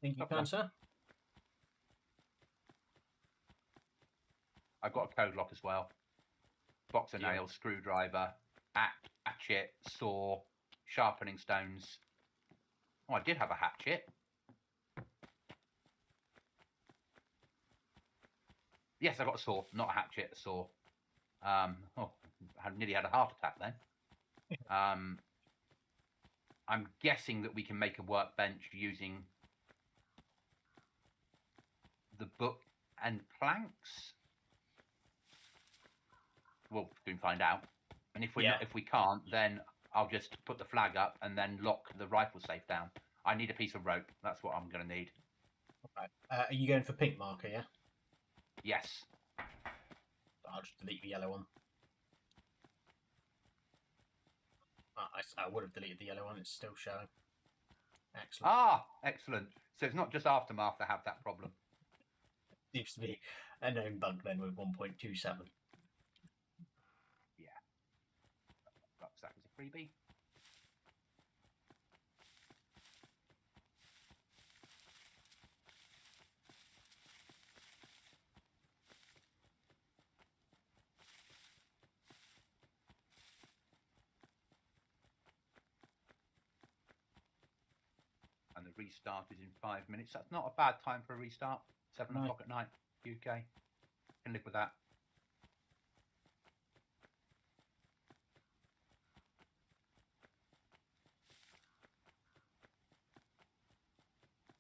Thank you, kind sir. I've got a code lock as well. Box of nails, screwdriver, hatchet, saw, sharpening stones. Oh, I did have a hatchet. Yes, I got a saw, not a hatchet, a saw. I nearly had a heart attack then. I'm guessing that we can make a workbench using the book and planks. We'll soon find out. And if we're not, if we can't, then I'll just put the flag up and then lock the rifle safe down. I need a piece of rope. That's what I'm going to need. Okay. Are you going for pink marker? Yeah. Yes. I'll just delete the yellow one. I would have deleted the yellow one. It's still showing. Excellent. Ah, excellent. So it's not just Aftermath that have that problem. Seems to be a known bug then with 1.27. Yeah. Rucksack is a freebie. And the restart is in 5 minutes. That's not a bad time for a restart. 7 o'clock at night, UK. Can live with that.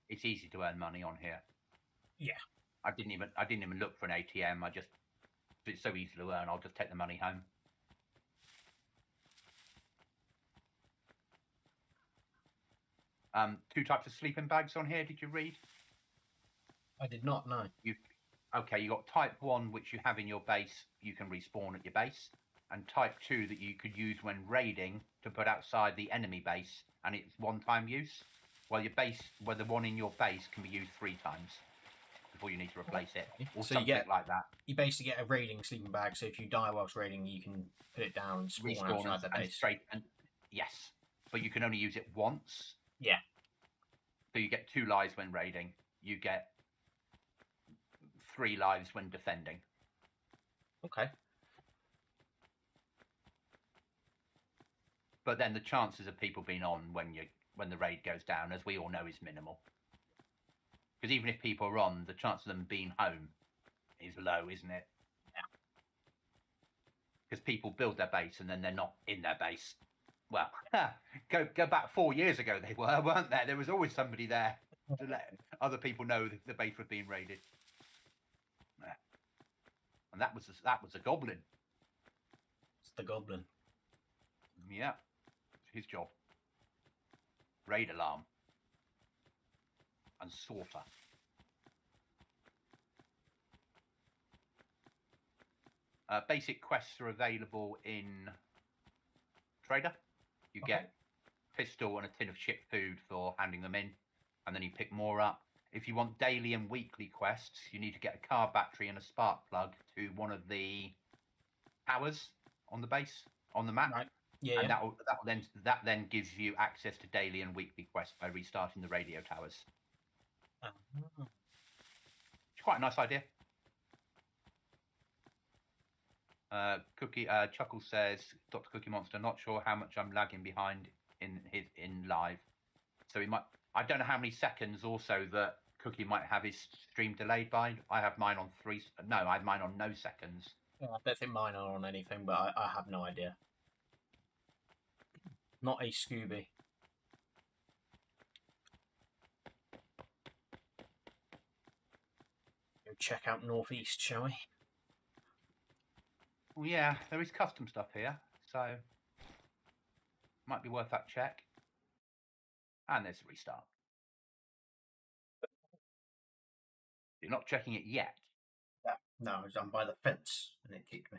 It's easy to earn money on here. Yeah. I didn't even look for an ATM. It's so easy to earn. I'll just take the money home. Two types of sleeping bags on here. Did you read? I did not know. Okay, you got type 1, which you have in your base. You can respawn at your base, and type 2 that you could use when raiding to put outside the enemy base, and it's one-time use. Well, the one in your base can be used 3 times before you need to replace it, or so something like that. You basically get a raiding sleeping bag, so if you die whilst raiding, you can put it down and spawn outside the base. Yes, but you can only use it once. Yeah. So you get 2 lives when raiding. You get 3 lives when defending. Okay. But then the chances of people being on when the raid goes down, as we all know, is minimal. Because even if people are on, the chance of them being home is low, isn't it? Yeah. Because people build their base and then they're not in their base. Well, go back 4 years ago, they weren't there? There was always somebody there to let other people know that the base was being raided. And that was a goblin. It's the goblin. Yeah, it's his job. Raid alarm and sorter. Basic quests are available in Trader. You get pistol and a tin of ship food for handing them in, and then you pick more up. If you want daily and weekly quests, you need to get a car battery and a spark plug to one of the towers on the base, on the map. Right. Yeah. And that then gives you access to daily and weekly quests by restarting the radio towers. It's quite a nice idea. Chuckle says, DrCookieeMonster, not sure how much I'm lagging behind in live. So he might. I don't know how many seconds also that Cookie might have his stream delayed by. I have mine on 3. No, I have mine on no seconds. Yeah, I don't think mine are on anything, but I have no idea. Not a Scooby. Go check out Northeast, shall we? Well, yeah, there is custom stuff here, so might be worth that check. And there's a restart. You're not checking it yet. Yeah, no, I was by the fence and it kicked me.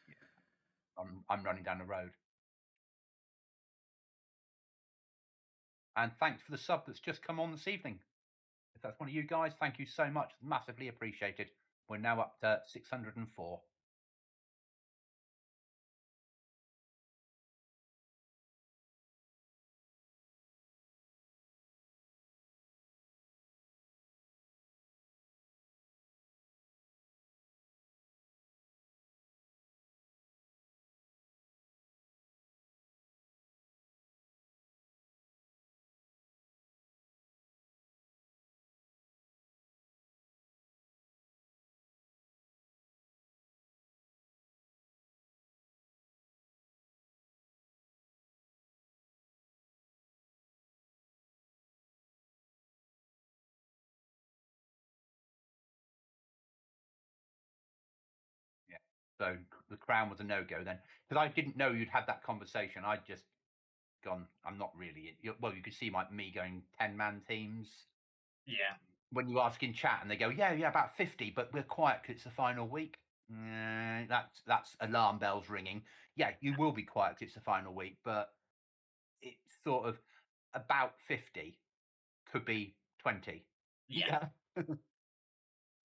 Yeah. I'm running down the road. And thanks for the sub that's just come on this evening. If that's one of you guys, thank you so much. Massively appreciated. We're now up to 604. So the Crown was a no-go then. Because I didn't know you'd had that conversation. I'd just gone, I'm not really... Well, you could see me going 10-man teams. Yeah. When you ask in chat and they go, yeah, about 50, but we're quiet because it's the final week. That's alarm bells ringing. Yeah, you will be quiet because it's the final week, but it's sort of about 50 could be 20. Yeah.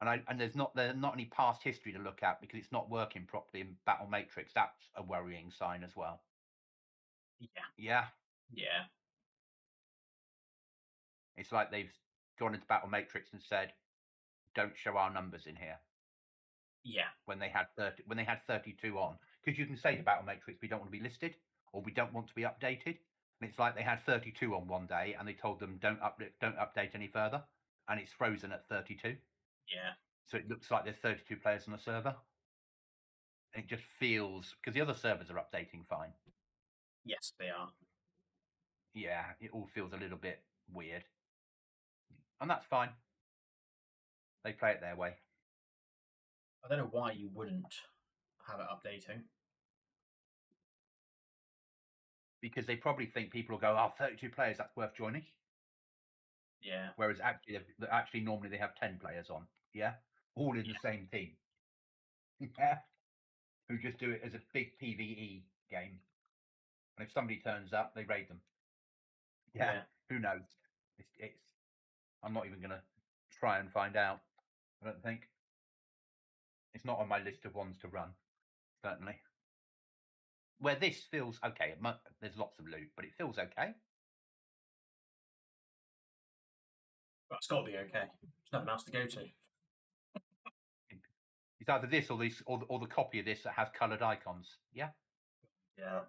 And there's not any past history to look at because it's not working properly in Battle Matrix. That's a worrying sign as well. Yeah. It's like they've gone into Battle Matrix and said, don't show our numbers in here. Yeah. When they had 32 on, because you can say to Battle Matrix, we don't want to be listed or we don't want to be updated. And it's like they had 32 on one day and they told them don't update any further, and it's frozen at 32. Yeah. So it looks like there's 32 players on the server. It just feels, because the other servers are updating fine. Yes, they are. Yeah, it all feels a little bit weird. And that's fine. They play it their way. I don't know why you wouldn't have it updating. Because they probably think people will go, oh, 32 players, that's worth joining. Yeah. Whereas actually normally they have 10 players on. Yeah. All in the same team. Yeah. Who just do it as a big PvE game. And if somebody turns up, they raid them. Yeah. Who knows? It's I'm not even going to try and find out. I don't think. It's not on my list of ones to run, certainly. Where this feels okay. There's lots of loot, but it feels okay. But it's got to be okay. There's nothing else to go to. It's either this or the copy of this that has coloured icons. Yeah. Yeah.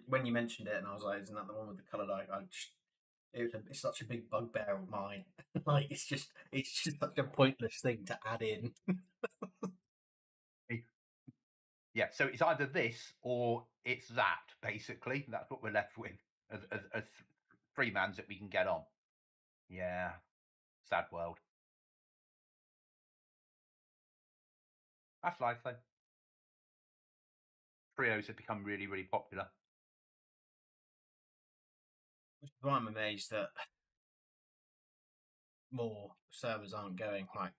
When you mentioned it, and I was like, "Isn't that the one with the coloured icon?" It's such a big bugbear of mine. Like it's just such a pointless thing to add in. Yeah, so it's either this or it's that, basically. That's what we're left with as 3-mans that we can get on. Yeah, sad world. That's life, though. Trios have become really, really popular. Which is why I'm amazed that more servers aren't going. Like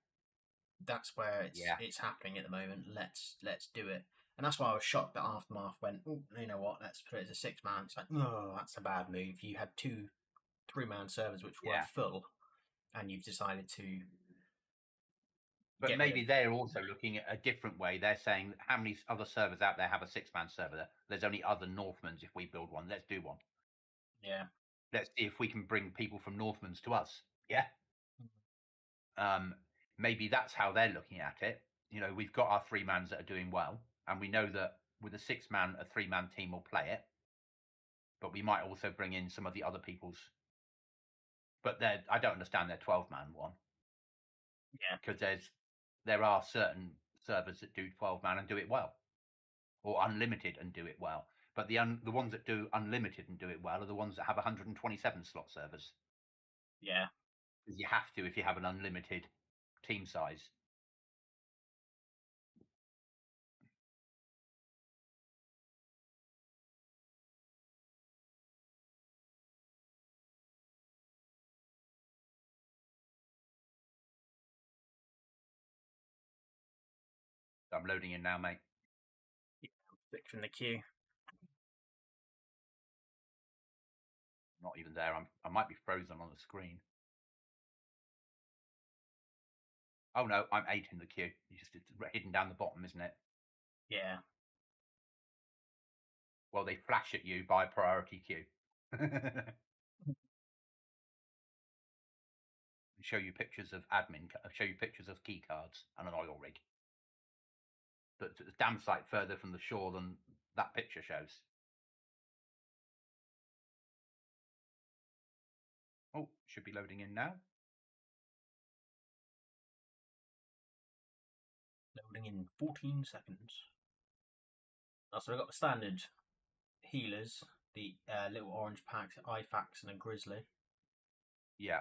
that's where it's happening at the moment. Let's do it. And that's why I was shocked that Aftermath went, oh, you know what, let's put it as a 6-man. It's like, no, that's a bad move. You had 2 3-man servers which were full, and you've decided to. But maybe they're also looking at a different way. They're saying, how many other servers out there have a 6-man server? There's only other Northmans. If we build one, let's do one. Yeah. Let's see if we can bring people from Northmans to us. Yeah. Maybe that's how they're looking at it. You know, we've got our 3-mans that are doing well, and we know that with a 6-man, a 3-man team will play it. But we might also bring in some of the other people's. But I don't understand their 12-man one. Yeah. Because there are certain servers that do 12-man and do it well, or unlimited and do it well. But the ones that do unlimited and do it well are the ones that have 127 slot servers. Yeah. Because you have to if you have an unlimited team size. I'm loading in now, mate. Yeah, I'm fixing the queue. Not even there. I might be frozen on the screen. Oh no, I'm 8 in the queue. It's hidden down the bottom, isn't it? Yeah. Well, they flash at you by priority queue. Show you pictures of show you pictures of key cards and an oil rig. But it's a damn sight further from the shore than that picture shows. Oh, should be loading in now. Loading in 14 seconds. Oh, so I've got the standard healers, the little orange packs, IFAX and a grizzly. Yeah.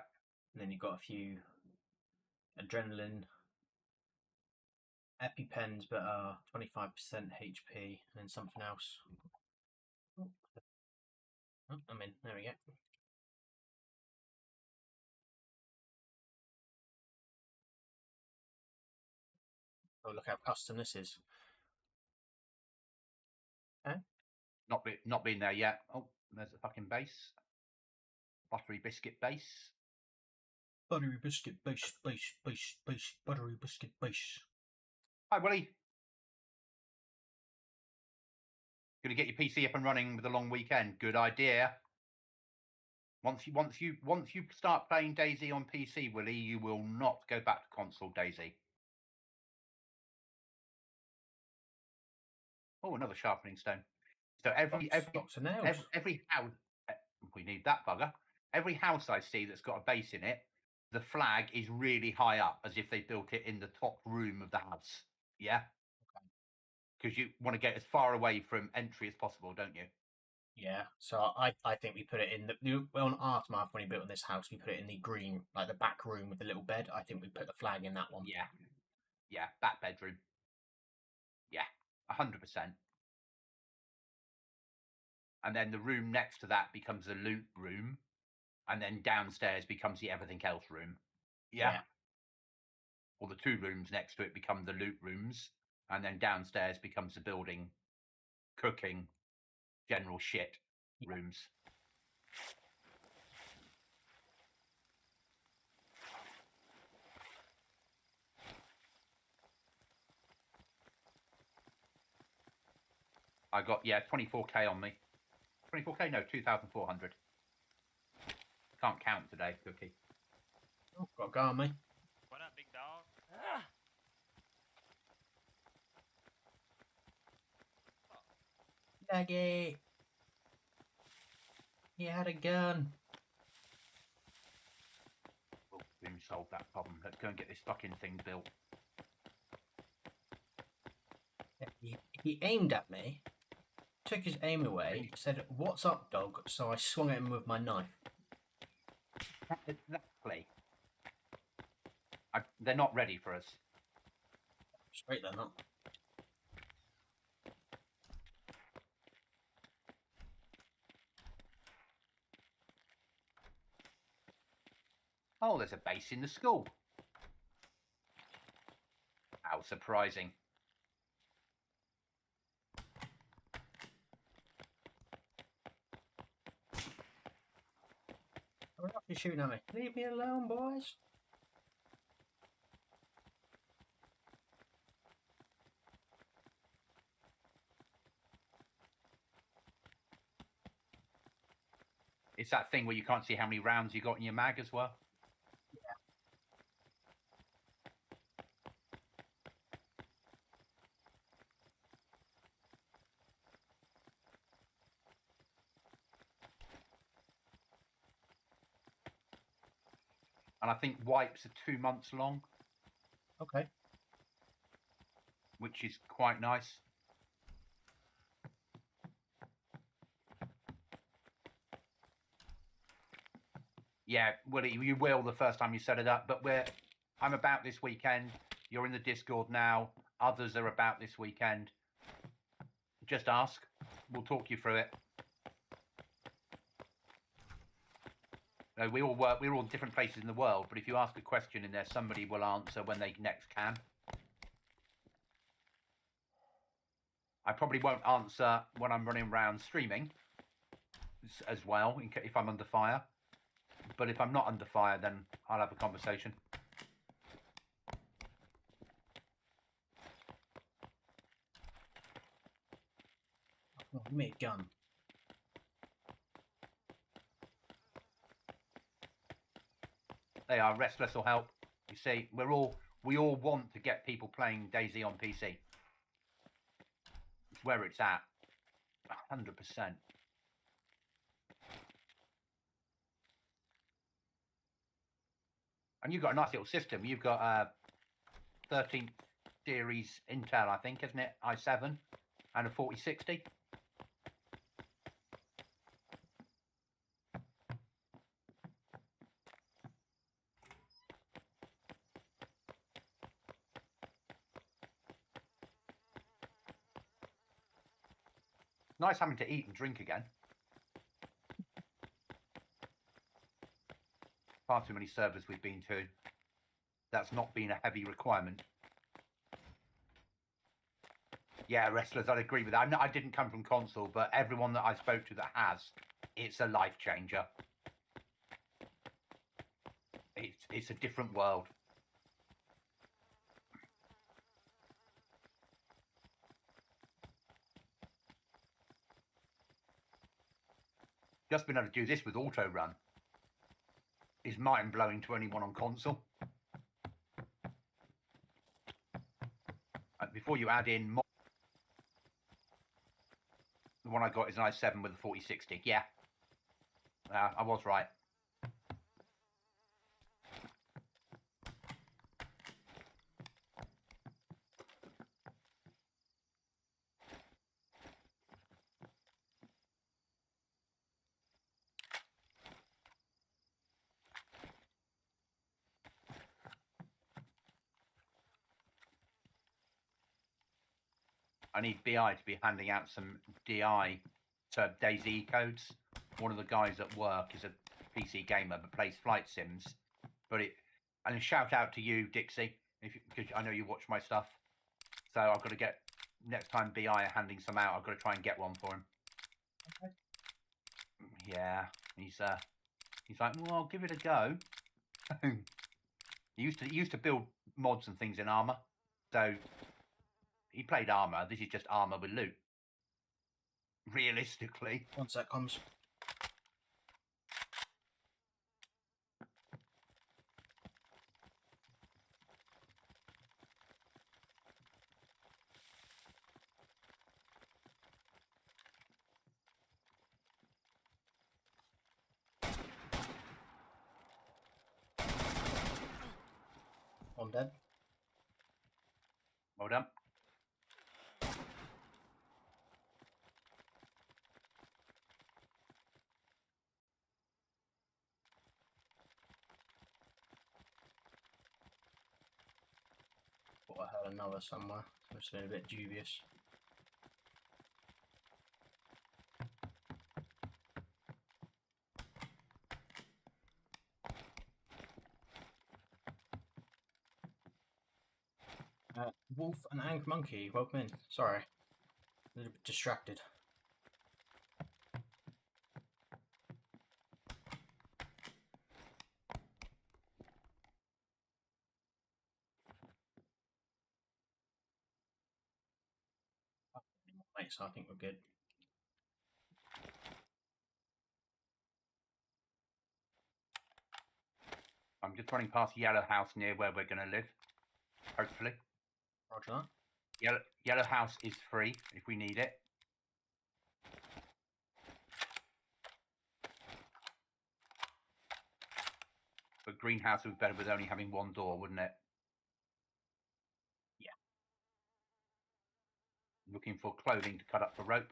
And then you've got a few adrenaline, EpiPens, but 25% HP, and then something else. Oh, I'm in. There we go. Oh, look how custom this is. Okay. Not been there yet. Oh, there's a fucking base. Buttery biscuit base. Buttery biscuit base, buttery biscuit base. Hi, Willie. Gonna get your PC up and running with a long weekend. Good idea. Once you start playing DayZ on PC, Willie, you will not go back to console DayZ. Oh, another sharpening stone. So every house, we need that bugger. Every house I see that's got a base in it, the flag is really high up, as if they built it in the top room of the house. Yeah. Because you want to get as far away from entry as possible, don't you? Yeah, so I think we put it in on Aftermath when we built this house, we put it in the green, like the back room with the little bed. I think we put the flag in that one. Yeah, back bedroom. Yeah, 100%. And then the room next to that becomes the loot room, and then downstairs becomes the everything else room. Yeah. Or the two rooms next to it become the loot rooms, and then downstairs becomes the building, cooking, general shit rooms. I got 24k on me. 24k? No, 2,400. Can't count today, Cookie. Oh, got a go on me. What up, big dog? Daggy. He had a gun. We'll soon solve that problem. Let's go and get this fucking thing built. He aimed at me, took his aim away, said, "What's up, dog?" So I swung at him with my knife. Exactly. They're not ready for us. Straight they're not. Oh, there's a base in the school. How surprising. Hurry up, you're shooting at me. Leave me alone, boys. It's that thing where you can't see how many rounds you got in your mag as well. Yeah. And I think wipes are 2 months long. Okay. Which is quite nice. Yeah, well, you will the first time you set it up, but I'm about this weekend. You're in the Discord now. Others are about this weekend. Just ask. We'll talk you through it. We all work. We're all in different places in the world, but if you ask a question in there, somebody will answer when they next can. I probably won't answer when I'm running around streaming as well, if I'm under fire. But if I'm not under fire, then I'll have a conversation. Oh, give me a gun. They are restless or help. You see, we all want to get people playing DayZ on PC. It's where it's at. 100%. And you've got a nice little system. You've got a 13th series Intel, I think, isn't it? i7 and a 4060. nice having to eat and drink again. Far too many servers we've been to. That's not been a heavy requirement. Yeah, wrestlers, I'd agree with that. I didn't come from console, but everyone that I spoke to that has, it's a life changer. It's a different world. Just being able to do this with auto run is mind blowing to anyone on console. Before you add in, the one I got is an i7 with a 4060. Yeah, I was right. I need BI to be handing out some DI to DayZ codes. One of the guys at work is a PC gamer but plays flight sims. And shout out to you, Dixie, because I know you watch my stuff. So I've got to get, next time BI are handing some out, I've got to try and get one for him. Okay. Yeah, he's like, well, I'll give it a go. He used to build mods and things in Armour, so he played Armour. This is just Armour with loot. Realistically. Once that comes. I'm dead. Well done. Thought I had another somewhere. It's been a bit dubious. Wolf and Ank Monkey, welcome in. Sorry, a little bit distracted. So I think we're good. I'm just running past Yellow House near where we're going to live, hopefully. Roger that. Yellow House is free if we need it. But Greenhouse would be better with only having one door, wouldn't it? Yeah. Looking for clothing to cut up for rope.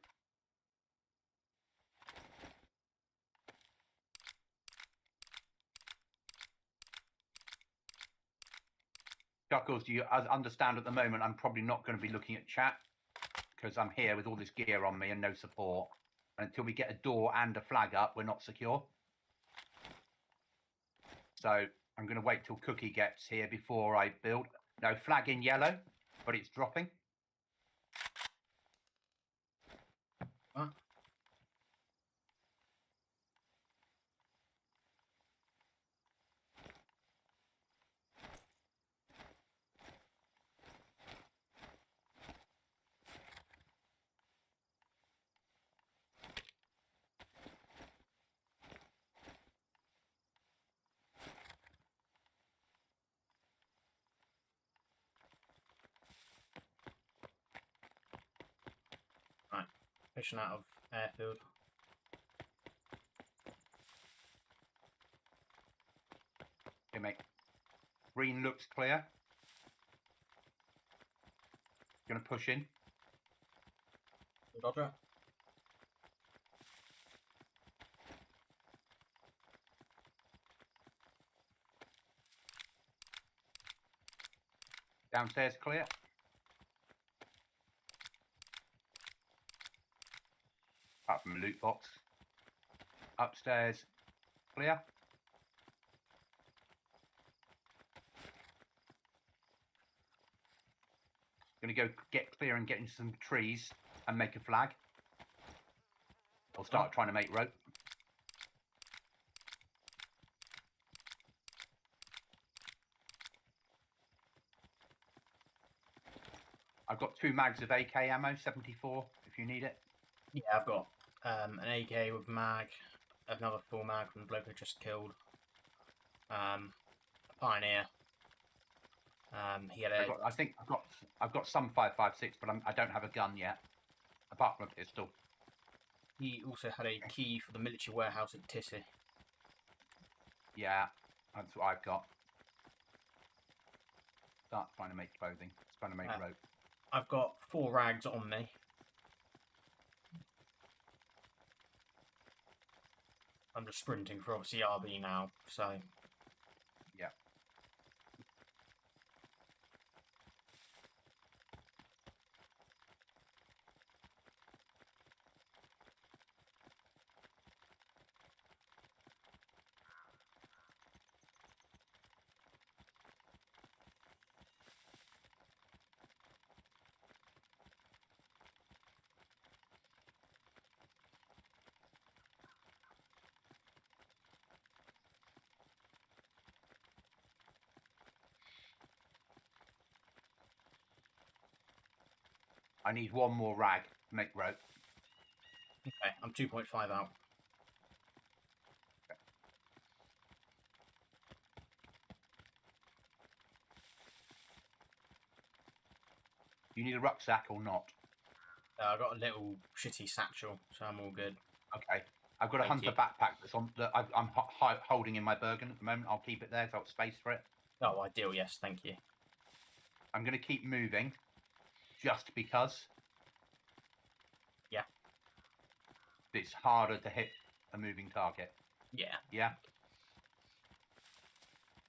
Chuckles, do you understand at the moment I'm probably not going to be looking at chat because I'm here with all this gear on me and no support. And until we get a door and a flag up, we're not secure. So I'm going to wait till Cookie gets here before I build. No, flag in yellow, but it's dropping. Huh? Right, fishing out of airfield. Okay, mate. Green looks clear. Going to push in. Roger. Downstairs clear. loot box. Upstairs, clear. Gonna go get clear and get into some trees and make a flag. I'll start trying to make rope. I've got 2 mags of AK ammo, 74, if you need it. Yeah, I've got an AK with mag, another full mag from the bloke I just killed. A Pioneer. He had a... I've got some 5.56, but I don't have a gun yet, apart from a pistol. He also had a key for the military warehouse at Tissy. Yeah, that's what I've got. Start trying to make clothing. Trying to make rope. I've got 4 rags on me. I'm just sprinting for obviously RB now, so... Yeah. I need 1 more rag to make rope. Okay, I'm 2.5 out. Okay. You need a rucksack or not? I've got a little shitty satchel, so I'm all good. Okay. I've got a hunter backpack that's on that I'm holding in my Bergen at the moment. I'll keep it there because I've got space for it. Oh, ideal, yes, thank you. I'm going to keep moving just because. Yeah. It's harder to hit a moving target. Yeah. Yeah.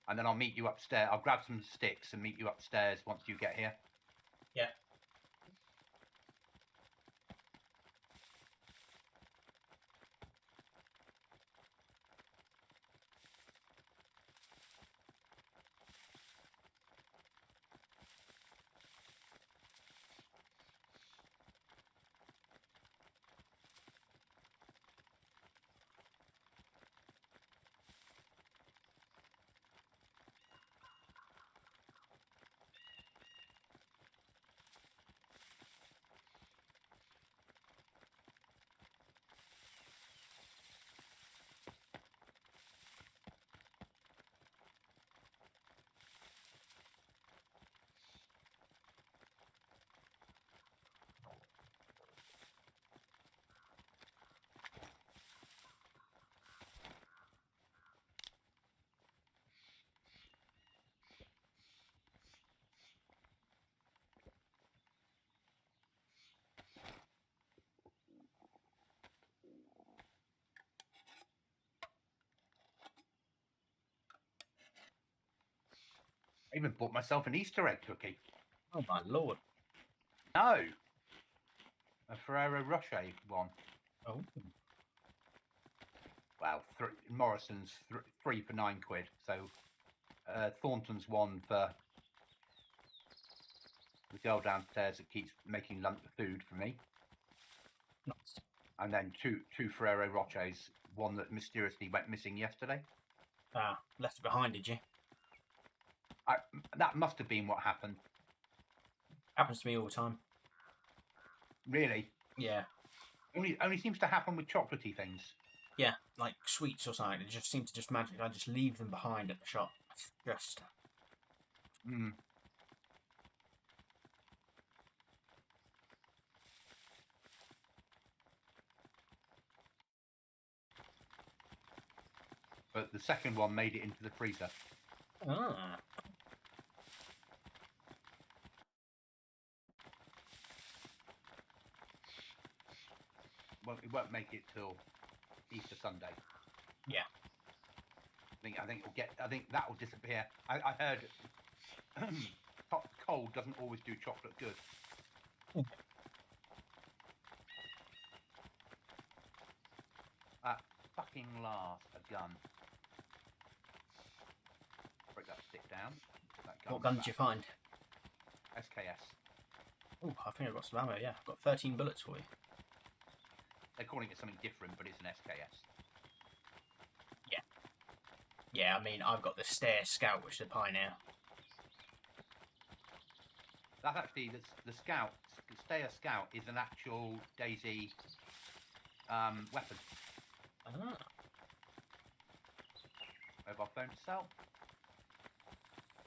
And then I'll meet you upstairs. I'll grab some sticks and meet you upstairs once you get here. Yeah. I even bought myself an Easter egg cookie. Oh my lord. No. A Ferrero Rocher one. Oh. Well, Morrison's 3 for £9. So Thornton's 1 for the girl downstairs that keeps making lunch food for me. Nice. And then two Ferrero Rochers, one that mysteriously went missing yesterday. Ah, left it behind, did you? That must have been what happened. Happens to me all the time. Really? Yeah. Only seems to happen with chocolatey things. Yeah, like sweets or something. It just seems to just magic. I just leave them behind at the shop. Just. Hmm. But the second one made it into the freezer. Ah. Well, it won't make it till Easter Sunday. Yeah. I think that will disappear. I heard cold doesn't always do chocolate good. fucking last, a gun. Break that stick down. What gun did you find? SKS. Oh, I think I've got some ammo, yeah. I've got 13 bullets for you. They're calling it something different, but it's an SKS. Yeah. Yeah, I mean, I've got the Stair Scout, which is a Pioneer. That's actually, the Scout, the Stayer Scout is an actual DayZ weapon. Ah. Mobile phone to sell.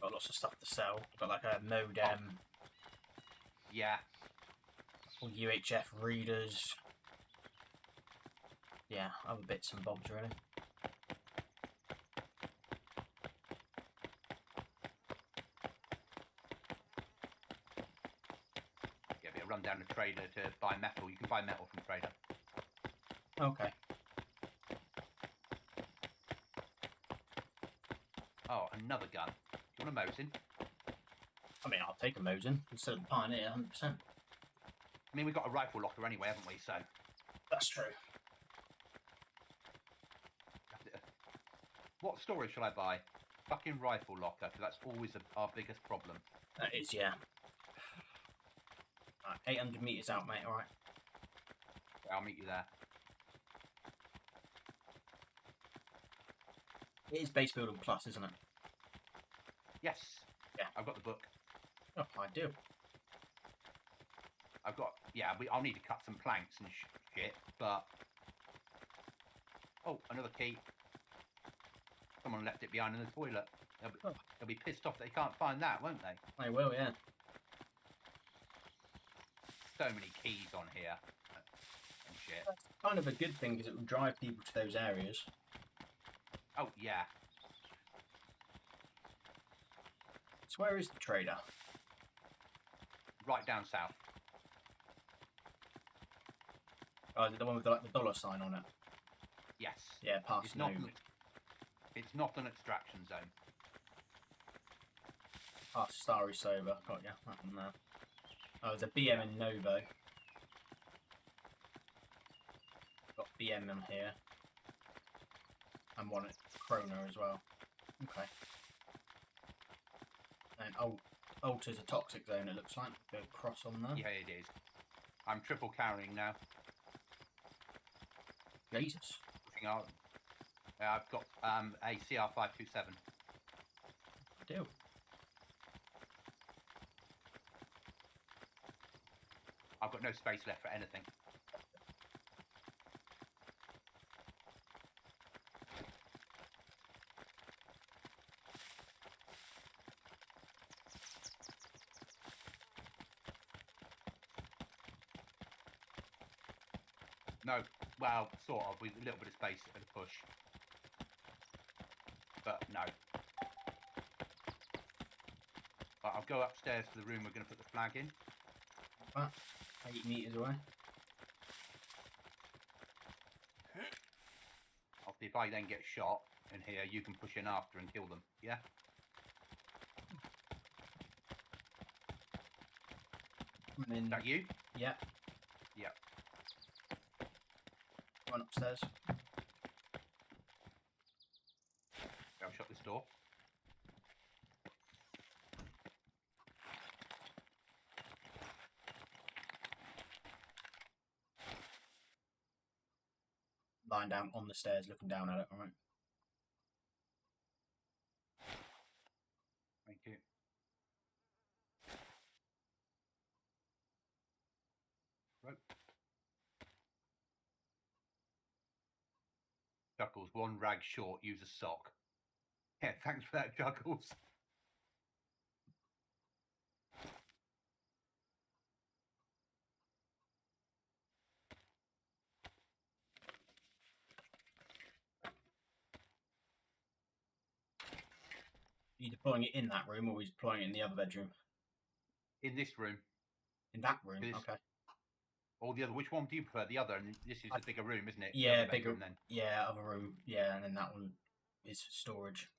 Got lots of stuff to sell. Got like a modem. Yeah. All UHF readers. Yeah, other bits and bobs really. Yeah, be a run down to Trader to buy metal. You can buy metal from Trader. Okay. Oh, another gun. Do you want a Mosin? I mean, I'll take a Mosin instead of the Pioneer, 100%. I mean, we've got a rifle locker anyway, haven't we? So that's true. What storage shall I buy? Fucking rifle locker, because that's always our biggest problem. That is, yeah. Right, 800 metres out, mate, alright? Yeah, I'll meet you there. It is base building plus, isn't it? Yes. Yeah. I've got the book. Oh, I do. I've got... Yeah, I'll need to cut some planks and shit, but... Oh, another key. Someone left it behind in the toilet. They'll be pissed off that they can't find that, won't they? They will, yeah. So many keys on here. And shit. That's kind of a good thing, because it will drive people to those areas. Oh, yeah. So where is the Trader? Right down south. Oh, is it the one with the, like, the dollar sign on it? Yes. Yeah, past It's not an extraction zone. Past Starry Sober. Got ya, that one there. Oh, there's a BM in Novo. Got BM in here. And one at Krona as well. Okay. And Alta's a toxic zone, it looks like. Go cross on there. Yeah, it is. I'm triple carrying now. Jesus. Pushing out. I've got a CR527. Deal. I've got no space left for anything. No, well, sort of, with a little bit of space at a push. But no. Right, I'll go upstairs to the room we're going to put the flag in. 8 metres away. Obviously, if I then get shot in here, you can push in after and kill them, yeah? Is that you? Yeah. Yeah. One upstairs. I'll shut this door. Lying down on the stairs, looking down at it, alright? Thank you. Right. Chuckles, one rag short, use a sock. Yeah, thanks for that, Chuckles. Are you deploying it in that room, or are you deploying it in the other bedroom? In this room. In that room? Okay. Or the other, which one do you prefer? The other, and this is a bigger room, isn't it? Yeah, bigger. Then. Yeah, other room. Yeah, and then that one is storage.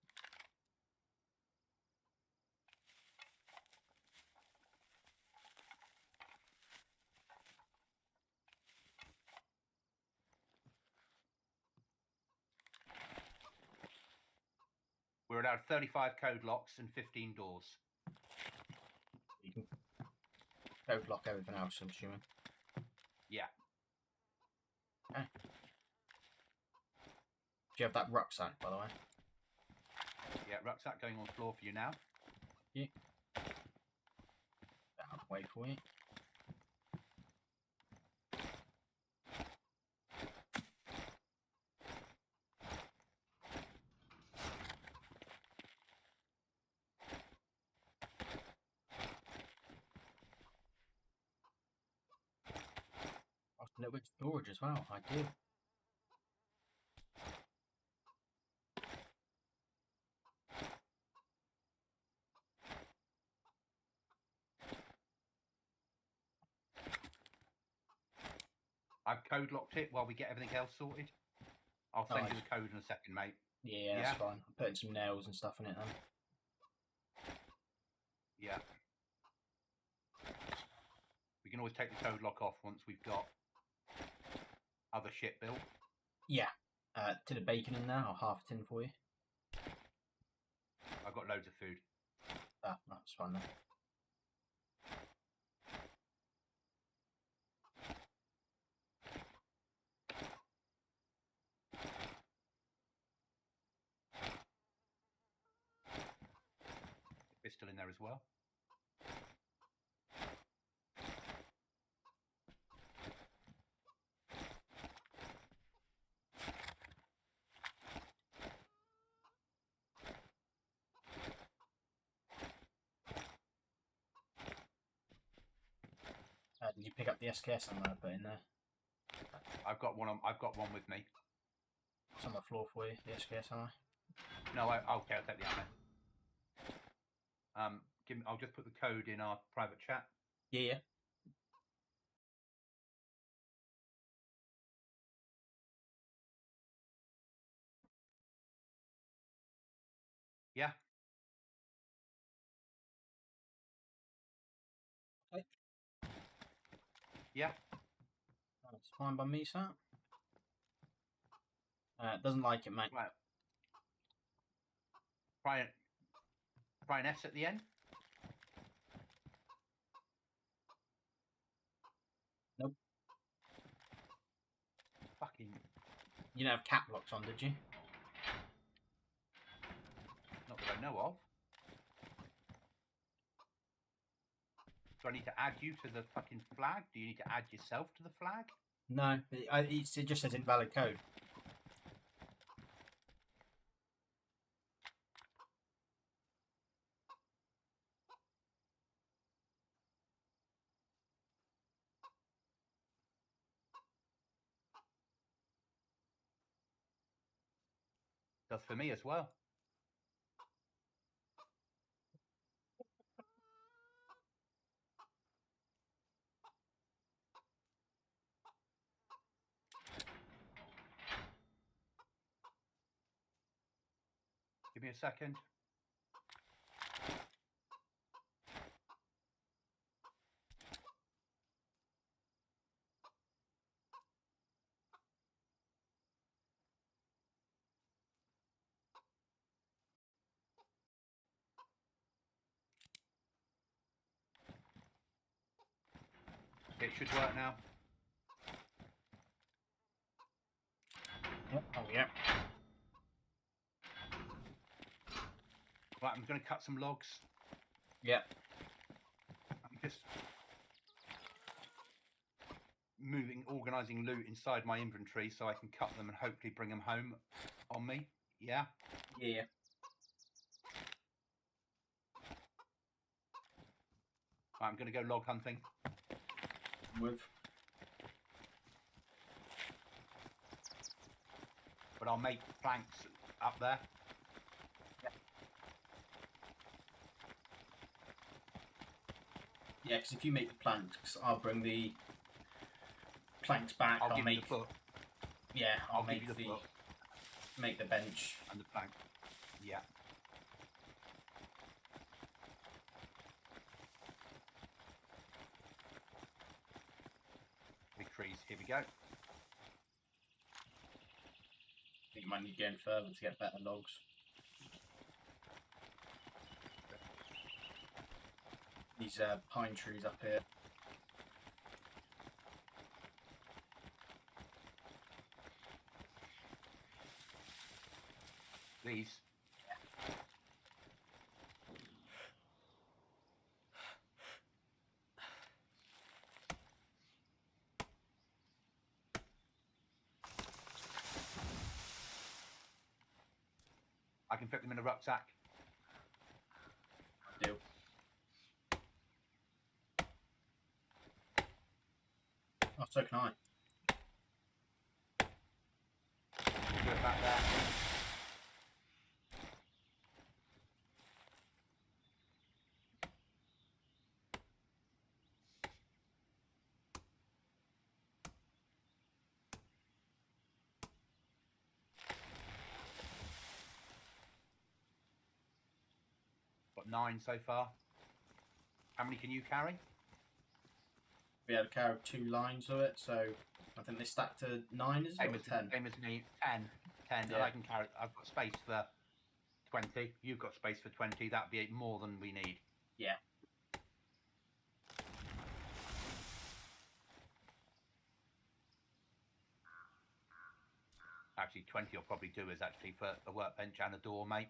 We're allowed 35 code locks and 15 doors. You can code lock everything else, I'm assuming. Yeah. Okay. Do you have that rucksack, by the way? Yeah, rucksack going on the floor for you now. Yeah. That'll wait for you. A little bit of storage as well, I do. I've code locked it while we get everything else sorted. I'll send you the code in a second, mate. Yeah, that's fine. I'm putting some nails and stuff in it then. Yeah. We can always take the code lock off once we've got other shit built. Yeah. Tin of bacon in there, or half a tin for you. I've got loads of food. Ah, that's fine then. Pistol in there as well. Did you pick up the SKS I'm going to put in there? I've got one with me. It's on the floor for you, the SKS, am I? No, okay, I'll take the ammo. I'll just put the code in our private chat. Yeah. Yeah. Okay. Yeah. That's fine by me, sir. Doesn't like it, mate. Right. Try an S at the end. Nope. Fucking. You didn't have cap locks on, did you? Not that I know of. Do I need to add you to the fucking flag? Do you need to add yourself to the flag? No, it just says invalid code. Does for me as well. Give me a second. It should work now. Yep. Oh, yeah. Right, I'm going to cut some logs. Yep. I'm just organising loot inside my inventory so I can cut them and hopefully bring them home on me. Yeah? Yeah. Right, I'm going to go log hunting. But I'll make planks up there. Yeah, because if you make the planks, I'll bring the planks back. I'll make the foot. Yeah, I'll make the bench and the plank. Yeah. Big trees. Here we go. I think you might need to go in further to get better logs. these pine trees up here. These. I can fit them in a rucksack. Do. Oh, so can I. Do it back there. Got 9 so far. How many can you carry? We had to carry 2 lines of it, so I think they stack to 9, is it? Same Or as 10? Same as me. 10. 10. Yeah. And I can carry. I've got space for 20. You've got space for 20. That'd be more than we need. Yeah. Actually, 20 will probably do us actually for a workbench and a door, mate.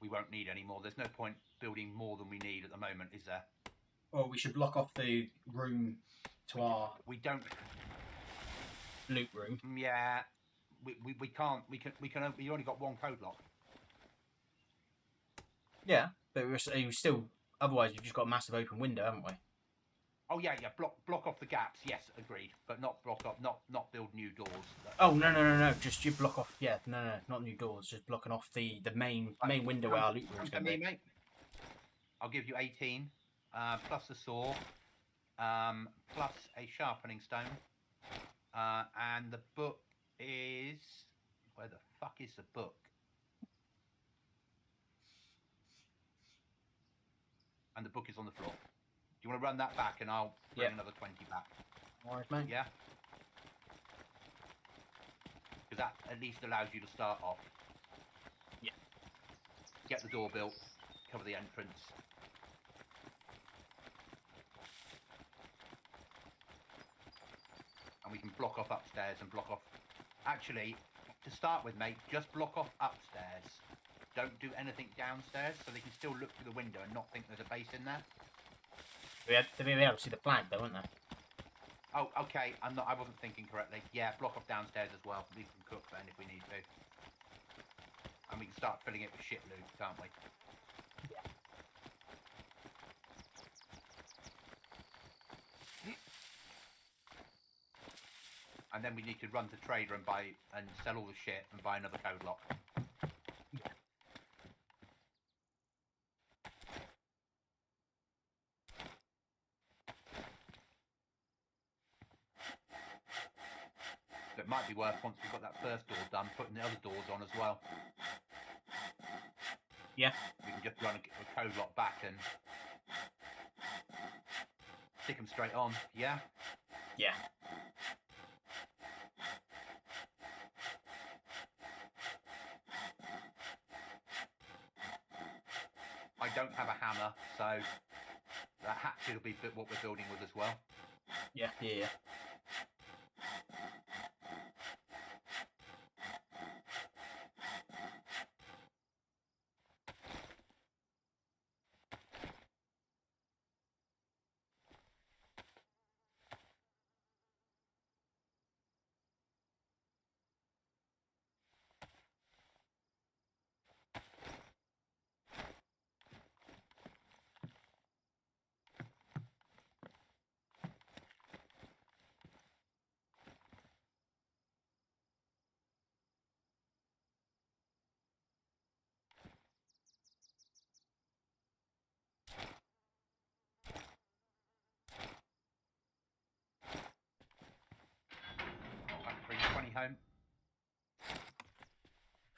We won't need any more. There's no point building more than we need at the moment, is there? Well, we should block off the room to our We don't. loot room. Yeah. We can't. We can. We only got 1 code lock. Yeah, but we still. Otherwise, we've just got a massive open window, haven't we? Oh yeah. Block off the gaps. Yes, agreed. But not block off. Not build new doors. Oh no! Just you block off. Yeah, no, not new doors. Just blocking off the main window where our loot room's going to be. Mate. I'll give you 18 plus a saw, plus a sharpening stone, and the book is where the fuck is the book? And the book is on the floor. Do you want to run that back, and I'll bring another 20 back? Alright, mate. Yeah. Because that at least allows you to start off. Yeah. Get the door built, cover the entrance. And we can block off upstairs and block off... Actually, to start with, mate, just block off upstairs. Don't do anything downstairs, so they can still look through the window and not think there's a base in there. They'll be able to see the flag, though, won't they? Oh, okay. I wasn't thinking correctly. Yeah, block off downstairs as well. We can cook then if we need to. And we can start filling it with shit loot, can't we? Yeah. And then we need to run to Trader and sell all the shit and buy another code lock. So it might be worth, once we've got that first door done, putting the other doors on as well. Yeah. We can just run a code lock back and stick them straight on. Yeah? Yeah. I don't have a hammer, so that hatchet will be what we're building with as well. Yeah. Bring 20 home.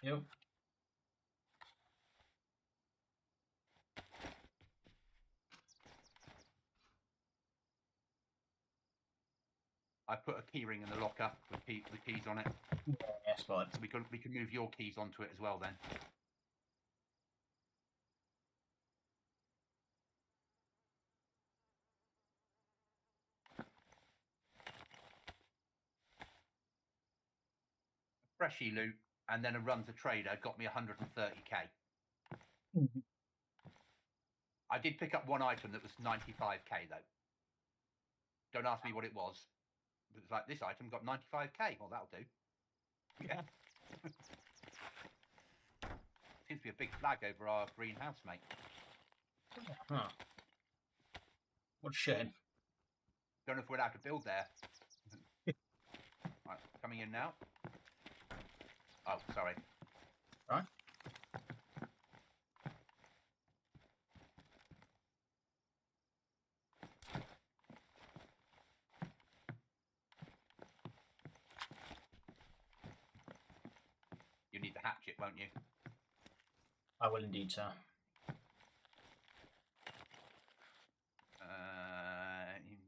Yep. I put a key ring in the locker with the keys on it. Yes, bud. So we can move your keys onto it as well then. freshie loot and then a run to trader got me 130k. Mm-hmm. I did pick up one item that was 95k though. Don't ask me what it was. It was like, this item got 95k. Well, that'll do. Yeah. Seems to be a big flag over our greenhouse, mate. Huh. What a shame. Don't know if we're allowed to build there. Right, coming in now. Oh, sorry. Right. You need the hatchet, won't you? I will indeed, sir.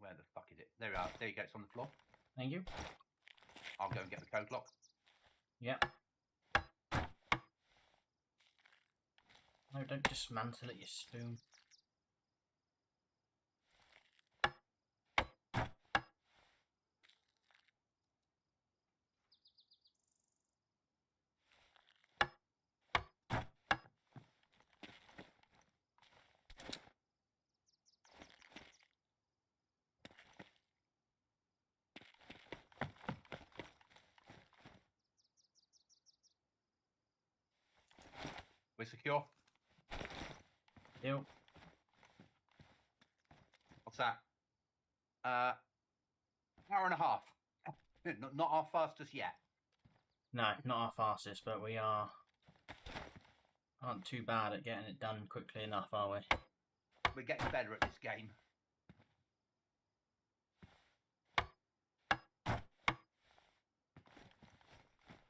Where the fuck is it? There we are. There you go. It's on the floor. Thank you. I'll go and get the code lock. Yep. No, don't dismantle it, you spoon. We're secure. Deal. What's that? Hour and a half. Not our fastest yet. No, not our fastest, but we aren't too bad at getting it done quickly enough, are we? We're getting better at this game. There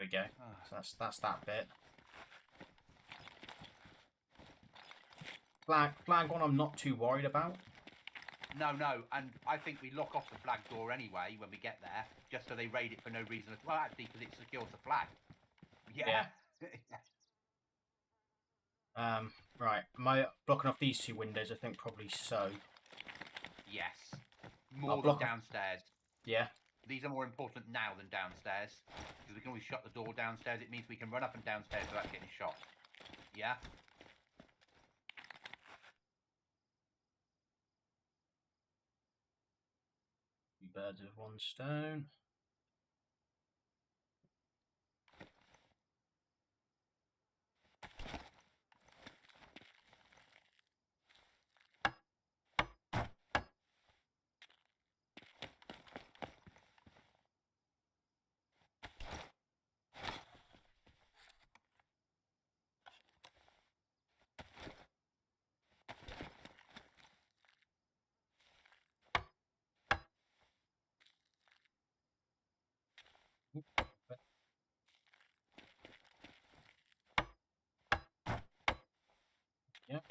we go. So that's that bit. Flag one I'm not too worried about. No, and I think we lock off the flag door anyway when we get there, just so they raid it for no reason. Well, actually, because it secures the flag. Yeah. Right. Am I blocking off these two windows? I think probably so. Yes. More than downstairs. Yeah. These are more important now than downstairs, because we can always shut the door downstairs. It means we can run up and downstairs without getting shot. Yeah? Two birds with one stone. Yep.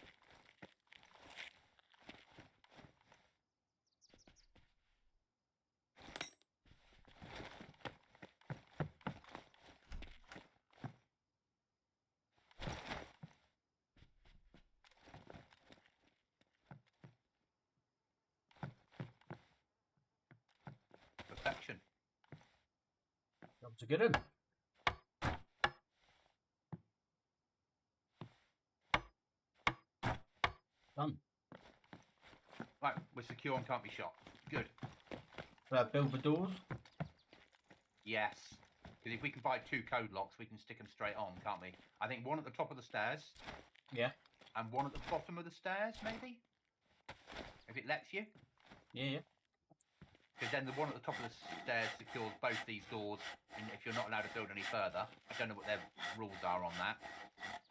Perfection. That was a good one. Done. Right, we're secure and can't be shot. Good. Build the doors? Yes. Because if we can buy 2 code locks, we can stick them straight on, can't we? I think one at the top of the stairs. Yeah. And one at the bottom of the stairs, maybe? If it lets you. Yeah. Because then the one at the top of the stairs secures both these doors, and if you're not allowed to build any further. I don't know what their rules are on that.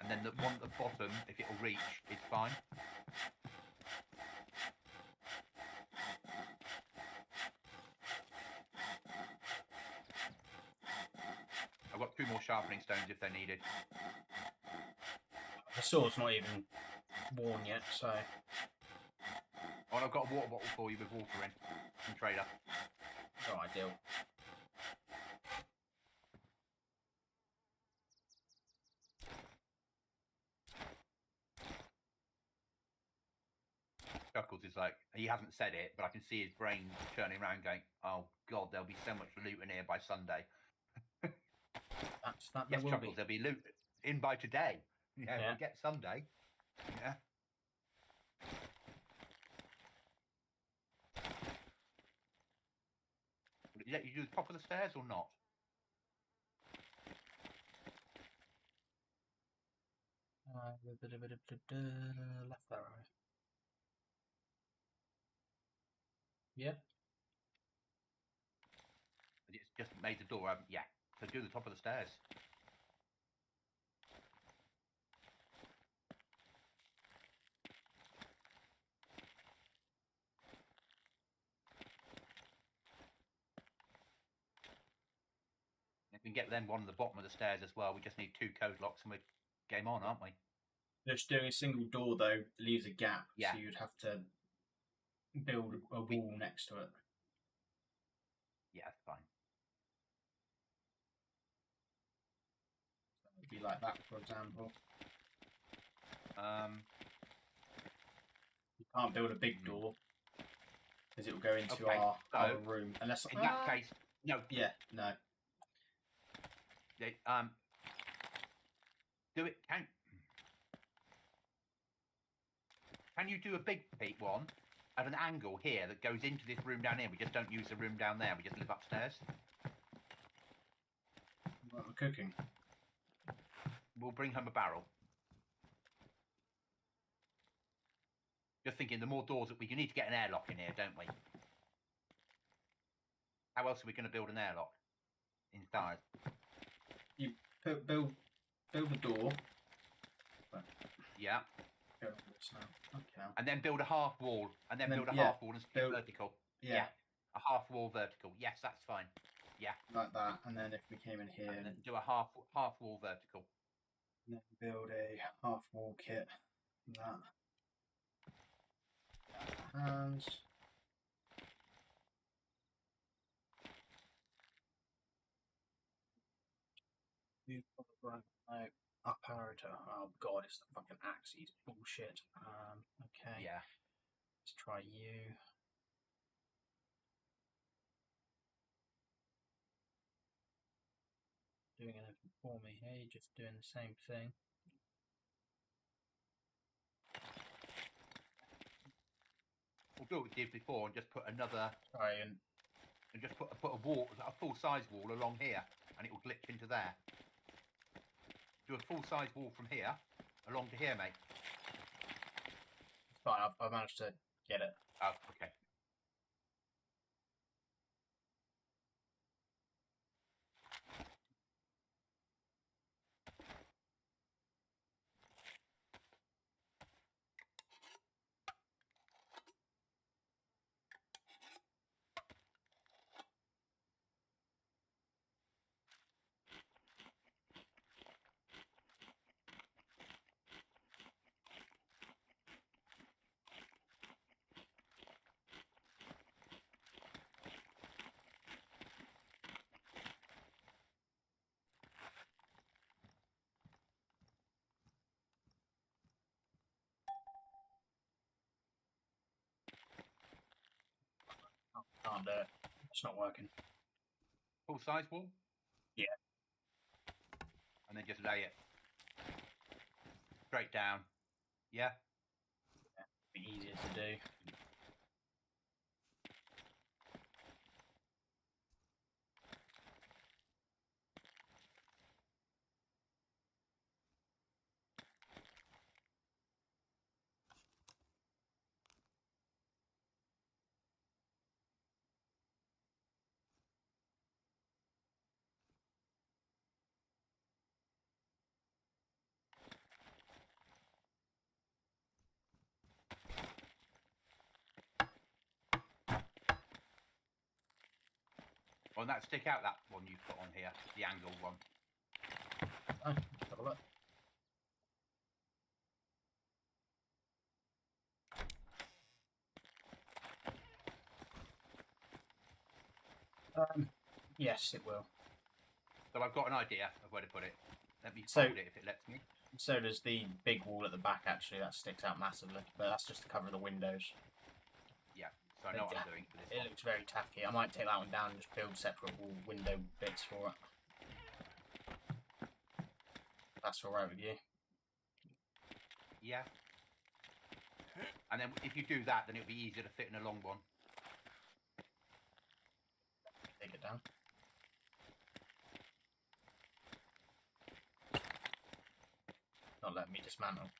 And then the one at the bottom, if it'll reach, is fine. I've got 2 more sharpening stones if they're needed. The sword's not even worn yet, so... Oh, and I've got a water bottle for you with water in. From Trader. Not ideal. Chuckles is like, he hasn't said it, but I can see his brain turning around going, oh god, there'll be so much loot in here by Sunday. That yes, will Chuckles, be. there'll be loot in by today. Yeah, Yeah. we'll get Sunday. Yeah. Did you let you do the top of the stairs or not? Left arrow. Yeah. It's just made the door. Yeah. So do the top of the stairs. If we can get them one at the bottom of the stairs as well, we just need 2 code locks and we're game on, aren't we? Just doing a single door though leaves a gap, Yeah. so you'd have to build a wall next to it. Yeah, that's fine. So it'd be like that, for example. You can't build a big door because it will go into our room. Unless in that case, no. Yeah, no. Do it. Can you do a big one at an angle here that goes into this room down here? We just don't use the room down there. We just live upstairs. What we're cooking. We'll bring home a barrel. Just thinking, the more doors that we need to get an airlock in here, don't we? How else are we going to build an airlock inside? You build a door. Yeah. Okay. And then build a half wall, and then build a half wall and split vertical. Yeah. A half wall vertical. Yes, that's fine. Yeah. Like that, and then if we came in here, and then do a half wall vertical. And then build a half wall kit. That. Hands. No, up arrow to. Oh god, it's the fucking axes. Bullshit. Okay. Yeah. Let's try you. Doing anything for me here, you're just doing the same thing. We'll do what we did before and just put another. And just put a wall, a full size wall along here, and it will glitch into there. Do a full size wall from here along to here, mate. It's fine. I've managed to get it. Oh, okay. Can't do it. It's not working. Full size wall? Yeah. And then just lay it straight down. Yeah? Be easier to do. Well, that stick out that one you've put on here, the angle one. Oh, let's have a look. Yes, it will. So I've got an idea of where to put it. Let me fold it if it lets me. So does the big wall at the back, actually. That sticks out massively. But that's just to cover the windows. Yeah, so I know what I'm doing for this It looks very tacky. I might take that one down and just build separate wall window bits for it. that's all right with you. Yeah. And then if you do that, then it'll be easier to fit in a long one. Take it down. Not letting me dismantle.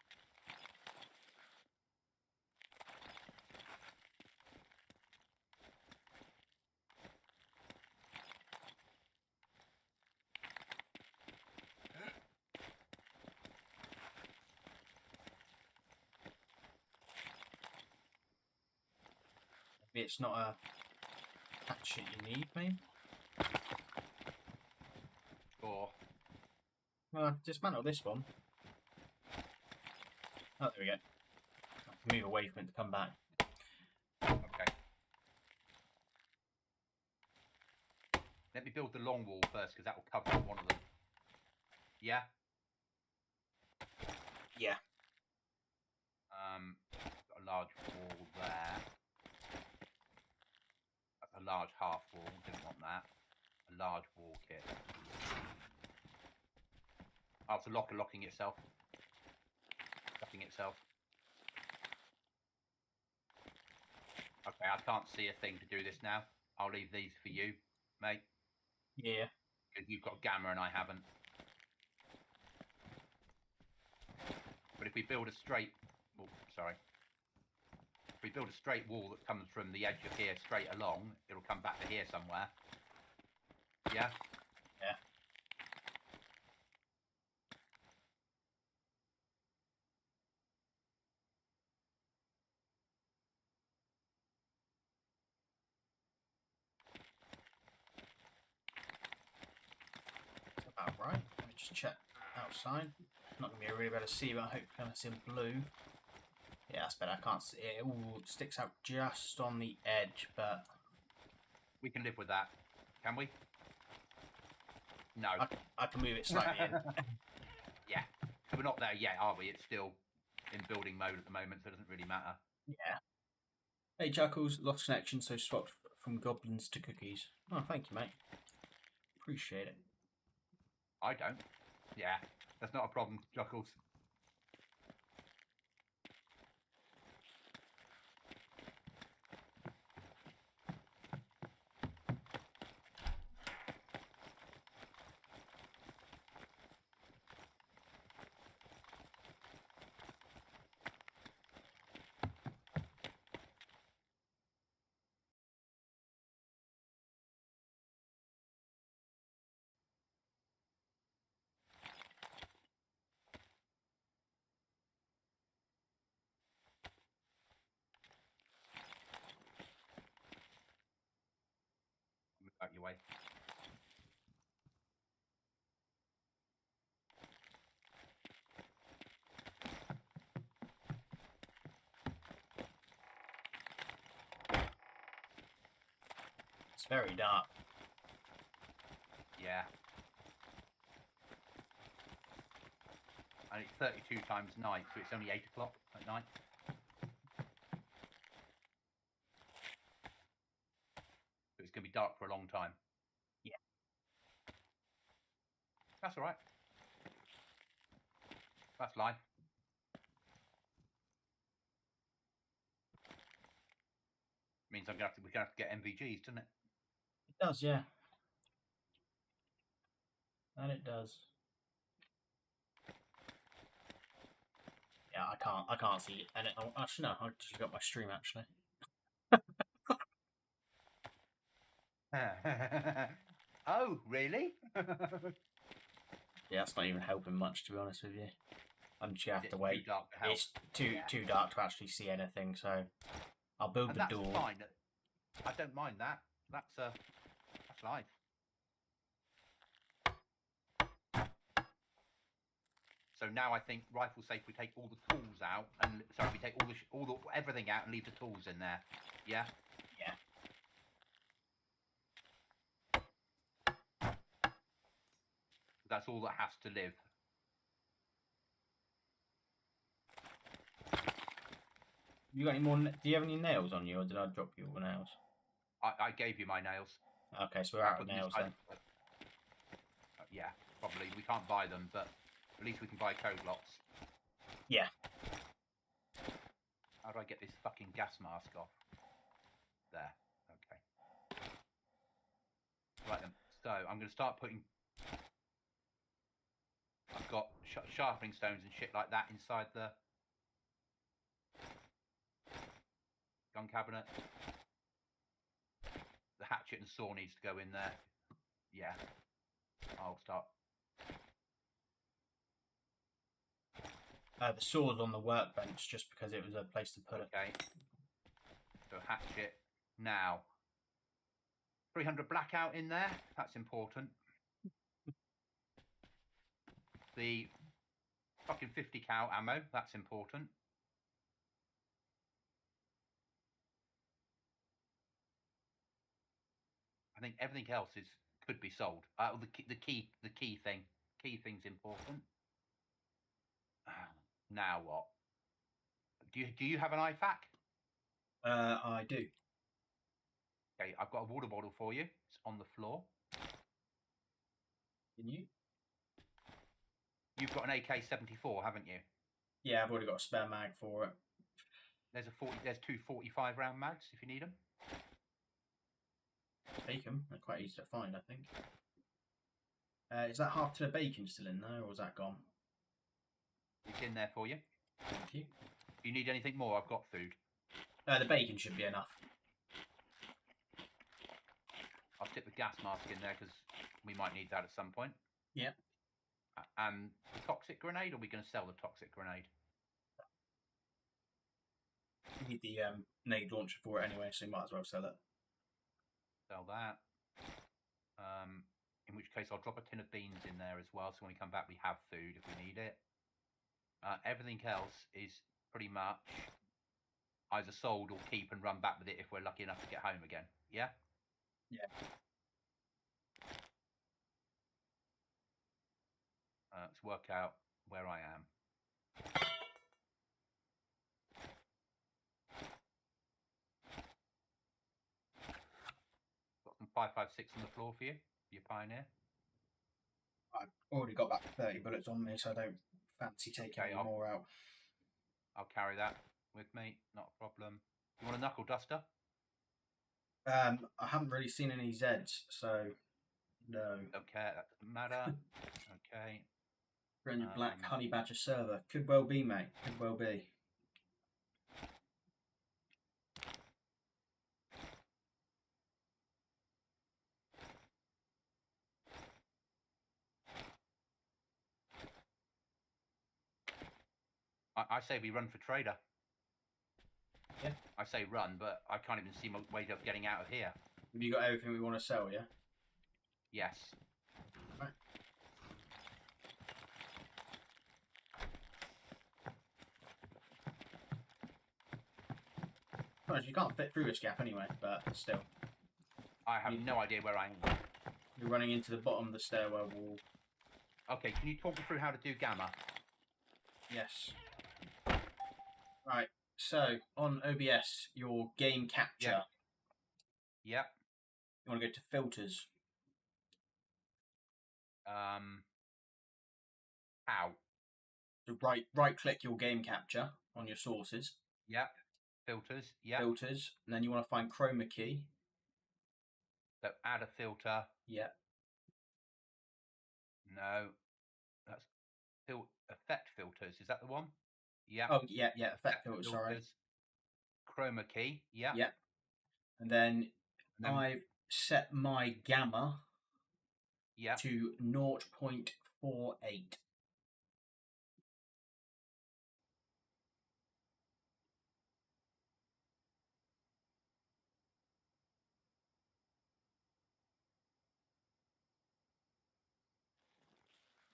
Maybe it's not a hatchet you need, maybe? Or Well, dismantle this one. Oh, there we go. I can move away from it to come back. okay. Let me build the long wall first, because that will cover one of them. Yeah. Yeah. Got a large wall there. That's a large half wall. Didn't want that. A large wall kit. Oh, it's a locker locking itself. Locking itself. Okay, I can't see a thing to do this now. I'll leave these for you, mate. Yeah. Because you've got gamma and I haven't. But if we build a straight... Oh, sorry. If we build a straight wall that comes from the edge of here straight along, it'll come back to here somewhere. Yeah? Yeah. That's about right. Let me just check outside. Not going to be really able to see, but I hope you can see blue. Yeah, that's better. I can't see it. Ooh, it sticks out just on the edge, but... We can live with that. Can we? No. I can move it slightly in. Yeah. So we're not there yet, are we? It's still in building mode at the moment, so it doesn't really matter. Yeah. Hey, Jackals, lost connection, so swapped from goblins to cookies. Oh, thank you, mate. Appreciate it. I don't. Yeah, that's not a problem, Juckles. Move out your way. It's very dark. Yeah. And it's 32 times night, so it's only 8 o'clock at night. So it's going to be dark for a long time. Yeah. That's all right. That's life. Means we're going to have to get MVGs, doesn't it? It does, yeah. And it does. Yeah, I can't see it. And actually, no, I just got my stream actually. Oh, really? Yeah, that's not even helping much, to be honest with you. I'm just gonna have to wait. Too dark to help. It's too dark to actually see anything, so I'll build the door. That's fine. I don't mind that. That's life. So now I think rifle safe. We take all the tools out, and sorry, we take all the everything out and leave the tools in there. Yeah. Yeah. That's all that has to live. You got any more? Do you have any nails on you, or did I drop you all nails? I gave you my nails. Okay, so we're out of nails then. Yeah, probably. We can't buy them, but At least we can buy code lots. Yeah. How do I get this fucking gas mask off? There. Okay. Right then. So I'm going to start putting... I've got sharpening stones and shit like that inside the gun cabinet. The hatchet and saw needs to go in there. Yeah. I'll start. The sword's on the workbench just because it was a place to put it. Okay. So hatchet now. 300 blackout in there. That's important. The fucking 50 cal ammo. That's important. I think everything else could be sold. The key thing's important. Now what? Do you have an IFAC? I do. Okay, I've got a water bottle for you. It's on the floor. Can you? You've got an AK-74, haven't you? Yeah, I've already got a spare mag for it. There's two 45 round mags if you need them. Take them. They're quite easy to find, I think. Is that half tin of bacon still in there, or was that gone? It's in there for you. Thank you. If you need anything more, I've got food. The bacon should be enough. I'll stick the gas mask in there because we might need that at some point. Yeah. And the toxic grenade, or are we going to sell the toxic grenade? You need the nade launcher for it anyway, so you might as well sell it. Sell that. In which case I'll drop a tin of beans in there as well, so when we come back we have food if we need it. Everything else is pretty much either sold or keep and run back with it if we're lucky enough to get home again. Yeah? Yeah. Let's work out where I am. Got some 5.56 on the floor for you, Pioneer. I've already got about 30 bullets on me, so I don't fancy taking any more out. I'll carry that with me, not a problem. You want a knuckle duster? I haven't really seen any Zeds, so no. Okay, that doesn't matter. Okay. 300 black honey badger server. Could well be, mate. Could well be. I say we run for trader. Yeah. I say run, but I can't even see my way of getting out of here. Have you got everything we want to sell, yeah? Yes. Right. Well, you can't fit through this gap anyway, but still. I have no idea where I am. You're running into the bottom of the stairwell wall. Okay, can you talk me through how to do gamma? Yes. Right, so on OBS, your game capture. Yep. You want to go to filters. How? So right click your game capture on your sources. Yep. Filters. Yep. Filters, and then you want to find chroma key. So add a filter. Yep. No, that's effect filters. Is that the one? Yeah. Oh, yeah, effect filters, sorry. Chroma key, yeah. Yep. And then I've set my gamma to 0.48.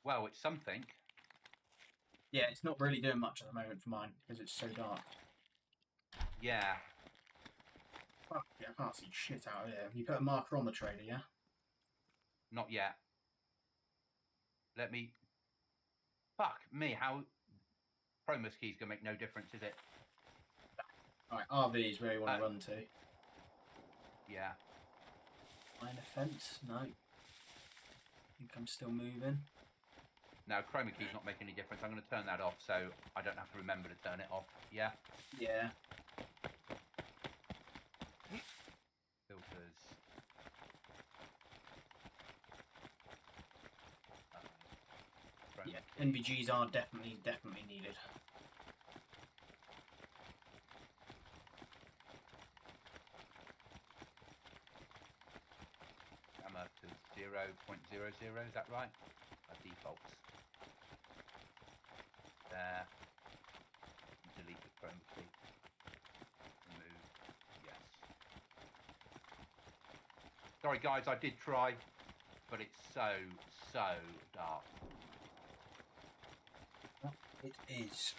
Well, it's something. Yeah, it's not really doing much at the moment for mine because it's so dark. Yeah. Fuck, yeah, I can't see shit out of here. You put a marker on the trader, yeah? Not yet. Let me... Fuck me, how... Chroma key's gonna make no difference, is it? Alright, RV is where you want to run to. Yeah. Find a fence? No. I think I'm still moving. Now, chroma key's not making any difference. I'm going to turn that off so I don't have to remember to turn it off. Yeah? Yeah. Filters. Yeah, NVGs are definitely needed. Gamma to 0.00, is that right? Defaults. There. Delete the chroma key. Remove. Yes. Sorry guys, I did try, but it's so dark. It is.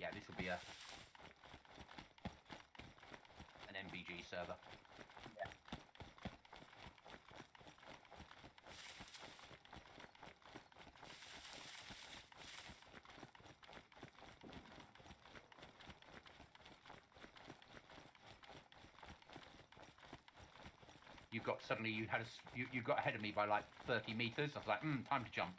Yeah, this will be an MVG server. Yeah. You got ahead of me by like 30 meters. I was like, time to jump.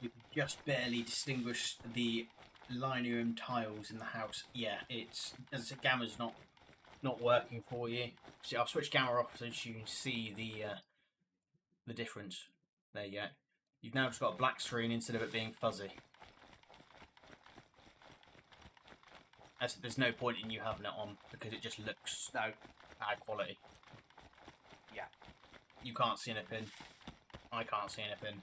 You can just barely distinguish the linoleum tiles in the house. Yeah, it's, as I said, gamma's not working for you. See, I'll switch gamma off so you can see the difference. There you go. You've now just got a black screen instead of it being fuzzy. There's no point in you having it on because it just looks bad quality. Yeah. You can't see anything. I can't see anything.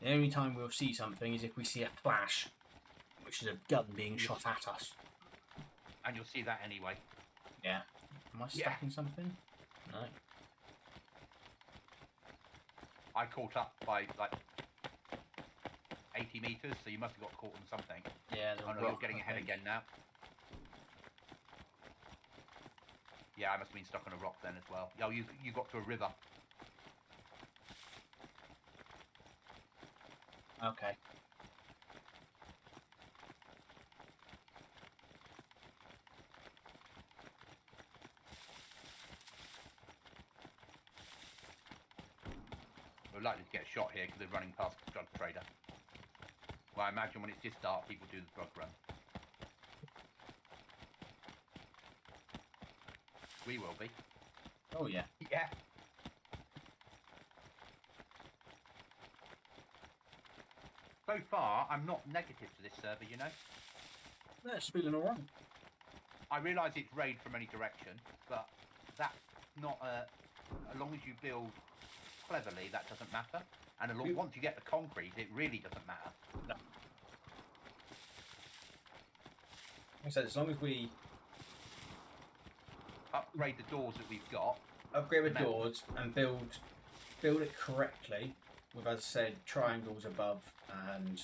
The only time we'll see something is if we see a flash, which is a gun being shot at us. And you'll see that anyway. Yeah. Am I stacking something? No. I caught up by like 80 meters, so you must have got caught on something. Yeah, oh no, you're getting ahead again now. Yeah, I must have been stuck on a rock then as well. Oh, you got to a river. Okay. We're likely to get shot here because they're running past the drug trader. Well, I imagine when it's this dark, people do the drug run. We will be. Oh, yeah. Yeah. So far, I'm not negative to this server, you know? No, it's feeling alright. I realise it's raid from any direction, but that's not as long as you build cleverly, that doesn't matter. And once you get the concrete, it really doesn't matter. No. Like I said, as long as we upgrade the doors that we've got, upgrade the doors and build it correctly, with, as I said, triangles above and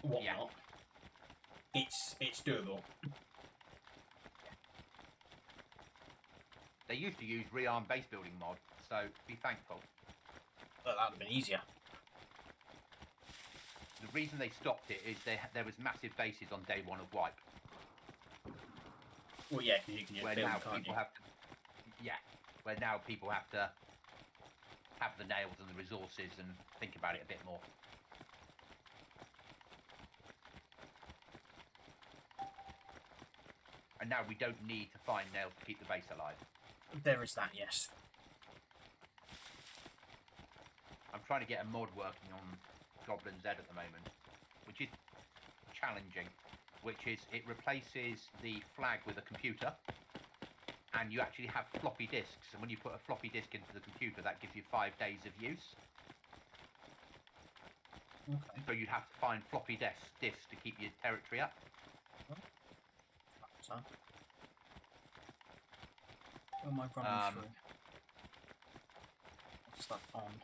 whatnot, it's doable. They used to use rearm base building mod, so be thankful. Well, that would have been easier. The reason they stopped it is there was massive bases on day one of wipe. Well, yeah, because you can just build, can't you? Where now people have to have the nails and the resources and think about it a bit more. And now we don't need to find nails to keep the base alive. There is that, yes. I'm trying to get a mod working on Goblin Z at the moment, which is challenging, which is it replaces the flag with a computer, and you actually have floppy disks, and when you put a floppy disk into the computer, that gives you 5 days of use. Okay. So you'd have to find floppy disks to keep your territory up. So, where am I running through? What's that on?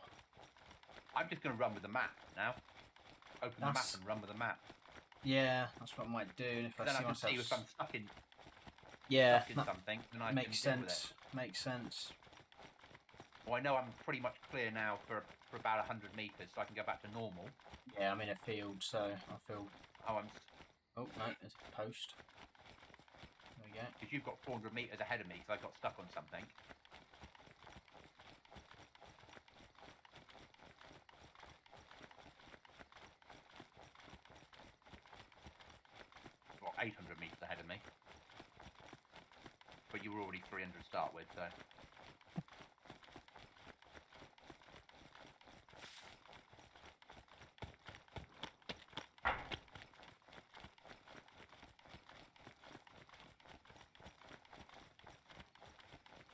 I'm just going to run with the map now. Open the map and run with the map. Yeah, that's what I might do. And if then I can see if I'm stuck in. Yeah, stuck in something, then I makes can deal sense. with it. Makes sense. Well, I know I'm pretty much clear now for for about 100 meters, so I can go back to normal. Yeah, I'm in a field, so I feel... Oh, Oh, no, there's a post. There we go. Because you've got 400 meters ahead of me, because I got stuck on something. Well, 800 meters ahead of me. But you were already 300 to start with, so...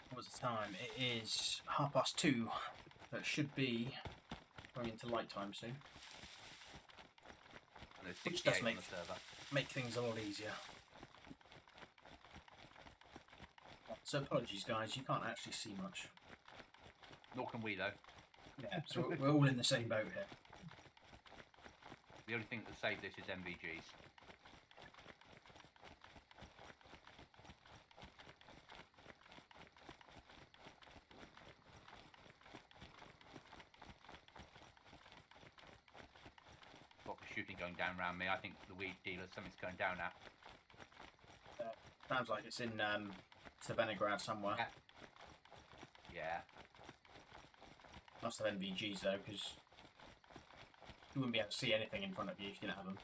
What was the time? It is 2:30. That should be going into light time soon. And there's Which 68 does on the server. make things a lot easier. So apologies, guys. You can't actually see much. Nor can we, though. Yeah, so we're all in the same boat here. The only thing that saved this is MVGs. Got the shooting going down around me. I think the weed dealer, something's going down at. Sounds like it's in Savannah somewhere. Yeah. Must have NVGs though, because you wouldn't be able to see anything in front of you if you didn't have them.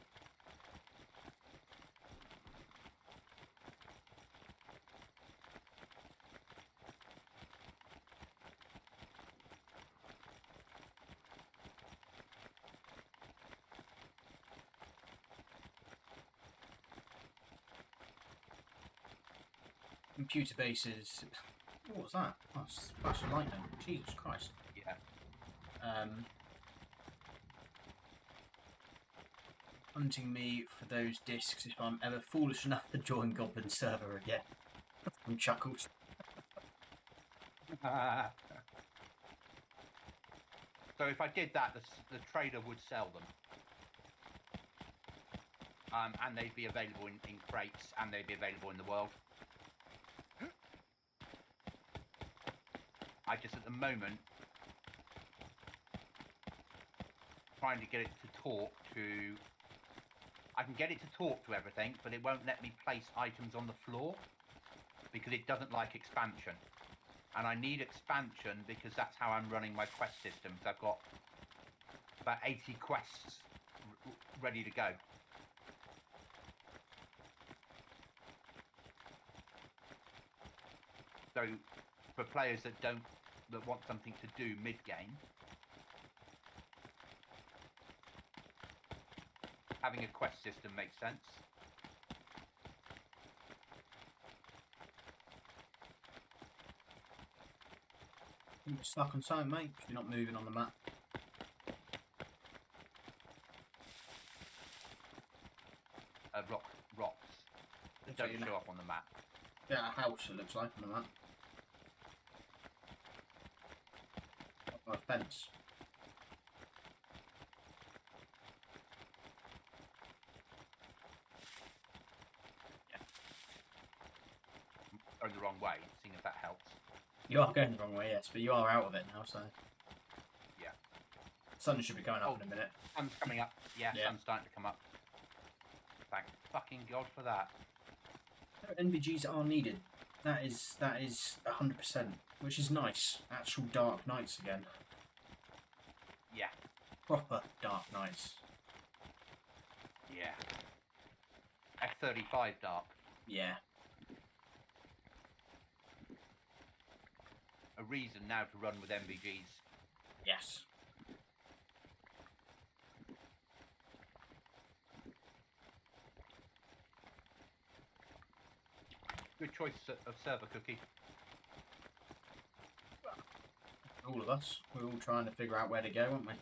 Computer bases. What was that? Oh, it's flashing lightning. Jesus Christ. Yeah. Hunting me for those discs if I'm ever foolish enough to join Goblin server again. I'm chuckles. So if I did that, the trader would sell them. And they'd be available in crates, and they'd be available in the world. I just, at the moment, trying to get it to talk to... I can get it to talk to everything, but it won't let me place items on the floor because it doesn't like expansion. And I need expansion because that's how I'm running my quest systems. I've got about 80 quests ready to go. So for players that want something to do mid-game, having a quest system makes sense. You're stuck on something, mate. You're not moving on the map. Rocks. They don't show up on the map. Yeah, a house it looks like on the map. Or a fence. Yeah. Going the wrong way, seeing if that helps. You are going the wrong way, yes, but you are out of it now, so... Yeah. Sun should be coming up in a minute. Sun's coming up. Yeah, sun's starting to come up. Thank fucking God for that. NVGs are needed. That is 100%, which is nice. Actual Dark Nights again. Yeah. Proper Dark Nights. Yeah. F-35 Dark. Yeah. A reason now to run with MVGs. Yes. Good choice of server, Cookie. All of us. We're all trying to figure out where to go, aren't we?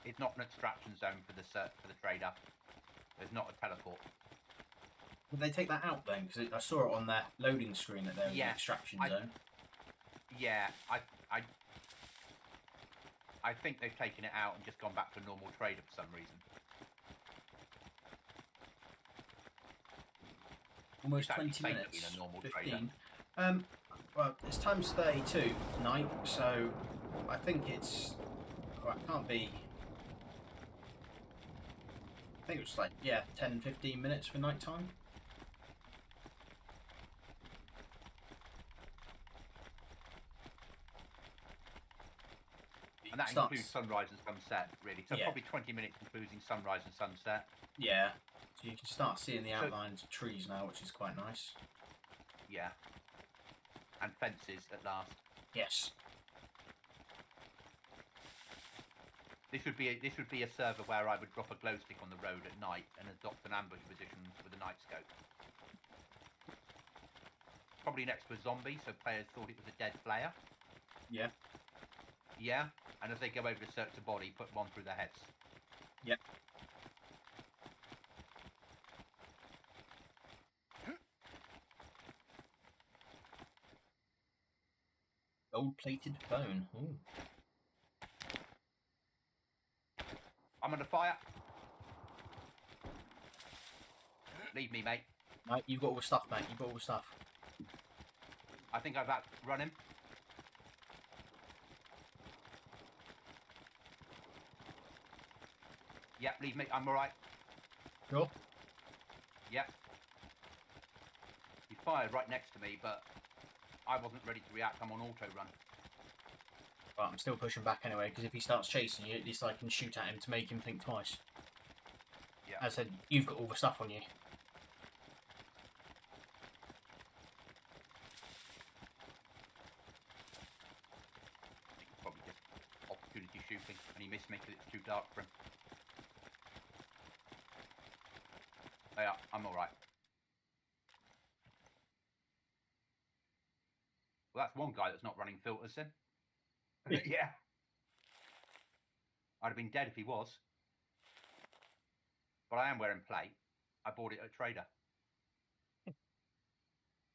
It's not an extraction zone for the trader. There's not a teleport. Would they take that out then? Because I saw it on their loading screen that there was an extraction zone. Yeah, I think they've taken it out and just gone back to a normal trader for some reason. Almost 20 minutes. In a normal 15. trader. Well, it's times 32 night, so I think it's. Well, it can't be. I think it was like, yeah, 10, 15 minutes for night time. And that includes sunrise and sunset, really. So probably 20 minutes including sunrise and sunset. Yeah. So you can start seeing the outlines of trees now, which is quite nice. Yeah. And fences at last. Yes. This would be a server where I would drop a glow stick on the road at night and adopt an ambush position with a night scope. Probably next to a zombie, so players thought it was a dead player. Yeah. Yeah, and as they go over to search the body, put one through their heads. Yep. Gold-plated bone. Ooh. I'm under fire. Leave me, mate. No, you've got all the stuff, mate. You've got all the stuff. I think I've outrun him. Yep, leave me. I'm alright. Sure. Yep. He fired right next to me, but I wasn't ready to react. I'm on auto run. But I'm still pushing back anyway, because if he starts chasing you, at least I can shoot at him to make him think twice. Yeah. As I said, you've got all the stuff on you. I think it's probably just opportunity shooting, and he missed me because it's too dark for him. Yeah, I'm alright. Well, that's one guy that's not running filters then. Yeah. I'd have been dead if he was. But I am wearing plate. I bought it at Trader.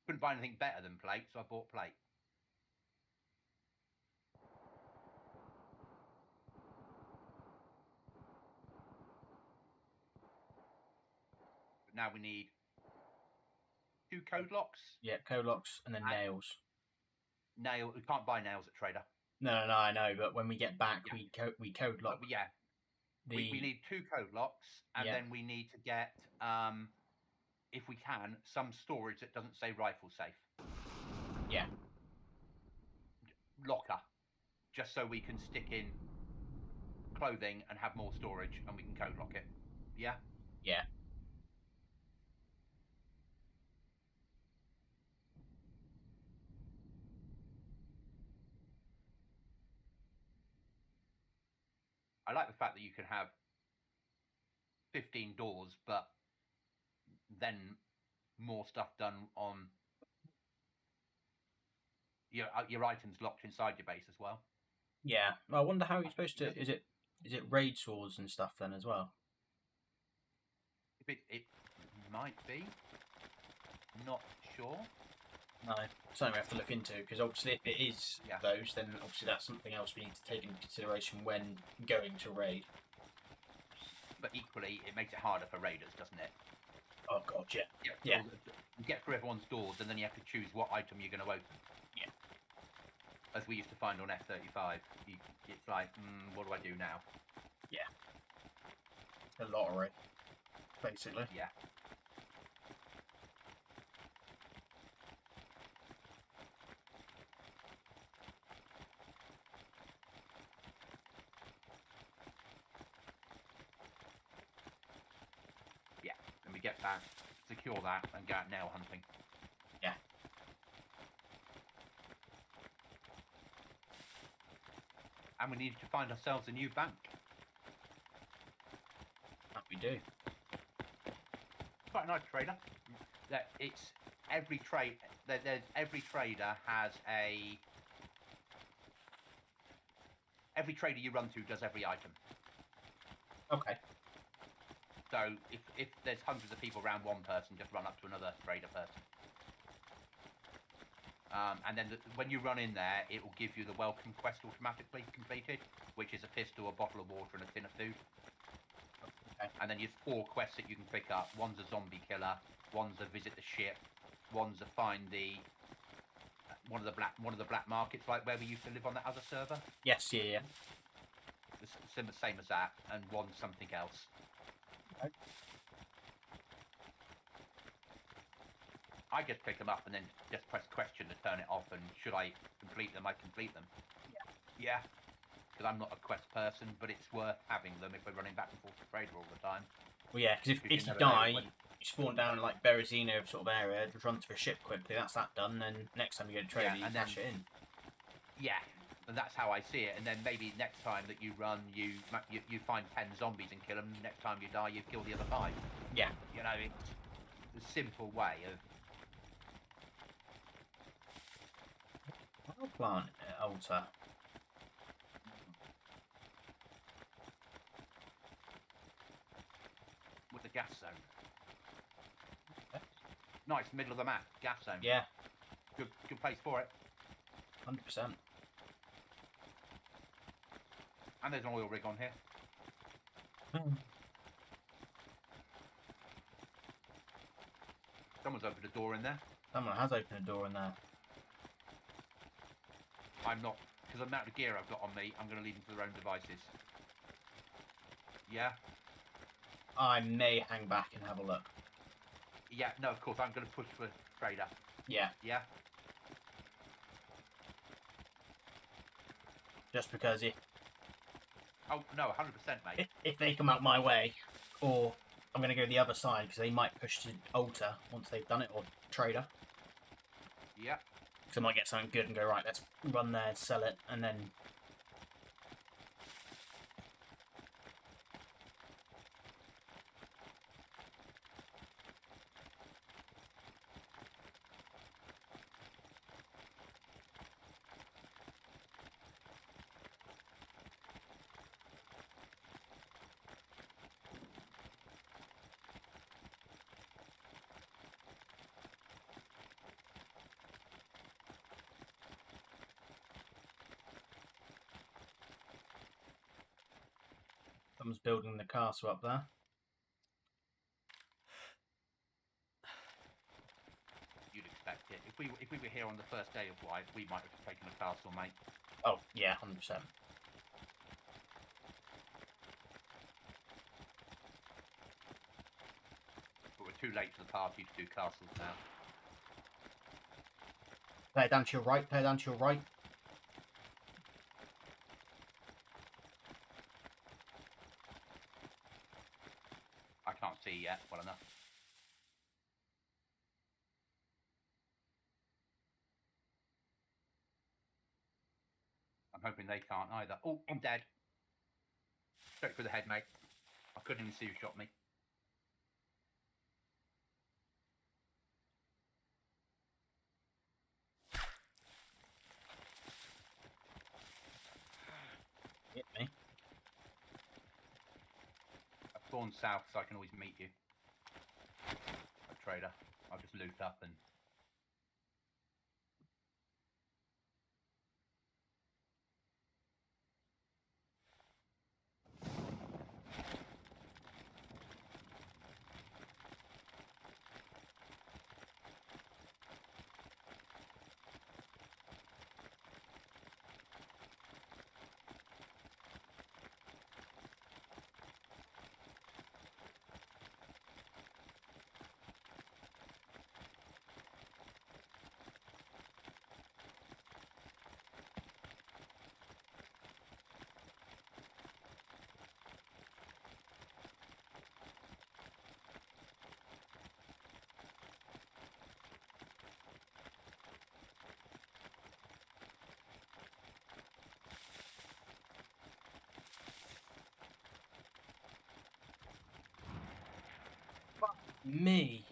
Couldn't buy anything better than plate, so I bought plate. But now we need 2 code locks. Yeah, code locks and then nails. We can't buy nails at Trader. No, I know, but when we get back, we code lock. Yeah. We need 2 code locks, and then we need to get, if we can, some storage that doesn't say rifle safe. Yeah. Locker, just so we can stick in clothing and have more storage, and we can code lock it. Yeah? Yeah. I like the fact that you can have 15 doors, but then more stuff done on your items locked inside your base as well. Yeah. I wonder how you're supposed to. Is it raid swords and stuff then as well? It might be. Not sure. No, something we have to look into, because obviously if it is those, then obviously that's something else we need to take into consideration when going to raid. But equally, it makes it harder for raiders, doesn't it? Oh god, yeah. Yeah. You get through everyone's doors, and then you have to choose what item you're going to open. Yeah. As we used to find on F-35, it's like, what do I do now? Yeah. A lottery, basically. Yeah. Get that, secure that, and go out nail hunting. Yeah. And we need to find ourselves a new bank. That we do. Quite a nice trader. That it's every trade. There's every trader has a. Every trader you run to does every item. Okay. So if there's hundreds of people around one person, just run up to another trader person. And then when you run in there, it will give you the welcome quest automatically completed, which is a pistol, a bottle of water, and a tin of food. Okay. And then there's 4 quests that you can pick up. One's a zombie killer, one's a visit the ship, one's a find the one of the black markets, like where we used to live on that other server. Yes, yeah. The same as that, and one something else. Okay. I just pick them up and then just press question to turn it off, and should I complete them, I complete them. Yeah. Because I'm not a quest person, but it's worth having them if we're running back and forth to Trader all the time. Well, yeah, because if you die, you spawn down in like Berezino sort of area, just run to a ship quickly, that's that done, then next time you go to Trader, you dash it in. Yeah, and that's how I see it, and then maybe next time that you run, you find 10 zombies and kill them, next time you die, you kill the other 5. Yeah. You know, it's a simple way of... I'll plant altar. With the gas zone. Nice, middle of the map, gas zone. Yeah. Good place for it. 100%. And there's an oil rig on here. Someone's opened a door in there. Someone has opened a door in there. I'm not, because of the amount of gear I've got on me, I'm going to leave them to their own devices. Yeah? I may hang back and have a look. Yeah, no, of course, I'm going to push for Trader. Yeah. Yeah? Just because if... Oh, no, 100%, mate. If they come out my way, or I'm going to go the other side, because they might push to altar once they've done it, or Trader. Yeah. Because I might get something good and go, right, let's run there, sell it, and then... Someone's building the castle up there. You'd expect it. If we were here on the first day of life, we might have taken a castle, mate. Oh, yeah, 100%. But we're too late to the party to do castles now. Play it down to your right, play it down to your right. I can't see yet well enough. I'm hoping they can't either. Oh, I'm dead. Straight through the head, mate. I couldn't even see who shot me. Hit me. I've gone south so I can always meet you. A Trader. I'll just loot up and... Me.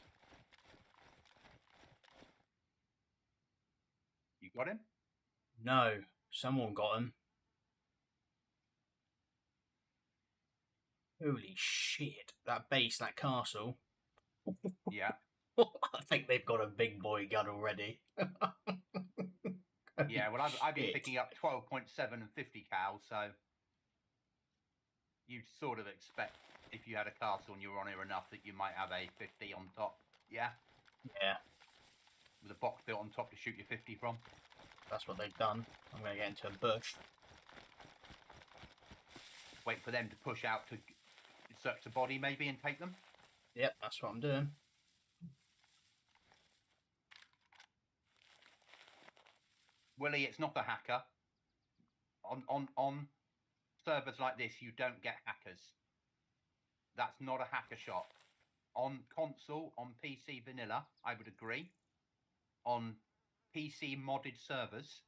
You got him? No, someone got him. Holy shit. That base, that castle. Yeah. I think they've got a big boy gun already. Yeah, well, I've been picking up 12.7 and 50 cal, so you'd sort of expect if you had a castle and you were on here enough that you might have a 50 on top. Yeah? Yeah. With a box built on top to shoot your 50 from. That's what they've done. I'm going to get into a bush. Wait for them to push out to search the body maybe and take them? Yep, that's what I'm doing. Willie, it's not a hacker. On servers like this, you don't get hackers. That's not a hacker shot. On console, on PC vanilla, I would agree. On PC modded servers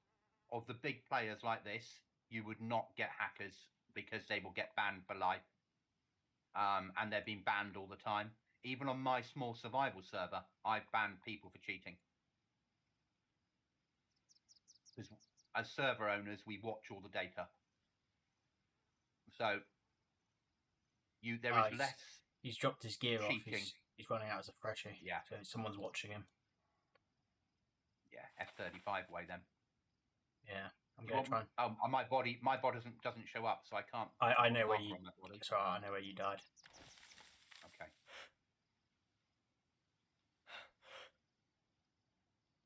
of the big players like this, you would not get hackers because they will get banned for life. And they're being banned all the time. Even on my small survival server, I've banned people for cheating. Because as server owners, we watch all the data. So there is less. He's dropped his gear cheating. off. He's running out as a freshie. Yeah. So someone's watching him. Yeah, F35 way then. Yeah, I'm going to try. My body doesn't show up, so I can't. I know where you. It's alright. I know where you died. Okay.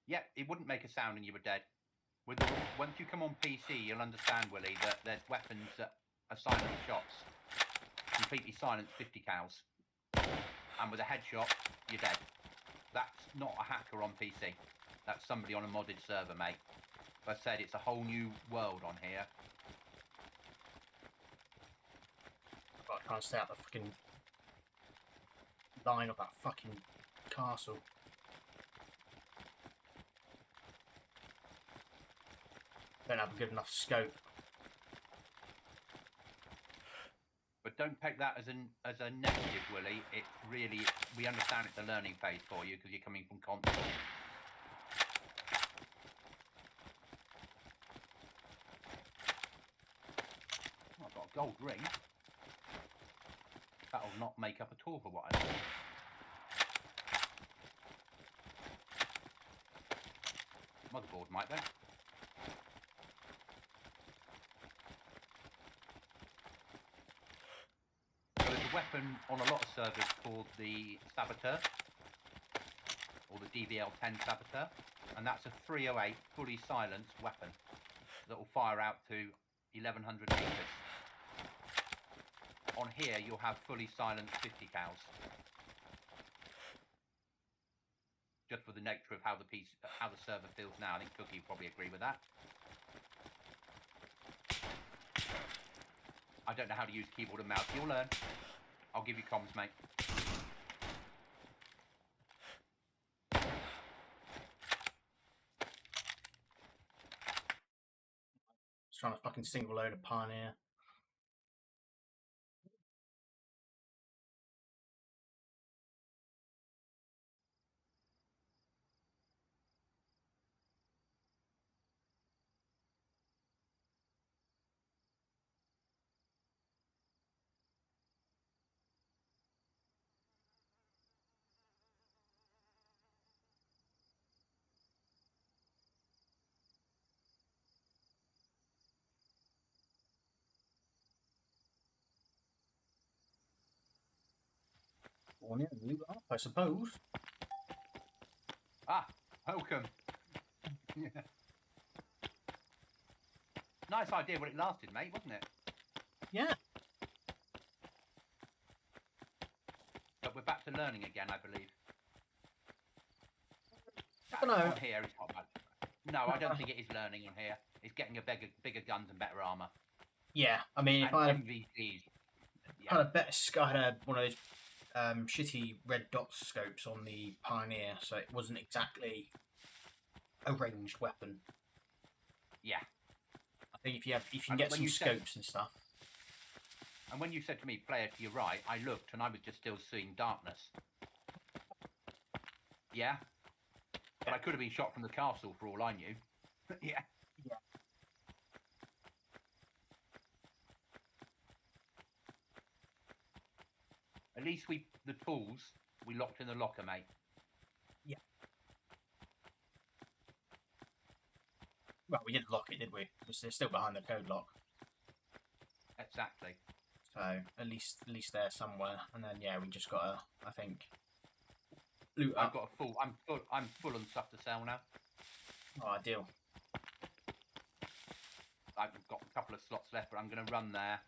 Yeah, it wouldn't make a sound and you were dead. Once you come on PC, you'll understand, Willie, that there's weapons that are silent shots. Completely silent 50 cows. And with a headshot, you're dead. That's not a hacker on PC. That's somebody on a modded server, mate. As I said, it's a whole new world on here. I've got to try and stay out the fucking line of that fucking castle. Don't have a good enough scope. But don't take that as a negative, Willie. It's really, we understand it's a learning phase for you because you're coming from console. Oh, I've got a gold ring. That'll not make up at all for what I do. Motherboard might though. Weapon on a lot of servers called the Saboteur or the DVL-10 Saboteur, and that's a 308 fully silenced weapon that will fire out to 1100 meters. On here you'll have fully silenced 50 cows, just for the nature of how the server feels now. I think Cookie will probably agree with that. I don't know how to use keyboard and mouse. You'll learn. I'll give you comms, mate. Just trying to fucking single load a Pioneer. Well, yeah, loot up, I suppose. Ah, welcome. Yeah. Nice idea when it lasted, mate, wasn't it? Yeah. But we're back to learning again, I believe. I don't know. On here, it's not bad. No, I don't think it is learning on here. It's getting a bigger guns and better armour. Yeah, I mean, if and I had MVCs. had a better, I had one of those shitty red dot scopes on the Pioneer, so it wasn't exactly a ranged weapon. Yeah. I think if you can get some scopes and stuff. And when you said to me, player to your right, I looked and I was just still seeing darkness. Yeah. But I could have been shot from the castle for all I knew. Yeah. Yeah. At least the tools we locked in the locker, mate. Yeah. Well, we didn't lock it, did we? They're still behind the code lock. Exactly. So at least they're somewhere, and then yeah, we just gotta, I think, loot up. I'm full on stuff to sell now. Oh, ideal. I've got a couple of slots left, but I'm going to run there.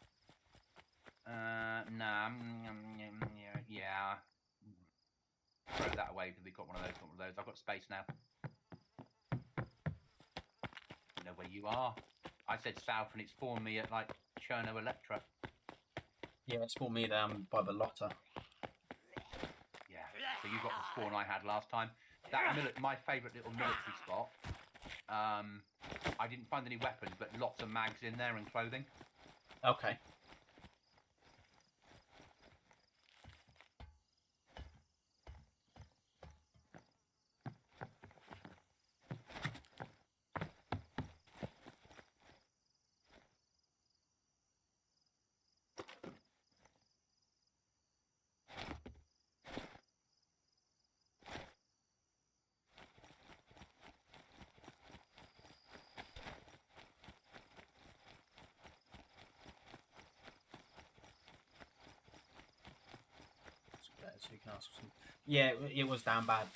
Nah, yeah. Throw that away because we've got one of those. I've got space now. You know where you are. I said south, and it spawned me at like Cherno Electra. Yeah, it spawned me down by the Lotter. Yeah, so you got the spawn I had last time. That my favourite little military spot. I didn't find any weapons, but lots of mags in there and clothing. Okay. So you can ask some. Yeah, it was down bad.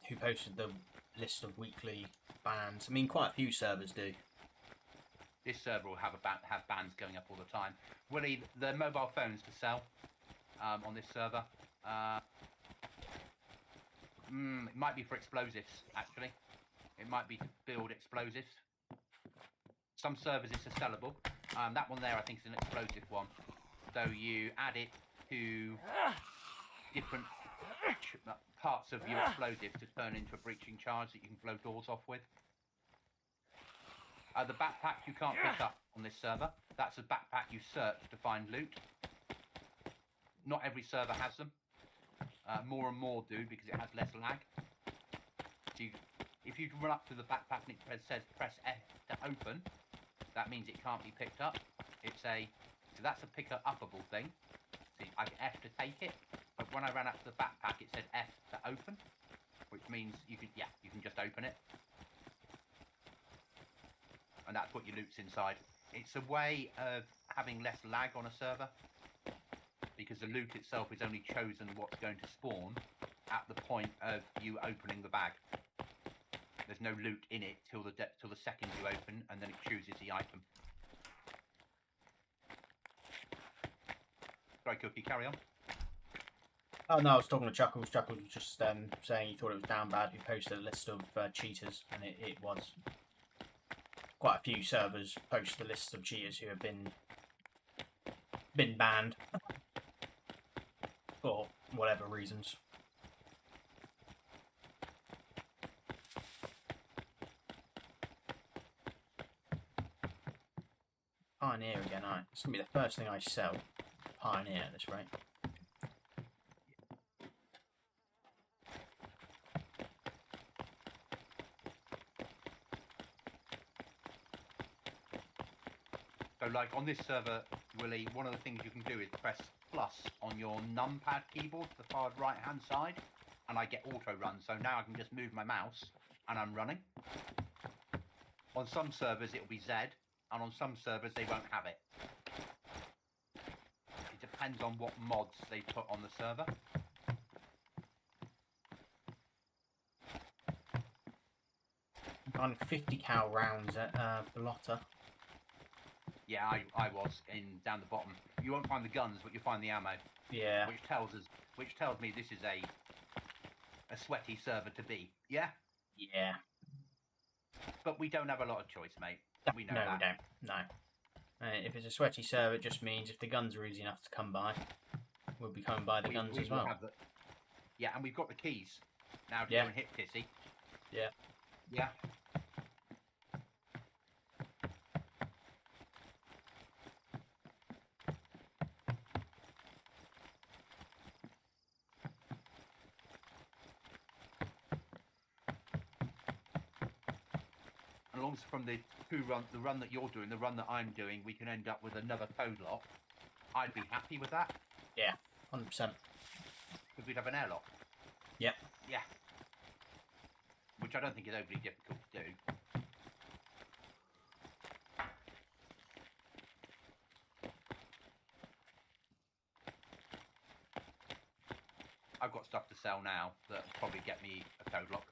Who posted the list of weekly bans? I mean, quite a few servers do. This server will have bans going up all the time. Willie, the mobile phones to sell on this server. It might be for explosives, actually. It might be to build explosives. Some servers it's a sellable. That one there, I think, is an explosive one. So you add it to different parts of your explosive to turn into a breaching charge that you can blow doors off with. The backpack you can't pick up on this server. That's a backpack you search to find loot. Not every server has them. More and more do because it has less lag. So if you run up to the backpack and it says press F to open, that means it can't be picked up. So that's a upable thing. So I get F to take it, but when I ran up to the backpack, it said F to open, which means you can just open it, and that's what your loot's inside. It's a way of having less lag on a server because the loot itself is only chosen what's going to spawn at the point of you opening the bag. There's no loot in it till the second you open, and then it chooses the item. Sorry, Cookie, carry on. Oh no, I was talking to Chuckles. Chuckles was just saying he thought it was down bad. He posted a list of cheaters, and it was. Quite a few servers post the lists of cheaters who have been banned for whatever reasons. Pioneer again, alright. It's going to be the first thing I sell. Pioneer at this rate. So like on this server, Willie, one of the things you can do is press plus on your numpad keyboard to the far right hand side, and I get auto run. So now I can just move my mouse and I'm running. On some servers it'll be Z, and on some servers they won't have it. It depends on what mods they put on the server. I'm 50 cal rounds at Blotter. Yeah, I was in down the bottom. You won't find the guns, but you'll find the ammo. Yeah. Which tells me this is a sweaty server to be. Yeah. Yeah. But we don't have a lot of choice, mate. We know no, that. we don't. No. If it's a sweaty server, it just means if the guns are easy enough to come by, we'll be coming by the guns as well. Yeah, and we've got the keys now to go and hit Tissy. Yeah. Yeah. Along from the run that you're doing, the run that I'm doing, we can end up with another code lock. I'd be happy with that. Yeah, 100%. Because we'd have an airlock. Yep. Yeah. Which I don't think is overly difficult to do. I've got stuff to sell now that'll probably get me a code lock.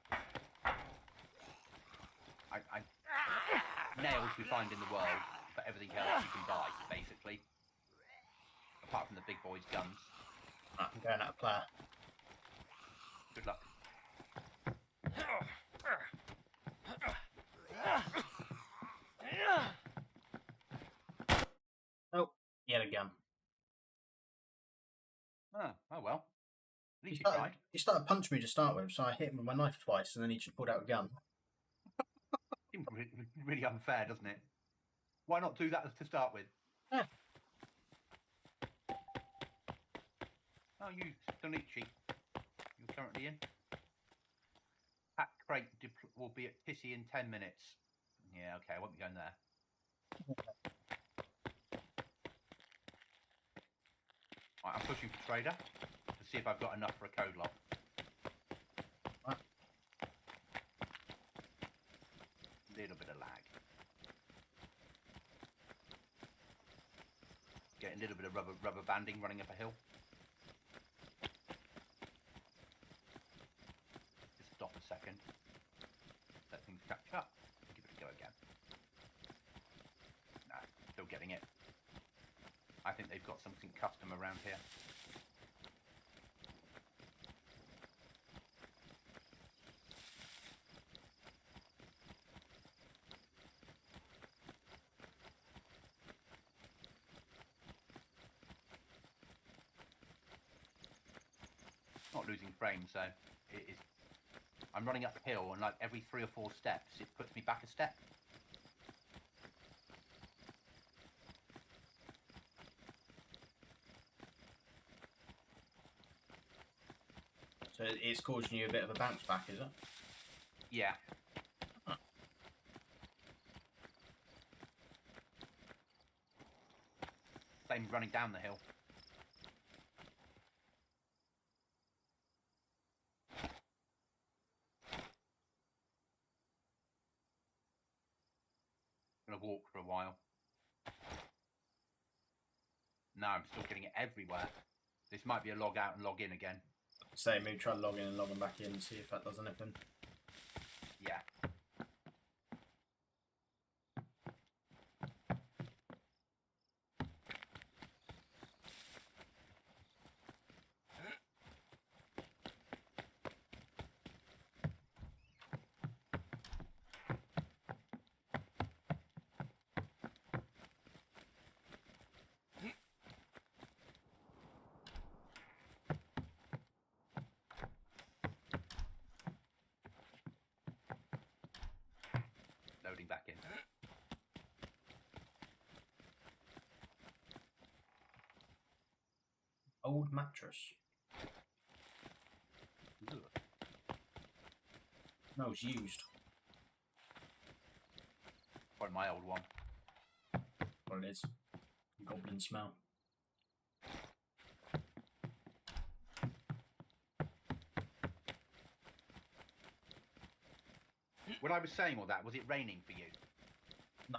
nails we find in the world, but everything else you can buy, basically. Apart from the big boys' guns. I'm going out of player. Good luck. Oh, he had a gun. Oh well. At least you tried. He started punching me to start with, so I hit him with my knife twice, and then he just pulled out a gun. Seems really unfair, doesn't it? Why not do that to start with? Yeah. Oh, you Stonichi. You're currently in. Pack crate will be at Pissy in 10 minutes. Yeah, okay, I won't be going there. Right, I'm pushing for trader to see if I've got enough for a code lock. Right. Little bit of lag. Getting a little bit of rubber banding running up a hill. Just stop a second. Let things catch up. Give it a go again. No, still getting it. I think they've got something custom around here. Not losing frames, so it is. I'm running uphill, and like every 3 or 4 steps, it puts me back a step. So it's causing you a bit of a bounce back, is it? Yeah. Huh. Same running down the hill. Gonna walk for a while. No, I'm still getting it everywhere. This might be a log out and log in again. So maybe try logging and logging back in and see if that does anything. Yeah. Loading back in. Old mattress. Ugh. No, it's used. Probably my old one. Well, it is. Goblin smell. When I was saying all that, was it raining for you? No.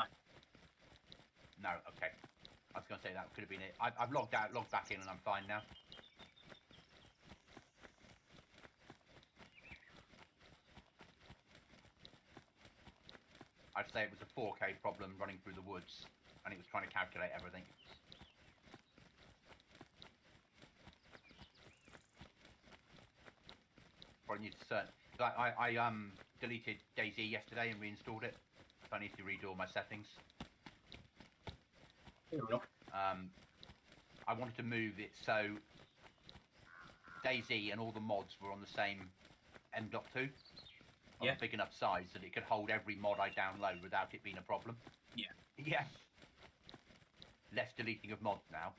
No, okay. I was going to say that could have been it. I've logged out, logged back in, and I'm fine now. I'd say it was a 4K problem running through the woods, and it was trying to calculate everything. Probably need to search. I deleted DayZ yesterday and reinstalled it. So I need to redo all my settings. Fair enough. I wanted to move it so DayZ and all the mods were on the same M.2. On a big enough size that it could hold every mod I download without it being a problem. Yeah. Yeah. Less deleting of mods now.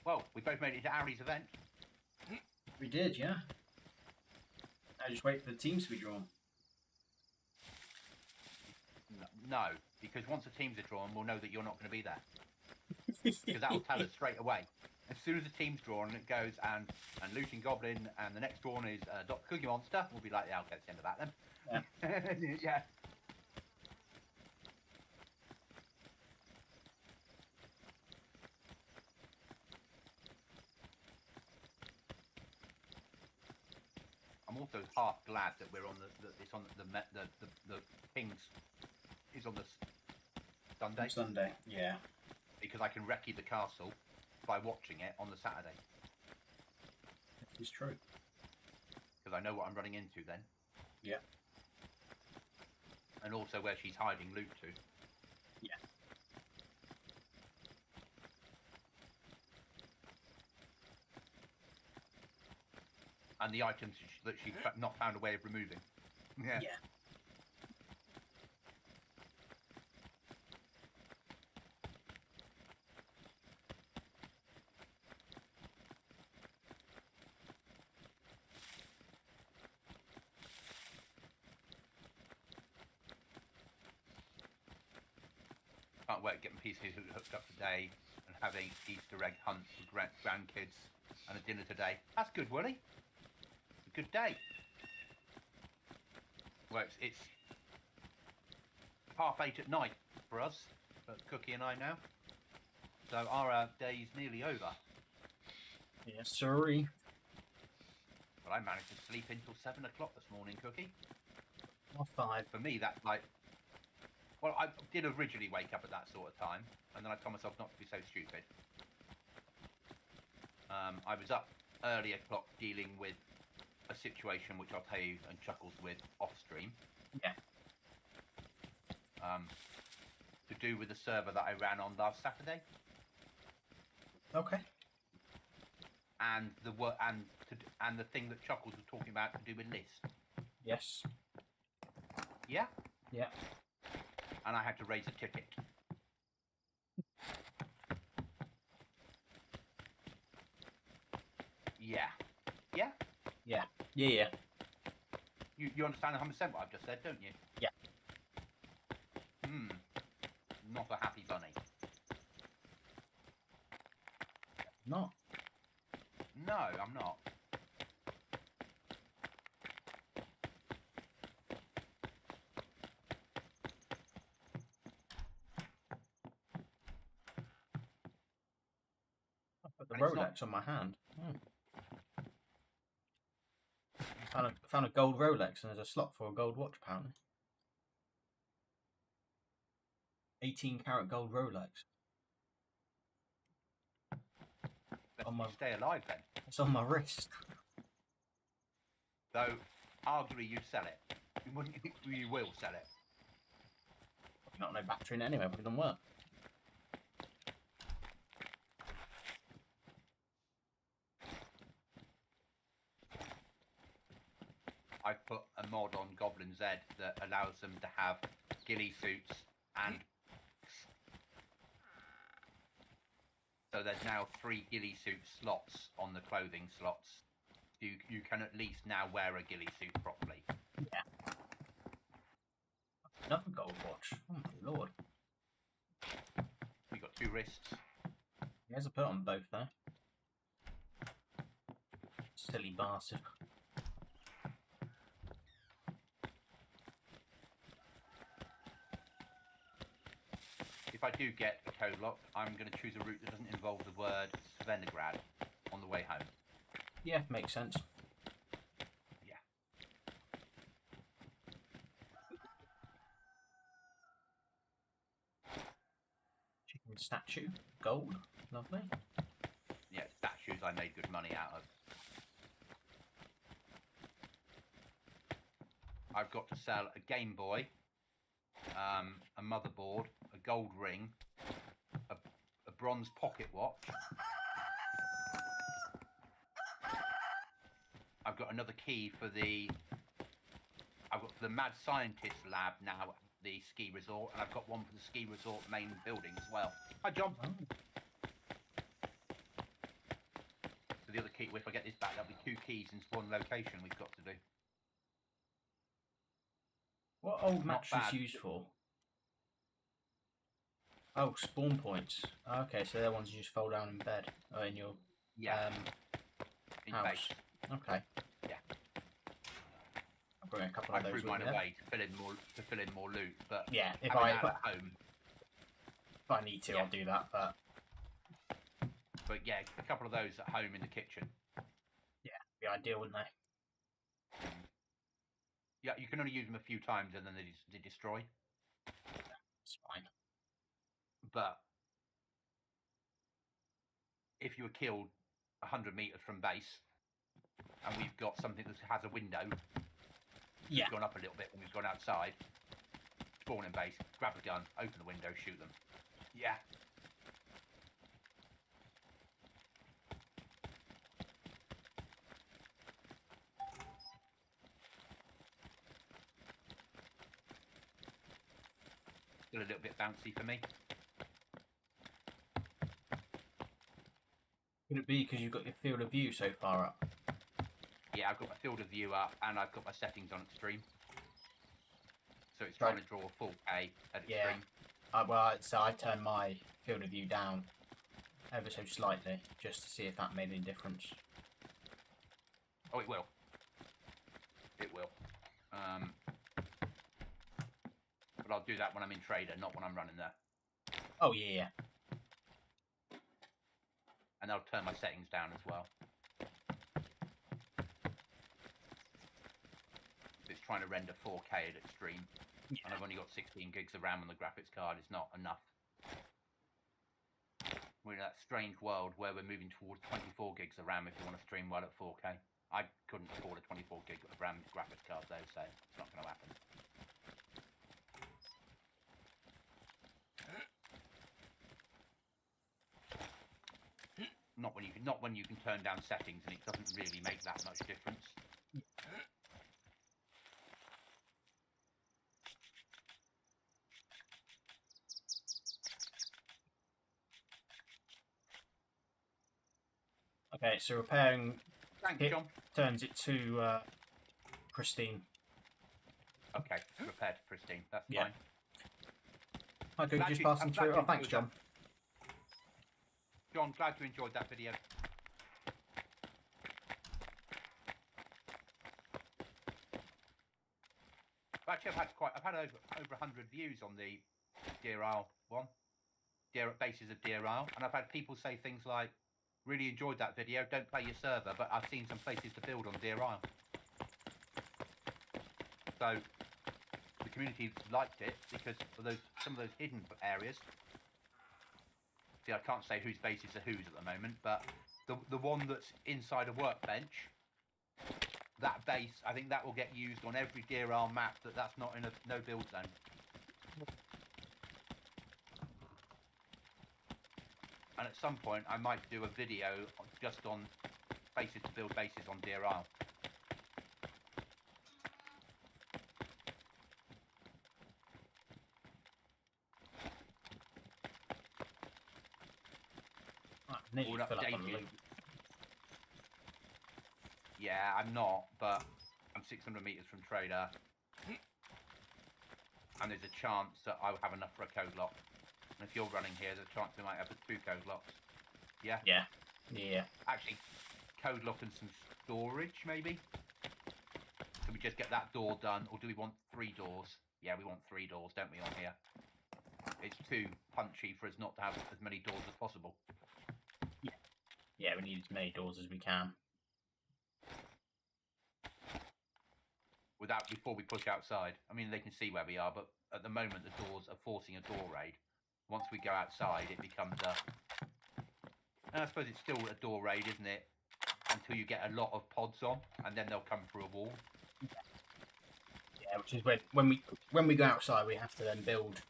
Well, we both made it to Ari's event. We did, yeah. I just wait for the teams to be drawn. No, because once the teams are drawn, we'll know that you're not going to be there. Because that'll tell us straight away. As soon as the team's drawn, it goes and Looting Goblin, and the next drawn is DrCookieeMonster. We'll be like, yeah, okay, that's the end of that then. Yeah. Yeah. also half glad that we're on it's on the King's is on the Sunday. Sunday, yeah. Because I can recce the castle by watching it on the Saturday. This is true. Because I know what I'm running into then. Yeah. And also where she's hiding loot to. Yeah. And the items that she's not found a way of removing. Yeah. Yeah. Can't wait getting pieces hooked up today and having Easter egg hunts with grandkids and a dinner today. That's good, Willie. A good day. Well, it's 8:30 at night for us, but Cookie and I now. So our day's nearly over. Yes, sorry. But I managed to sleep until 7 o'clock this morning, Cookie. Or 5. For me, that's like... Well, I did originally wake up at that sort of time, and then I told myself not to be so stupid. I was up early o'clock dealing with a situation which I'll tell you and chuckles with off stream. Yeah. To do with the server that I ran on last Saturday. Okay. And the thing that Chuckles was talking about to do with lists. Yes. Yeah? Yeah. And I had to raise a ticket. Yeah. Yeah? Yeah. Yeah. You understand 100% what I've just said, don't you? Yeah. Not a happy bunny. Not. No, I'm not. I put the Rolex on my hand. I found a gold Rolex and there's a slot for a gold watch apparently. 18-carat gold Rolex. On my... Stay alive then. It's on my wrist. So, arguably you sell it. You will sell it. Not no battery in it anyway, but it doesn't work. I put a mod on Goblin Z that allows them to have ghillie suits and... So there's now 3 ghillie suit slots on the clothing slots. You can at least now wear a ghillie suit properly. Yeah. Another gold watch. Oh my lord. You got 2 wrists. He has a put on both there. Silly bastard. If I do get a code lock, I'm going to choose a route that doesn't involve the word Svenograd on the way home. Yeah, makes sense. Yeah. Chicken statue, gold, lovely. Yeah, statues I made good money out of. I've got to sell a Game Boy, a motherboard, a gold ring, a bronze pocket watch. I've got another key for I've got the Mad Scientist lab now at the ski resort, and I've got one for the ski resort main building as well. Hi, John. Oh. So the other key, if I get this back, that'll be 2 keys in one location we've got to do. What old mattress used for? Oh, spawn points. Okay, so they're ones you just fold down in bed. Oh, in your in house. base. Okay. Yeah. I'll bring a couple of those. I threw mine away to fill in more loot, but yeah, if I at home. If I need to, yeah. I'll do that. But yeah, a couple of those at home in the kitchen. Yeah, be ideal, wouldn't they? Yeah, you can only use them a few times and then they destroy. It's fine. But if you were killed 100 meters from base, and we've got something that has a window, yeah, gone up a little bit when we've gone outside, spawn in base, grab a gun, open the window, shoot them. Yeah. Still a little bit bouncy for me. Could it be because you've got your field of view so far up? Yeah, I've got my field of view up and I've got my settings on extreme. So it's trying to draw a full K at extreme. Well, so I turned my field of view down ever so slightly just to see if that made any difference. Oh, it will. It will. But I'll do that when I'm in trader, not when I'm running there. Oh, yeah. And I'll turn my settings down as well. It's trying to render 4K at extreme. Yeah. And I've only got 16 gigs of RAM on the graphics card. It's not enough. We're in that strange world where we're moving towards 24 gigs of RAM if you want to stream well at 4K. I couldn't afford a 24 gig of RAM graphics card though, so it's not going to happen. Not when you can turn down settings and it doesn't really make that much difference. Okay, so repairing Thanks, John. turns it to pristine. Okay, repair to pristine. That's fine. Hi, Google, just passing through. Oh, thanks, John. John, glad you enjoyed that video. Actually, I've had over 100 views on the Deer Isle one, bases of Deer Isle, and I've had people say things like, "Really enjoyed that video. Don't play your server, but I've seen some places to build on Deer Isle." So the community liked it because of some of those hidden areas. See, I can't say whose bases are whose at the moment, but the one that's inside a workbench, that base, I think that will get used on every Deer Isle map that's not in a no build zone. And at some point, I might do a video just on places to build bases on Deer Isle. Yeah, I'm not, but I'm 600 meters from trader, and there's a chance that I'll have enough for a code lock. And if you're running here, there's a chance we might have 2 code locks. Yeah? Yeah. Yeah. Actually, code lock and some storage, maybe? So we just get that door done, or do we want 3 doors? Yeah, we want 3 doors, don't we, on here? It's too punchy for us not to have as many doors as possible. Yeah. Yeah, we need as many doors as we can. Before we push outside. I mean, they can see where we are, but at the moment the doors are forcing a door raid. Once we go outside, it becomes and I suppose it's still a door raid, isn't it? Until you get a lot of pods on, and then they'll come through a wall. Yeah, which is when we go outside, we have to then build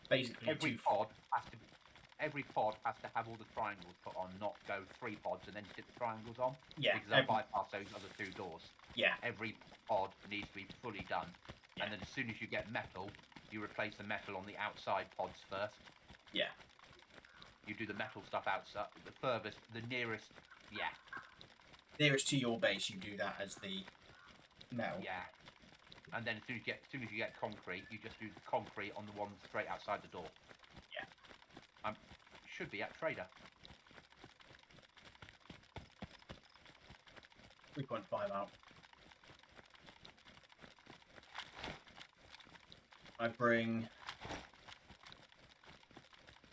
basically every pod has to have all the triangles put on, not go 3 pods and then stick the triangles on. Yeah. Because they'll bypass those other 2 doors. Yeah. Every pod needs to be fully done. Yeah. And then as soon as you get metal, you replace the metal on the outside pods first. Yeah. You do the metal stuff outside, the nearest to your base, you do that as the metal. Yeah. And then as soon as you get concrete, you just do the concrete on the one straight outside the door. Yeah. Should be at trader. 3.5 out. I bring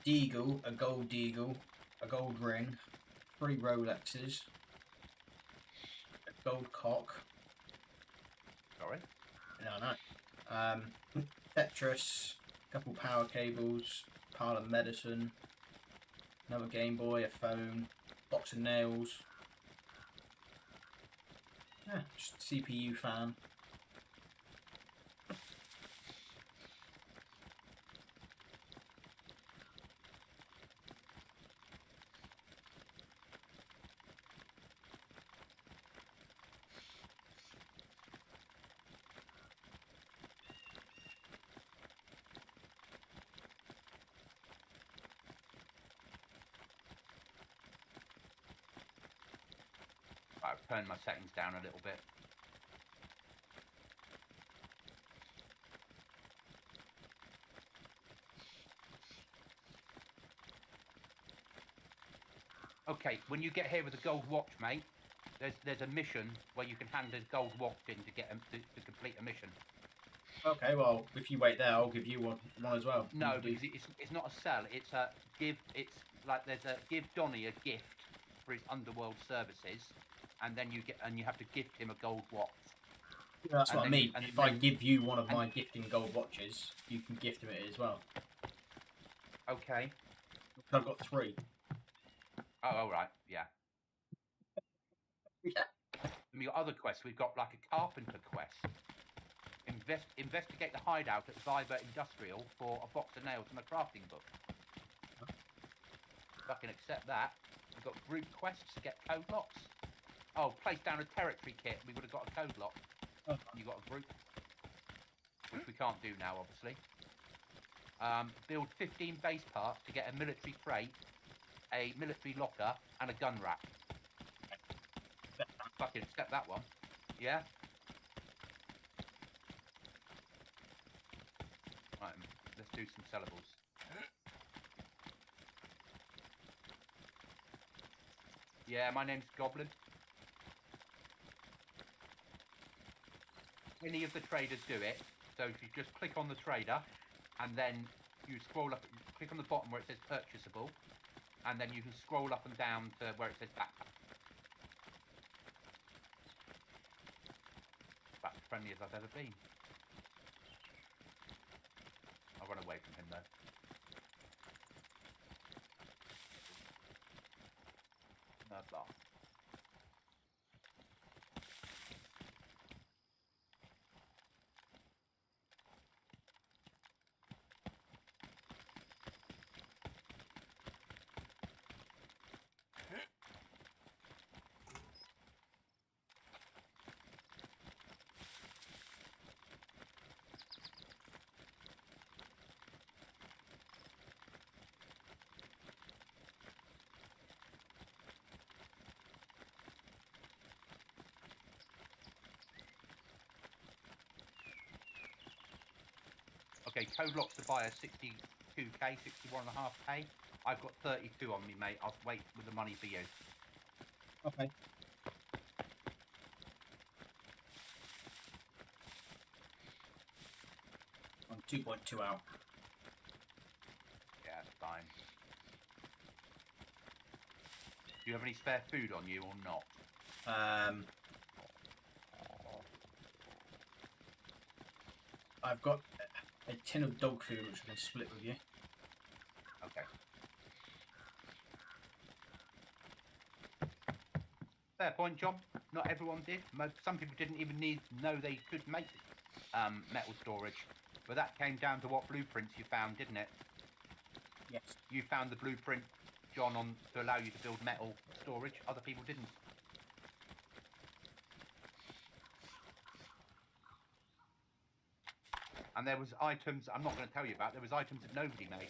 deagle, a gold deagle, a gold ring, 3 Rolexes, a gold cock. Sorry? Yeah, I know. Tetris, a couple power cables, pile of medicine, another Game Boy, a phone, box of nails. Yeah, just CPU fan. Right, I've turned my settings down a little bit. Okay, when you get here with a gold watch, mate, there's a mission where you can hand a gold watch in to get to complete a mission. Okay, well, if you wait there, I'll give you one as well. No, because it's not a sell. It's a give. It's like there's a give Donny a gift for his underworld services, and then you have to gift him a gold watch. Yeah, that's what I mean. If I give you one of my gifting gold watches, you can gift him it as well. Okay. I've got 3. Oh, all right. Yeah. Yeah. And we got other quests. We've got like a carpenter quest. Investigate the hideout at Viber Industrial for a box of nails and a crafting book. Fucking accept that. We've got group quests to get code locks. Oh, place down a territory kit. We would have got a code lock. You got a group, which we can't do now, obviously. Build 15 base parts to get a military crate, a military locker, and a gun rack. Fucking accept that one. Yeah? Right, let's do some sellables. Yeah, my name's Goblin. Any of the traders do it. So if you just click on the trader, and then you scroll up, click on the bottom where it says purchasable, and then you can scroll up and down to where it says backpack. About as friendly as I've ever been. I'll run away from him though. No blah. Okay, code locks to buy a 62k, 61.5k. I've got 32 on me, mate. I'll wait with the money for you. Okay. I'm 2.2 out. Yeah, that's fine. Do you have any spare food on you or not? I've got a tin of dog food which I can split with you. Okay. Fair point, John. Not everyone did. Some people didn't even know they could make metal storage. But that came down to what blueprints you found, didn't it? Yes. You found the blueprint, John, to allow you to build metal storage. Other people didn't. And there was items I'm not going to tell you about. There was items that nobody made.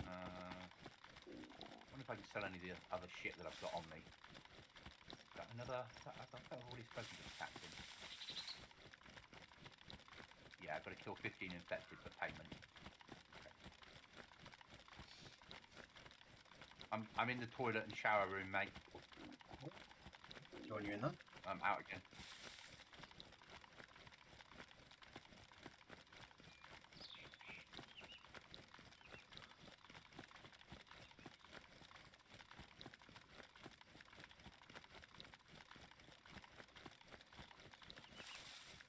I wonder if I can sell any of the other shit that I've got on me. Got another. I've already spoken to the captain. Yeah, I've got to kill 15 infected for payment. I'm in the toilet and shower room, mate. Join you in that? I'm out again.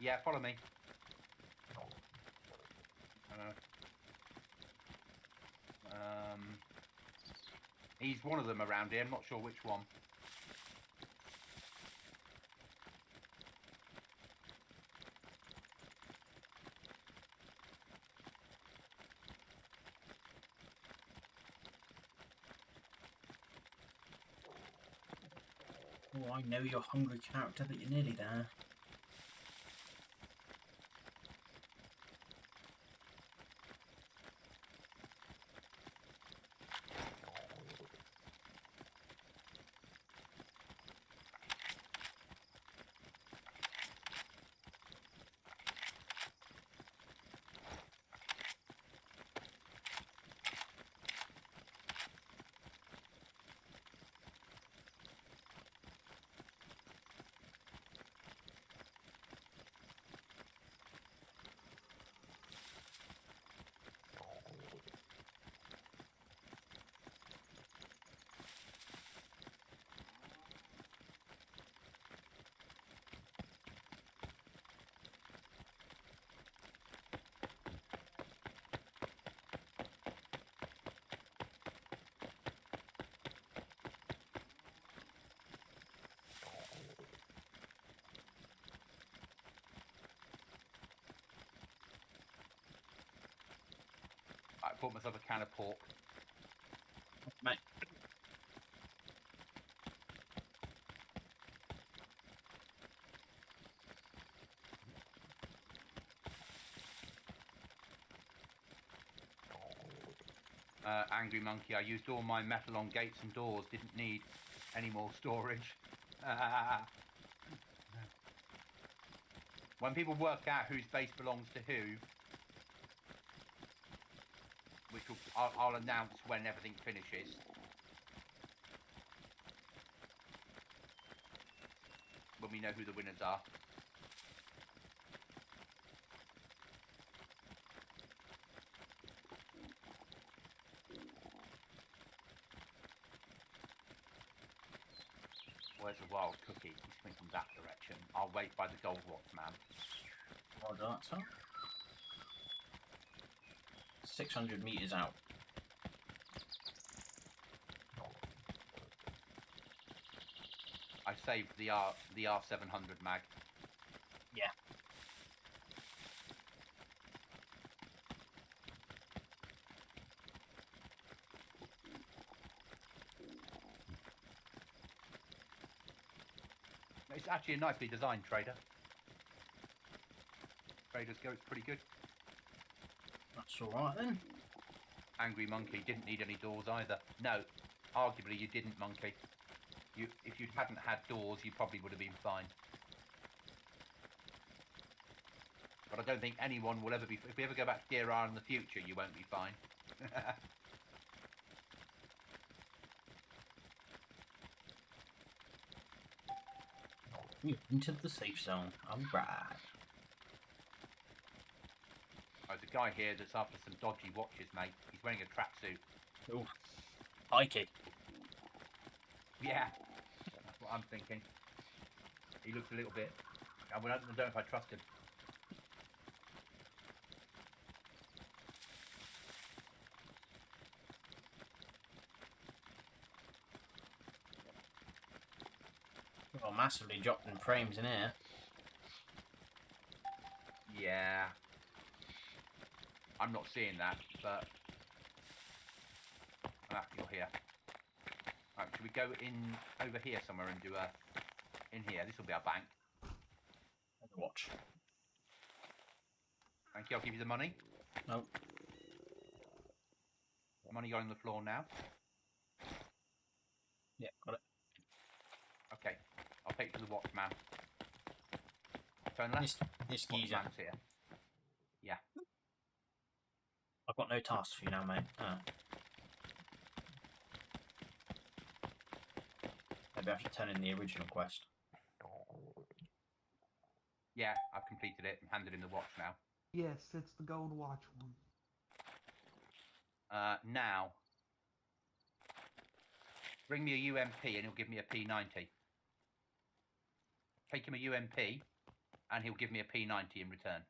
Yeah, follow me. He's one of them around here. I'm not sure which one. Oh, I know your hungry character, but you're nearly there. I bought myself a can of pork. Mate. Angry Monkey, I used all my metal on gates and doors, didn't need any more storage. When people work out whose base belongs to who, which I'll announce when everything finishes. When we know who the winners are. Where's the wild cookie? He's coming from that direction. I'll wait by the gold watch, man. Well done, son. 600 meters out. I saved the R700 mag. Yeah. It's actually a nicely designed trader. Trader's Go, it's pretty good. That's alright then. Angry Monkey didn't need any doors either. No, arguably you didn't, Monkey. If you hadn't had doors, you probably would have been fine. But I don't think anyone will ever be... If we ever go back to DRR in the future, you won't be fine. Into the safe zone. Alright. There's a guy here that's after some dodgy watches, mate. He's wearing a tracksuit. Oh, pikey. Yeah, that's what I'm thinking. He looks a little bit... I don't know if I trust him. Well, massively dropped in frames in here. Yeah. I'm not seeing that, but... Ah, you're here. Right, should we go in over here somewhere and do a... In here, this will be our bank. Watch. Thank you, I'll give you the money. Nope. Money going on the floor now. Yeah, got it. Okay, I'll take you to the watchman. Turn left. This geezer. Watchman's here. Yeah. I've got no tasks for you now, mate. Maybe I should turn in the original quest. Yeah, I've completed it and handed in the watch now. Yes, it's the gold watch one. Now, bring me a UMP and he'll give me a P90. Take him a UMP and he'll give me a P90 in return.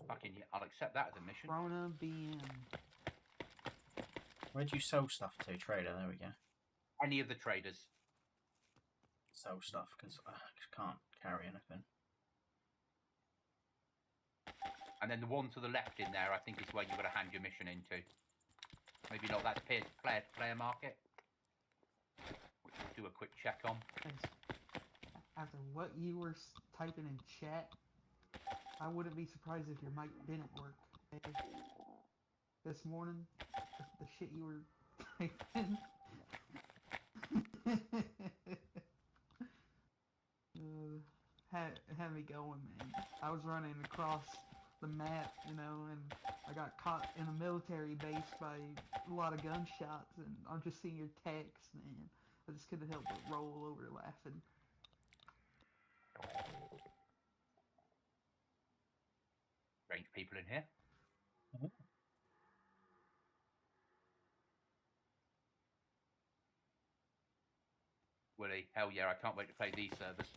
Fucking, I'll accept that as a mission. Corona BM. Where'd you sell stuff to? Trader, there we go. Any of the traders. Sell stuff, because I can't carry anything. And then the one to the left in there, I think, is where you've got to hand your mission into. Maybe not, that's player market. Which we'll do a quick check on. After what you were typing in chat, I wouldn't be surprised if your mic didn't work. This morning, the shit you were typing. Had me going, man. I was running across the map, you know, and I got caught in a military base by a lot of gunshots, and I'm just seeing your text, man. I just couldn't help but roll over laughing. Strange people in here. Mm-hmm. Willie, hell yeah, I can't wait to play these servers.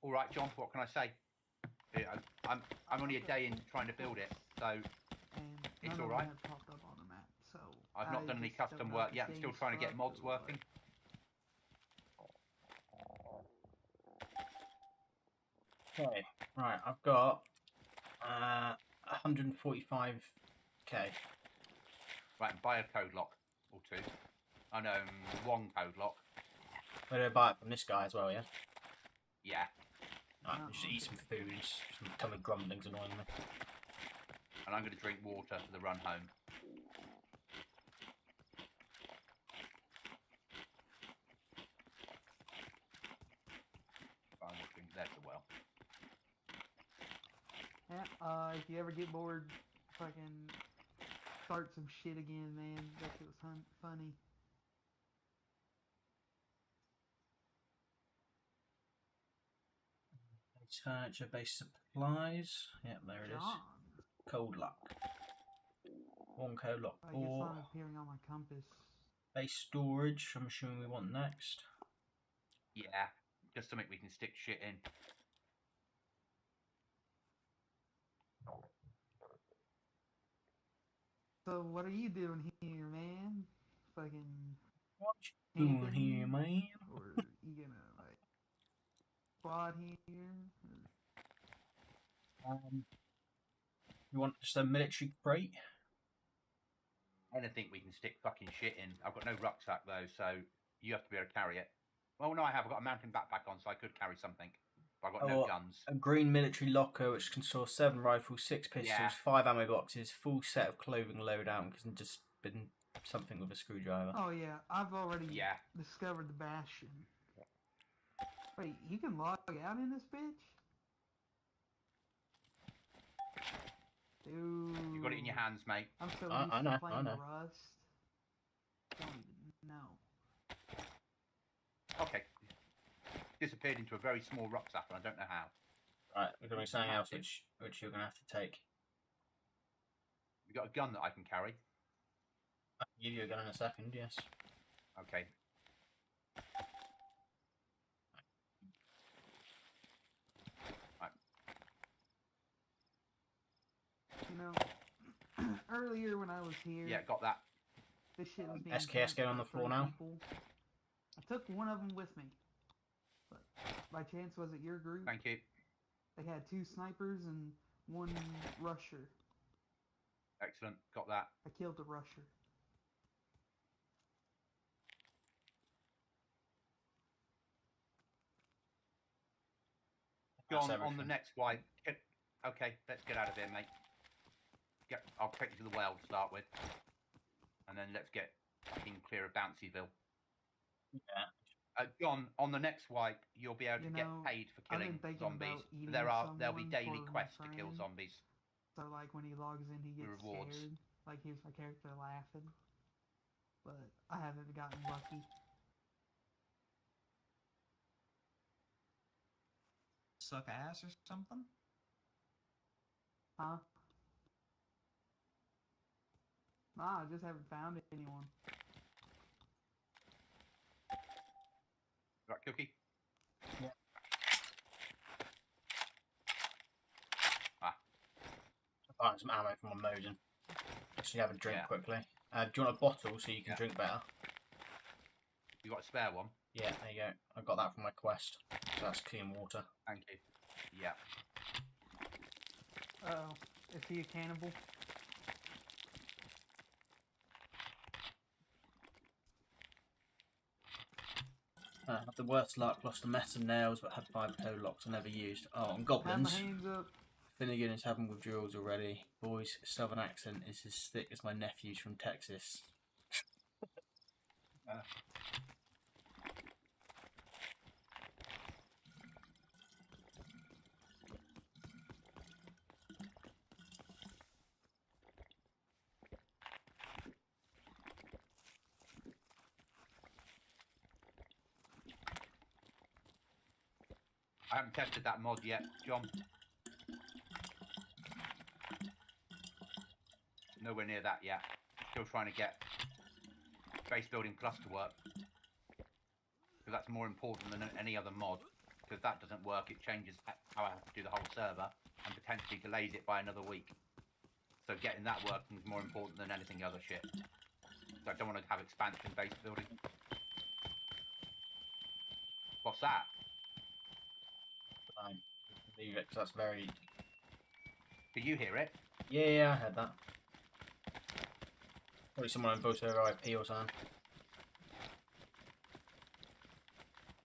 All right, John, what can I say? I'm only a day in trying to build it, so it's all right. Popped up on the map, so I've not done any custom work yet. I'm still trying to get mods working. Okay, right, I've got 145k. Right, buy a code lock or two. I know, one code lock. Where do I buy it from? This guy as well, yeah? Yeah. Right, just eat some food, some tummy grumblings annoying me. And I'm going to drink water for the run home. I'm not drinking that so well. Yeah, if you ever get bored, fucking start some shit again, man. That shit was funny. Base furniture, base supplies. Yep, there it is. Cold lock. One code lock. I guess I'm appearing on my compass. Base storage, I'm assuming we want next. Yeah, just something we can stick shit in. So what are you doing here, man? Fucking what you doing here, man? Or you gonna like squad here? You want just a military crate? Anything we can stick fucking shit in. I've got no rucksack though, so you have to be able to carry it. Well, no, I have. I've got a mountain backpack on, so I could carry something. But I've got no guns. A green military locker which can store 7 rifles, 6 pistols, 5 ammo boxes, full set of clothing loadout, and just been something with a screwdriver. Oh yeah, I've already discovered the Bastion. Wait, you can log out in this bitch? Dude. You've got it in your hands, mate. I'm so used to playing Rust. Don't even know. Okay. Disappeared into a very small rucksack, and I don't know how. Right, we're going to be something else which you're going to have to take. You got a gun that I can carry? I can give you a gun in a second, yes. Okay. Right. You know, earlier when I was here... Yeah, got that. This shit was being... SKS get on the floor now. I took one of them with me. But by chance, was it your group? Thank you. They had 2 snipers and 1 rusher. Excellent, got that. I killed the rusher. John, on the next wipe. Okay, let's get out of here, mate. I'll take you to the well to start with. And then let's get fucking clear of Bouncyville. Yeah. John, on the next wipe, you'll be able to get paid for killing zombies. There'll be daily quests to kill zombies. So like when he logs in, he gets rewards. scared. Like here's my character laughing. but I haven't gotten lucky. Suck ass or something? Huh? Nah, I just haven't found anyone. Right, Cookie? Yeah. Find some ammo from my Mosin. Actually, have a drink quickly. Do you want a bottle so you can drink better? You got a spare one? Yeah, there you go. I got that from my quest. So that's clean water. Thank you. Yeah. Uh-oh. Is he a cannibal? I had the worst luck, lost a mess of nails, but had 5 toe locks I never used. Oh, and Have goblins. my hands up. Finnegan is having withdrawals already. Boy's southern accent is as thick as my nephew's from Texas. I haven't tested that mod yet, John. Nowhere near that yet. Still trying to get base building plus to work. Because that's more important than any other mod. Because if that doesn't work, it changes how I have to do the whole server and potentially delays it by another week. So getting that working is more important than anything other shit. So I don't want to have expansion base building. What's that? Fine. Leave it, because that's very... Did you hear it? Yeah, I heard that. Probably someone on voice over IP or something.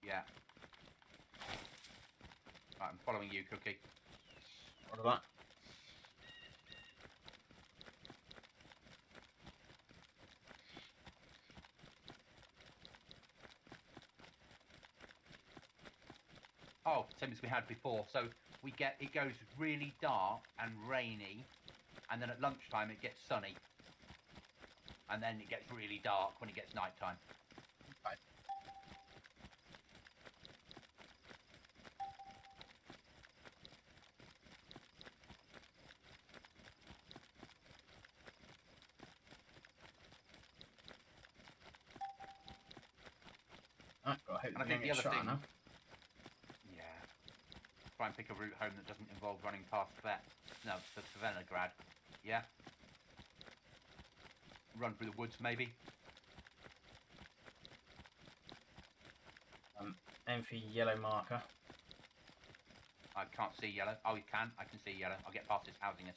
Yeah. Right, I'm following you, Cookie. What about that? Oh, same as we had before. So it goes really dark and rainy, and then at lunchtime it gets sunny, and then it gets really dark when it gets nighttime. Right. And I think the other thing, try and pick a route home that doesn't involve running past the Svenagrad. Yeah. Run through the woods, maybe. Aim for yellow marker. I can't see yellow. Oh, you can. I can see yellow. I'll get past this housing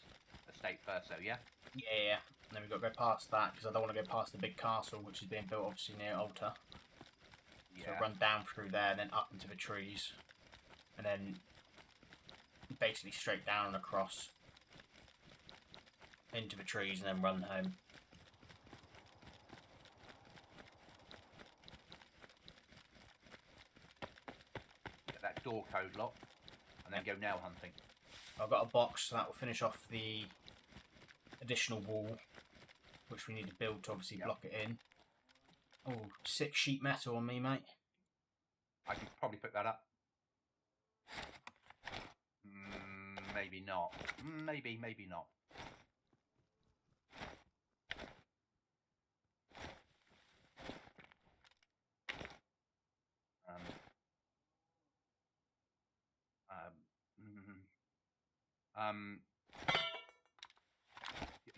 estate first, though. Yeah. Yeah. And then we've got to go past that because I don't want to go past the big castle, which is being built obviously near Altar. Yeah. So run down through there, then up into the trees, and then basically straight down and across into the trees, and then run home. Get that door code lock, and then go nail hunting. I've got a box, so that will finish off the additional wall, which we need to build to obviously block it in. Oh, 6 sheet metal on me, mate. I can probably pick that up. Maybe not. Maybe not.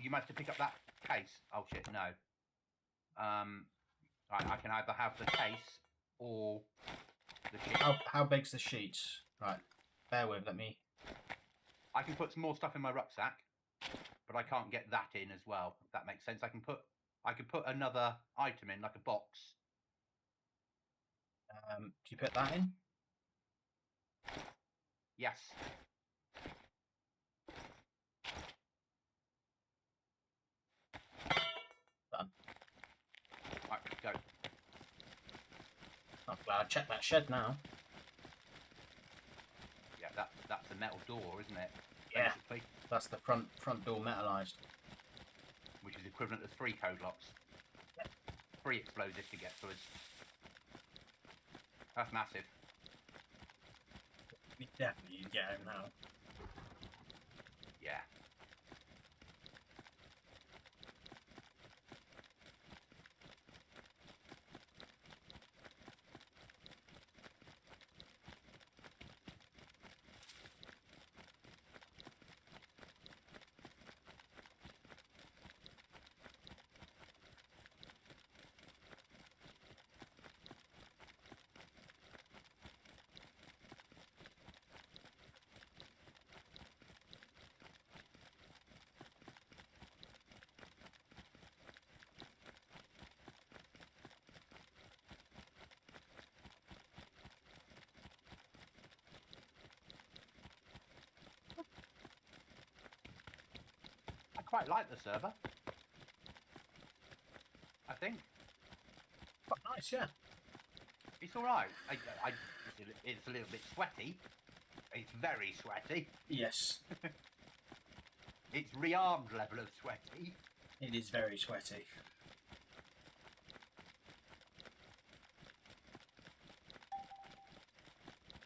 You managed to pick up that case? Oh shit, no. Right, I can either have the case or the sheet. How big's the sheets? Right, bear with, let me... I can put some more stuff in my rucksack, but I can't get that in as well, if that makes sense. I can put another item in, like a box. Do you put that in? Yes. Done. Right, go. I'm glad I checked that shed now. Yeah, that's a metal door, isn't it? Yeah. Basically. That's the front door metalized. Which is equivalent to 3 code locks. 3 explosives to get to us. That's massive. We definitely need to get home now. Yeah. I quite like the server. I think. Quite nice, yeah. It's alright. It's a little bit sweaty. It's very sweaty. Yes. It's rearmed level of sweaty. It is very sweaty.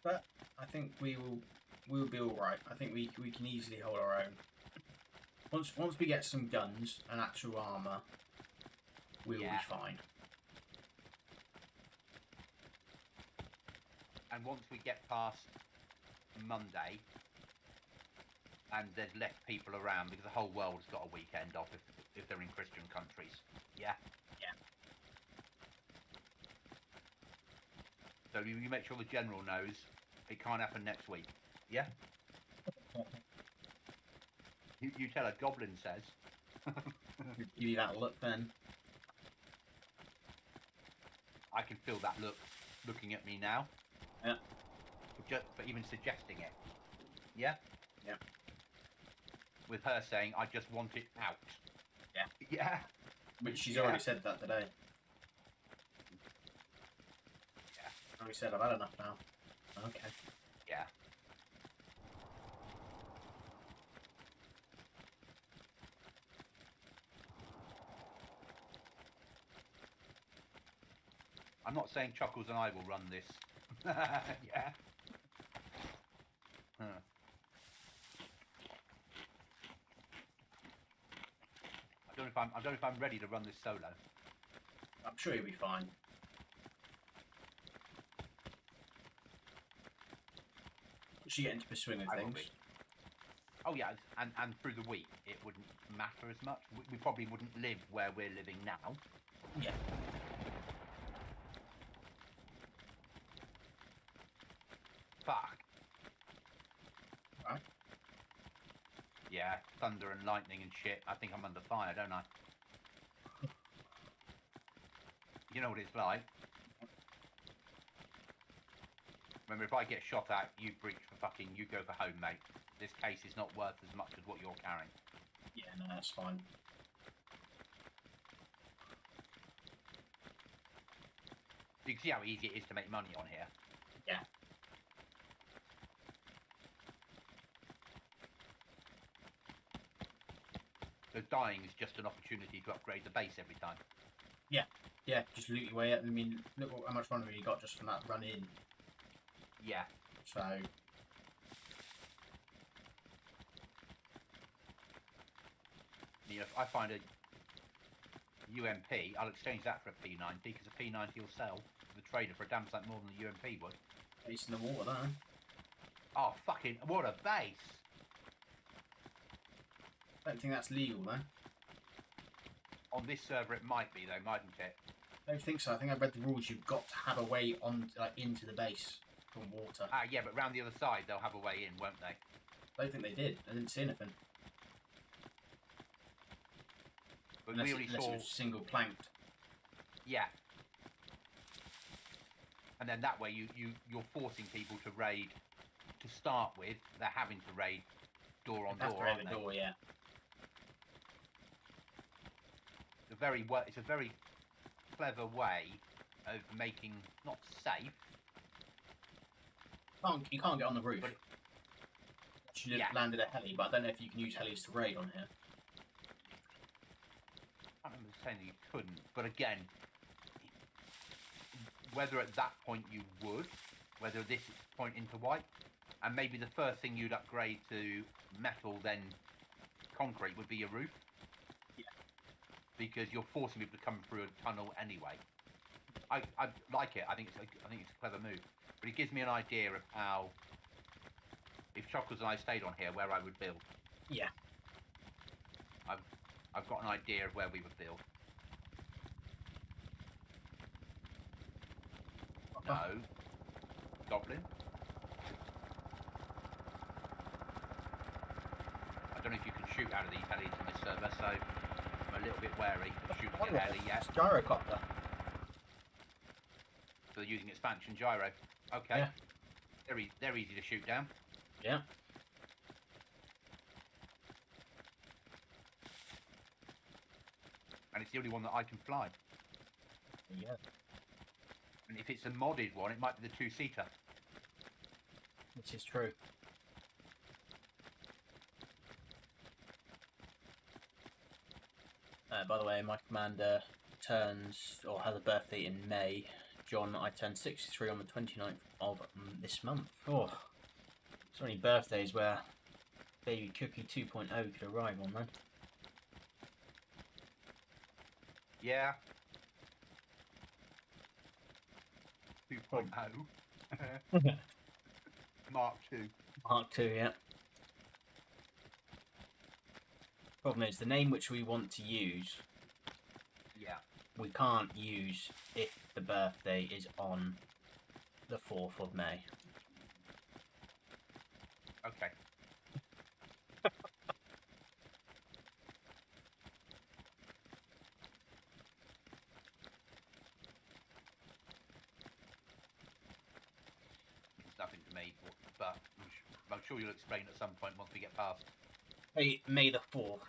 But I think we'll be all right. I think we can easily hold our own. Once we get some guns and actual armor, we'll be fine. And once we get past Monday, and there's less people around, because the whole world's got a weekend off if they're in Christian countries. Yeah? Yeah. So you make sure the general knows it can't happen next week. Yeah? You tell her Goblin says. Give you that look then. I can feel that look looking at me now. Yeah. But even suggesting it. Yeah? Yeah. With her saying, I just want it out. Yeah. Yeah. Which she's already said that today. Yeah. Already said, I've had enough now. Okay. Yeah. I'm not saying Chuckles and I will run this. Yeah. Huh. I don't know if I'm ready to run this solo. I'm sure you'll be fine. Once you get into the swing of things. Oh yeah, and through the week it wouldn't matter as much. We probably wouldn't live where we're living now. Yeah. Fuck. Right. Yeah, thunder and lightning and shit. I think I'm under fire, don't I? You know what it's like. Remember, if I get shot at, you breach for fucking, you go for home, mate. This case is not worth as much as what you're carrying. Yeah, no, that's fine. You can see how easy it is to make money on here. Yeah. So dying is just an opportunity to upgrade the base every time. Yeah. Yeah, just loot your way up. I mean, look how much money you got just from that run in. Yeah. So. You know, if I find a UMP, I'll exchange that for a P90 because a P90 will sell to the trader for a damn sight more than the UMP would. Base in the water, though. Oh, fucking, what a base! I don't think that's legal, though. On this server it might be though, mightn't it? I don't think so. I think I read the rules. You've got to have a way on, like, into the base from water. Ah, yeah, but round the other side they'll have a way in, won't they? I don't think they did. I didn't see anything. But Unless, we only unless saw... it was single planked. Yeah. And then that way you're forcing people to raid to start with. They're having to raid door on door, aren't they? Door, yeah. It's a very clever way of making not safe. You can't get on the roof. But Should have landed a heli, but I don't know if you can use helis to raid on here. I don't remember saying that you couldn't, but again, whether at that point you would, whether this is point into white, and maybe the first thing you'd upgrade to metal, then concrete, would be your roof. Yeah. Because you're forcing people to come through a tunnel anyway. I like it. I think it's a clever move, but it gives me an idea of how, if Chuckles and I stayed on here, where I would build. Yeah. I've got an idea of where we would build. No. Goblin. I don't know if you can shoot out of these helis on this server, so I'm a little bit wary of shooting at heli yet. It's gyrocopter. So they're using expansion gyro. Okay. Yeah. They're easy to shoot down. Yeah. And it's the only one that I can fly. Yeah. And if it's a modded one, it might be the two-seater. Which is true. By the way, my commander turns, or has a birthday in May. John, I turned 63 on the 29th of this month. Oh, so many birthdays where Baby Cookie 2.0 could arrive on then. Yeah. 2.0. Mark 2. Mark 2, yeah. Problem is, the name which we want to use, Yeah. we can't use if the birthday is on the 4th of May. Okay. It's nothing to me, but I'm sure you'll explain at some point once we get past. May the 4th.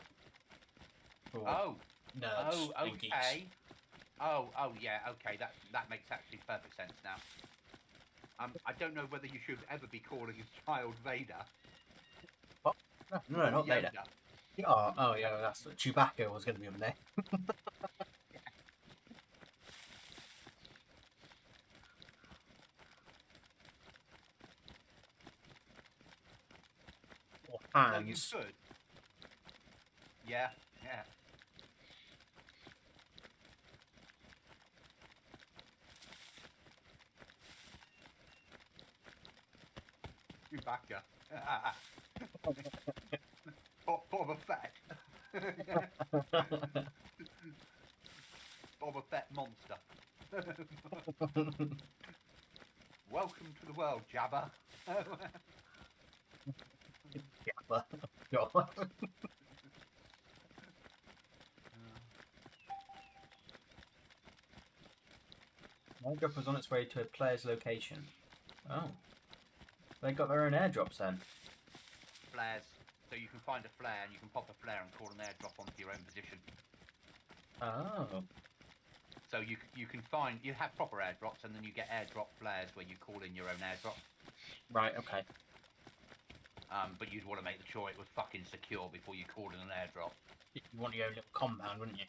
Oh. Nerds Oh, and geeks. okay. Oh, yeah, okay. That makes actually perfect sense now. I don't know whether you should ever be calling a child Vader. What? No, not Vader. Yoda. Oh, yeah, that's Chewbacca was going to be on there. Or No, you hands. could. Yeah, yeah. Chewbacca. Boba Fett. Boba Fett monster. Welcome to the world, Jabba. Jabba. God. Airdrop was on its way to a player's location. Oh. They got their own airdrops then. Flares. So you can find a flare and you can pop a flare and call an airdrop onto your own position. Oh. So you can find, you have proper airdrops and then you get airdrop flares where you call in your own airdrop. Right, okay. But you'd want to make sure it was fucking secure before you called in an airdrop. You want your own little compound, wouldn't you?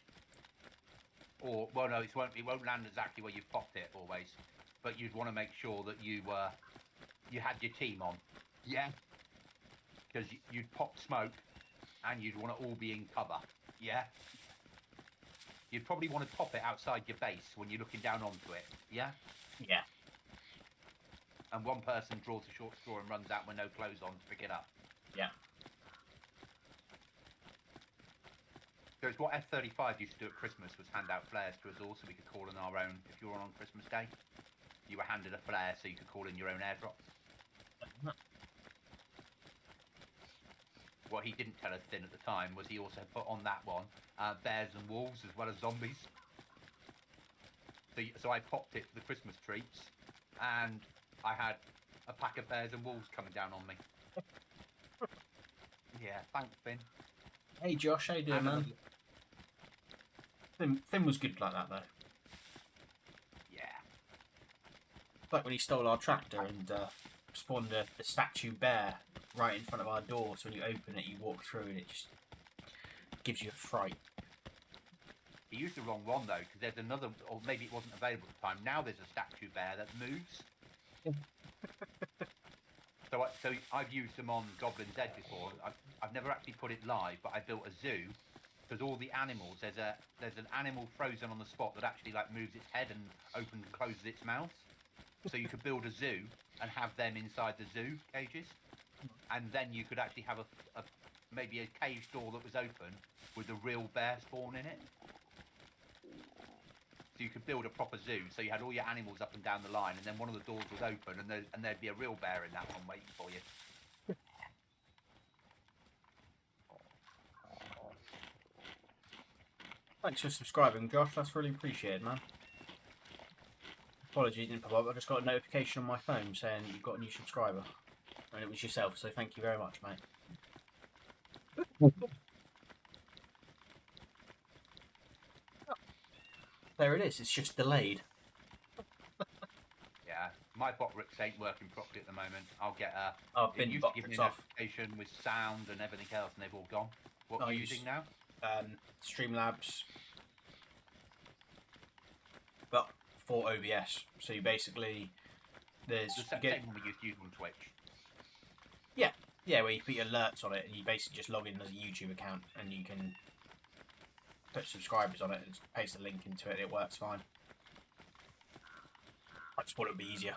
Or, well no, it won't land exactly where you've popped it always. But you'd want to make sure that you had your team on. Yeah. Because you'd pop smoke and you'd want to all be in cover. Yeah. You'd probably want to pop it outside your base when you're looking down onto it. Yeah. Yeah. And one person draws a short straw and runs out with no clothes on to pick it up. Yeah. So it's what F-35 used to do at Christmas, was hand out flares to us all so we could call in our own. If you were on Christmas Day, you were handed a flare so you could call in your own airdrop. What he didn't tell us then at the time was he also put on that one bears and wolves as well as zombies. So I popped it for the Christmas treats, and I had a pack of bears and wolves coming down on me. Yeah, thanks, Finn. Hey Josh, how you doing, man? Finn was good like that though. Yeah. Like when he stole our tractor and spawned a statue bear right in front of our door, so when you open it you walk through and it just gives you a fright. He used the wrong one though, because there's another, or maybe it wasn't available at the time. Now there's a statue bear that moves. So I've used them on Goblin's Edge before. I've never actually put it live, but I built a zoo because all the animals, there's an animal frozen on the spot that actually like moves its head and opens and closes its mouth. So you could build a zoo and have them inside the zoo cages, and then you could actually have maybe a cage door that was open with a real bear spawn in it. So you could build a proper zoo. So you had all your animals up and down the line, and then one of the doors was open, and there'd be a real bear in that one waiting for you. Thanks for subscribing, Josh. That's really appreciated, man. Apologies, it didn't pop up. I just got a notification on my phone saying you've got a new subscriber. And it was yourself, so thank you very much, mate. There it is. It's just delayed. Yeah, my bot rips ain't working properly at the moment. I'll get a. I've it been used to give me a off. notification with sound and everything else, and they've all gone. What are you using now? Streamlabs, but for OBS. So you basically there's the same one we used to use on Twitch. Yeah, where you put your alerts on it, and you basically just log in as a YouTube account, and you can put subscribers on it and paste a link into it. It works fine. I just thought it would be easier.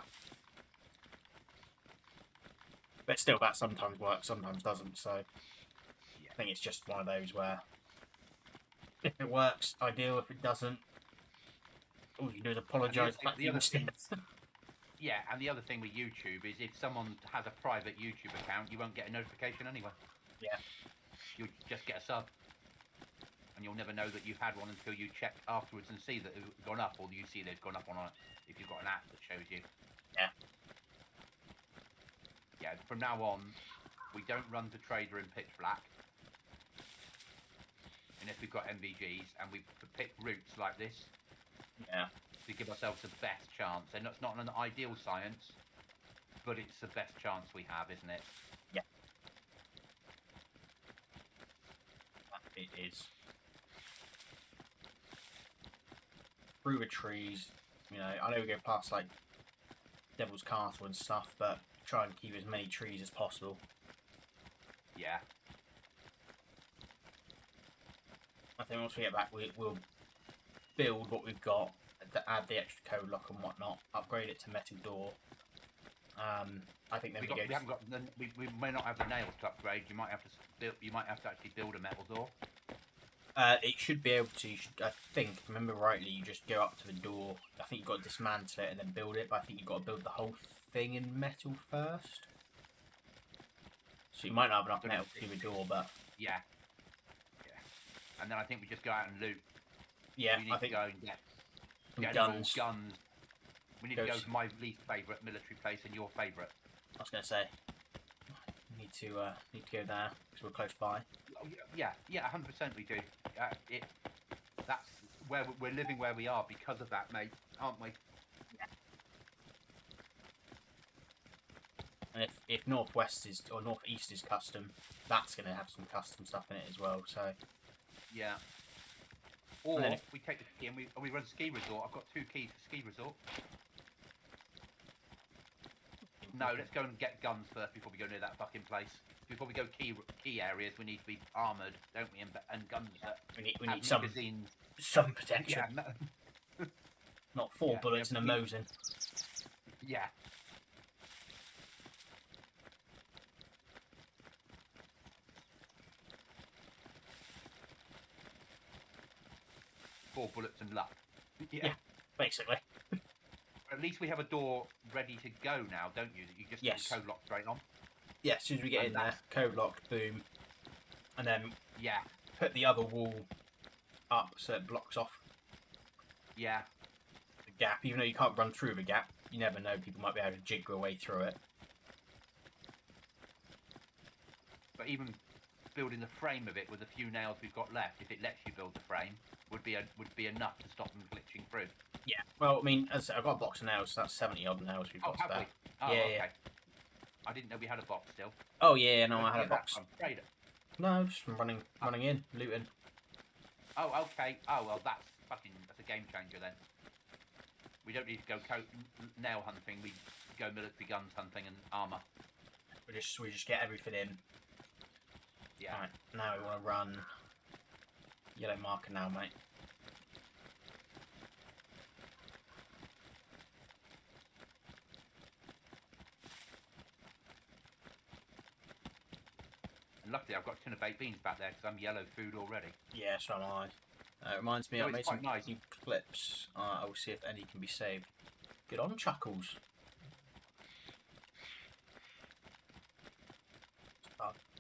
But still, that sometimes works, sometimes doesn't. So I think it's just one of those where if it works, ideal. If it doesn't, all you can do is apologise. Yeah, and the other thing with YouTube is if someone has a private YouTube account, you won't get a notification anyway. Yeah. You'll just get a sub. And you'll never know that you've had one until you check afterwards and see that it's gone up, or you see they've gone up on it if you've got an app that shows you. Yeah. Yeah, from now on, we don't run to Trader in pitch black. And if we've got MVGs and we pick routes like this, Yeah. to give ourselves the best chance. And it's not an ideal science, but it's the best chance we have, isn't it? Yeah. It is. Through the trees, you know, I know we go past like Devil's Castle and stuff, but try and keep as many trees as possible. Yeah. I think once we get back, we'll build what we've got, add the extra code lock and whatnot, upgrade it to metal door. I think then we may not have the nails to upgrade. You might have to actually build a metal door. It should be able to. I think, if I remember rightly, you just go up to the door. I think you've got to dismantle it and then build it. But I think you've got to build the whole thing in metal first. So you might not have enough metal to do the door, but yeah. And then I think we just go out and loot. Yeah, we need I think to go and get guns. Guns. We need to go to my least favourite military place and your favourite. I was going to say, need to go there because we're close by. Yeah, 100% we do. That's where we're living where we are because of that, mate, aren't we? Yeah. And if Northwest is or Northeast is custom, that's going to have some custom stuff in it as well. So yeah. Or we take the key and we run ski resort. I've got 2 keys for ski resort. No, let's go and get guns first before we go near that fucking place. Before we go key areas, we need to be armoured, don't we? And guns. We need some protection. Yeah, not 4 bullets and a Mosin. Yeah. Four bullets and luck. Yeah, basically. At least we have a door ready to go now, don't you? That you just Yes. code lock straight on. Yeah, as soon as we get in there, code locked, boom, and then Yeah. put the other wall up so it blocks off Yeah. the gap. Even though you can't run through the gap, you never know. People might be able to jig their way through it. But even building the frame of it with a few nails we've got left, if it lets you build the frame, would be enough to stop them glitching through. Yeah. Well, I mean, as I said, I've got a box of nails, so that's 70 odd nails we've got have spare. we? Oh, Yeah, okay. yeah. I didn't know we had a box still. Oh yeah, no, I had a box. Trader. No, just from running in, looting. Oh, okay. Oh, well, that's a game changer then. We don't need to go nail hunting. We go military guns hunting and armor. We just get everything in. Yeah. Right, now we want to run yellow marker now, mate. And luckily, I've got a tin of baked beans back there because I'm yellow food already. Yeah, so am I. It reminds me, No, I made it's some quite nice. new clips. I will see if any can be saved. Good on, Chuckles.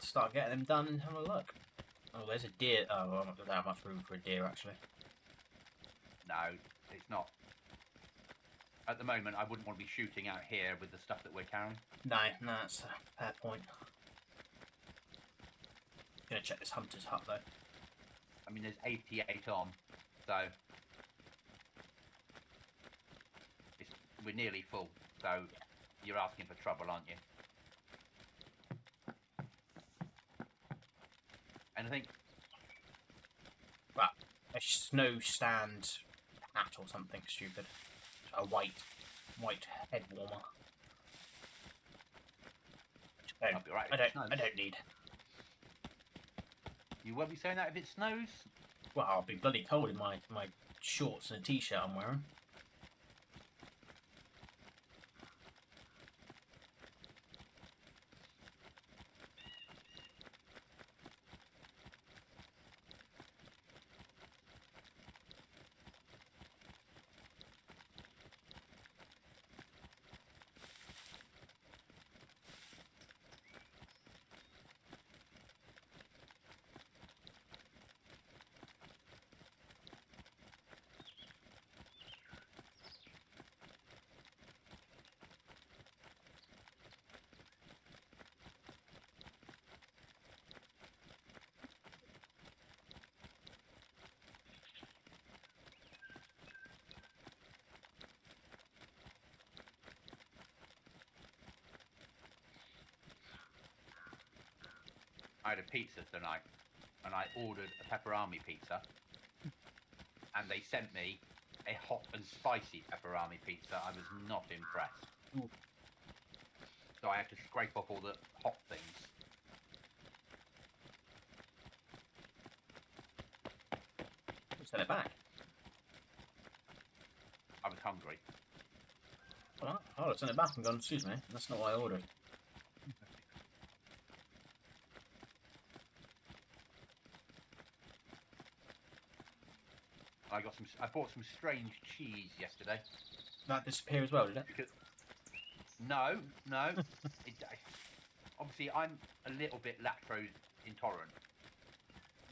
Start getting them done and have a look. Oh, there's a deer. Oh, well, not that much room for a deer, actually. No, it's not. At the moment, I wouldn't want to be shooting out here with the stuff that we're carrying. No, that's a fair point. Gonna check this hunter's hut, though. I mean, there's 88 on, so we're nearly full. So you're asking for trouble, aren't you? Anything? Right, a snow stand hat or something stupid. A white head warmer. I'll be right. I don't need. You won't be saying that if it snows? Well, I'll be bloody cold in my shorts and a t-shirt I'm wearing. I had a pizza tonight, and I ordered a pepperami pizza, and they sent me a hot and spicy pepperami pizza. I was not impressed. Ooh. So I had to scrape off all the hot things. Send it back. I was hungry. Well, I'll send it back and gone, excuse me, that's not what I ordered. I bought some strange cheese yesterday. That disappear as well, did it? Because, no. Obviously, I'm a little bit lactose intolerant.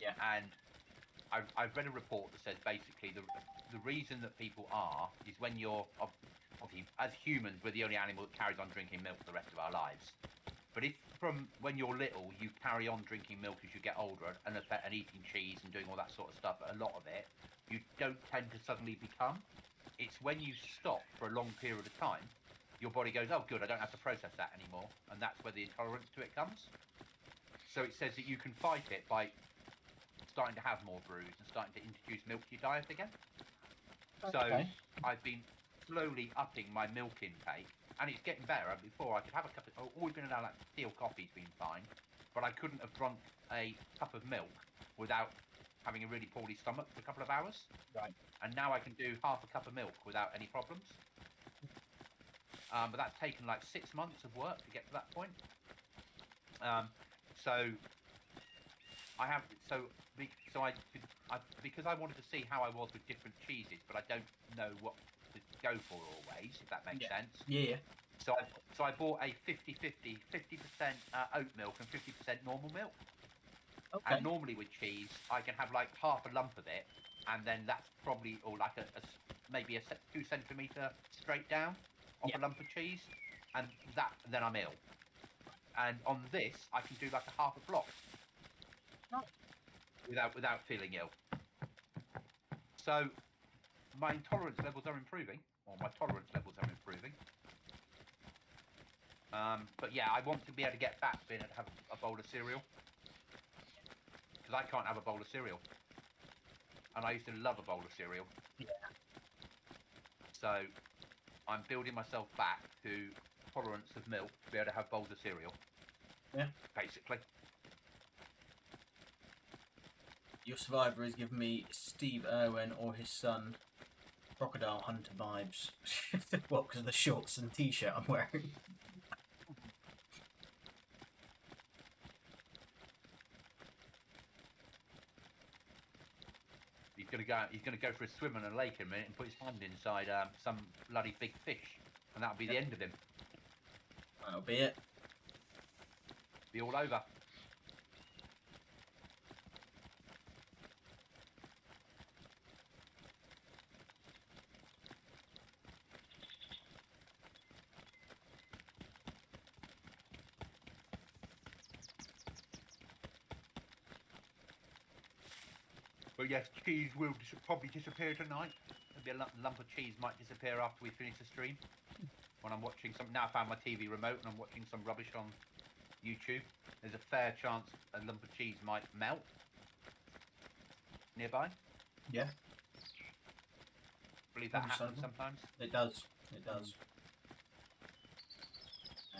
Yeah. And I've read a report that says basically the reason that people are is when you're obviously as humans we're the only animal that carries on drinking milk for the rest of our lives. But if from when you're little you carry on drinking milk as you get older and eating cheese and doing all that sort of stuff, a lot of it you don't tend to suddenly become. It's when you stop for a long period of time, your body goes, oh good, I don't have to process that anymore, and that's where the intolerance to it comes. So it says that you can fight it by starting to have more brews and starting to introduce milk to your diet again. Okay. So I've been slowly upping my milk intake, and it's getting better. Before I could have a cup of, always been allowed, like steel coffee's been fine, but I couldn't have drunk a cup of milk without having a really poorly stomach for a couple of hours. Right. And now I can do half a cup of milk without any problems. But that's taken like 6 months of work to get to that point. Because I wanted to see how I was with different cheeses, but I don't know what to go for always, if that makes sense. Yeah. So I bought a 50-50, 50% oat milk and 50% normal milk. Okay. And normally with cheese, I can have like half a lump of it, and then that's probably, or like maybe a 2 centimetre straight down off a lump of cheese, and then I'm ill. And on this, I can do like a half a block without feeling ill. So my intolerance levels are improving, or my tolerance levels are improving. But yeah, I want to be able to get back to being able to have a bowl of cereal. Because I can't have a bowl of cereal. and I used to love a bowl of cereal. Yeah. So I'm building myself back to tolerance of milk to be able to have bowls of cereal. Yeah. Basically. Your survivor has given me Steve Irwin or his son Crocodile Hunter vibes. What, because of the shorts and t-shirt I'm wearing? He's gonna go for a swim in a lake in a minute and put his hand inside some bloody big fish, and that'll be the end of him. That'll be it. Be all over. But yes, cheese will probably disappear tonight. Maybe a lump of cheese might disappear after we finish the stream. When I'm watching some... Now I found my TV remote and I'm watching some rubbish on YouTube. There's a fair chance a lump of cheese might melt nearby. Yeah. I believe that happens sometimes. It does. It does.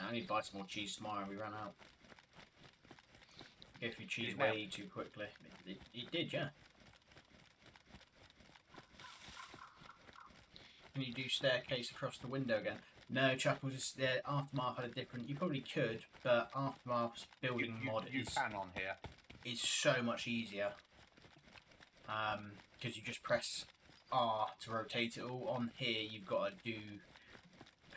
I need to buy some more cheese tomorrow. We ran out. Go through cheese way too quickly. It did, yeah. Can you do staircase across the window again? No, Chuckles, Aftermath had a different... You probably could, but Aftermath's building mod you can on here. Is so much easier. Because you just press R to rotate it all. On here, you've got to do...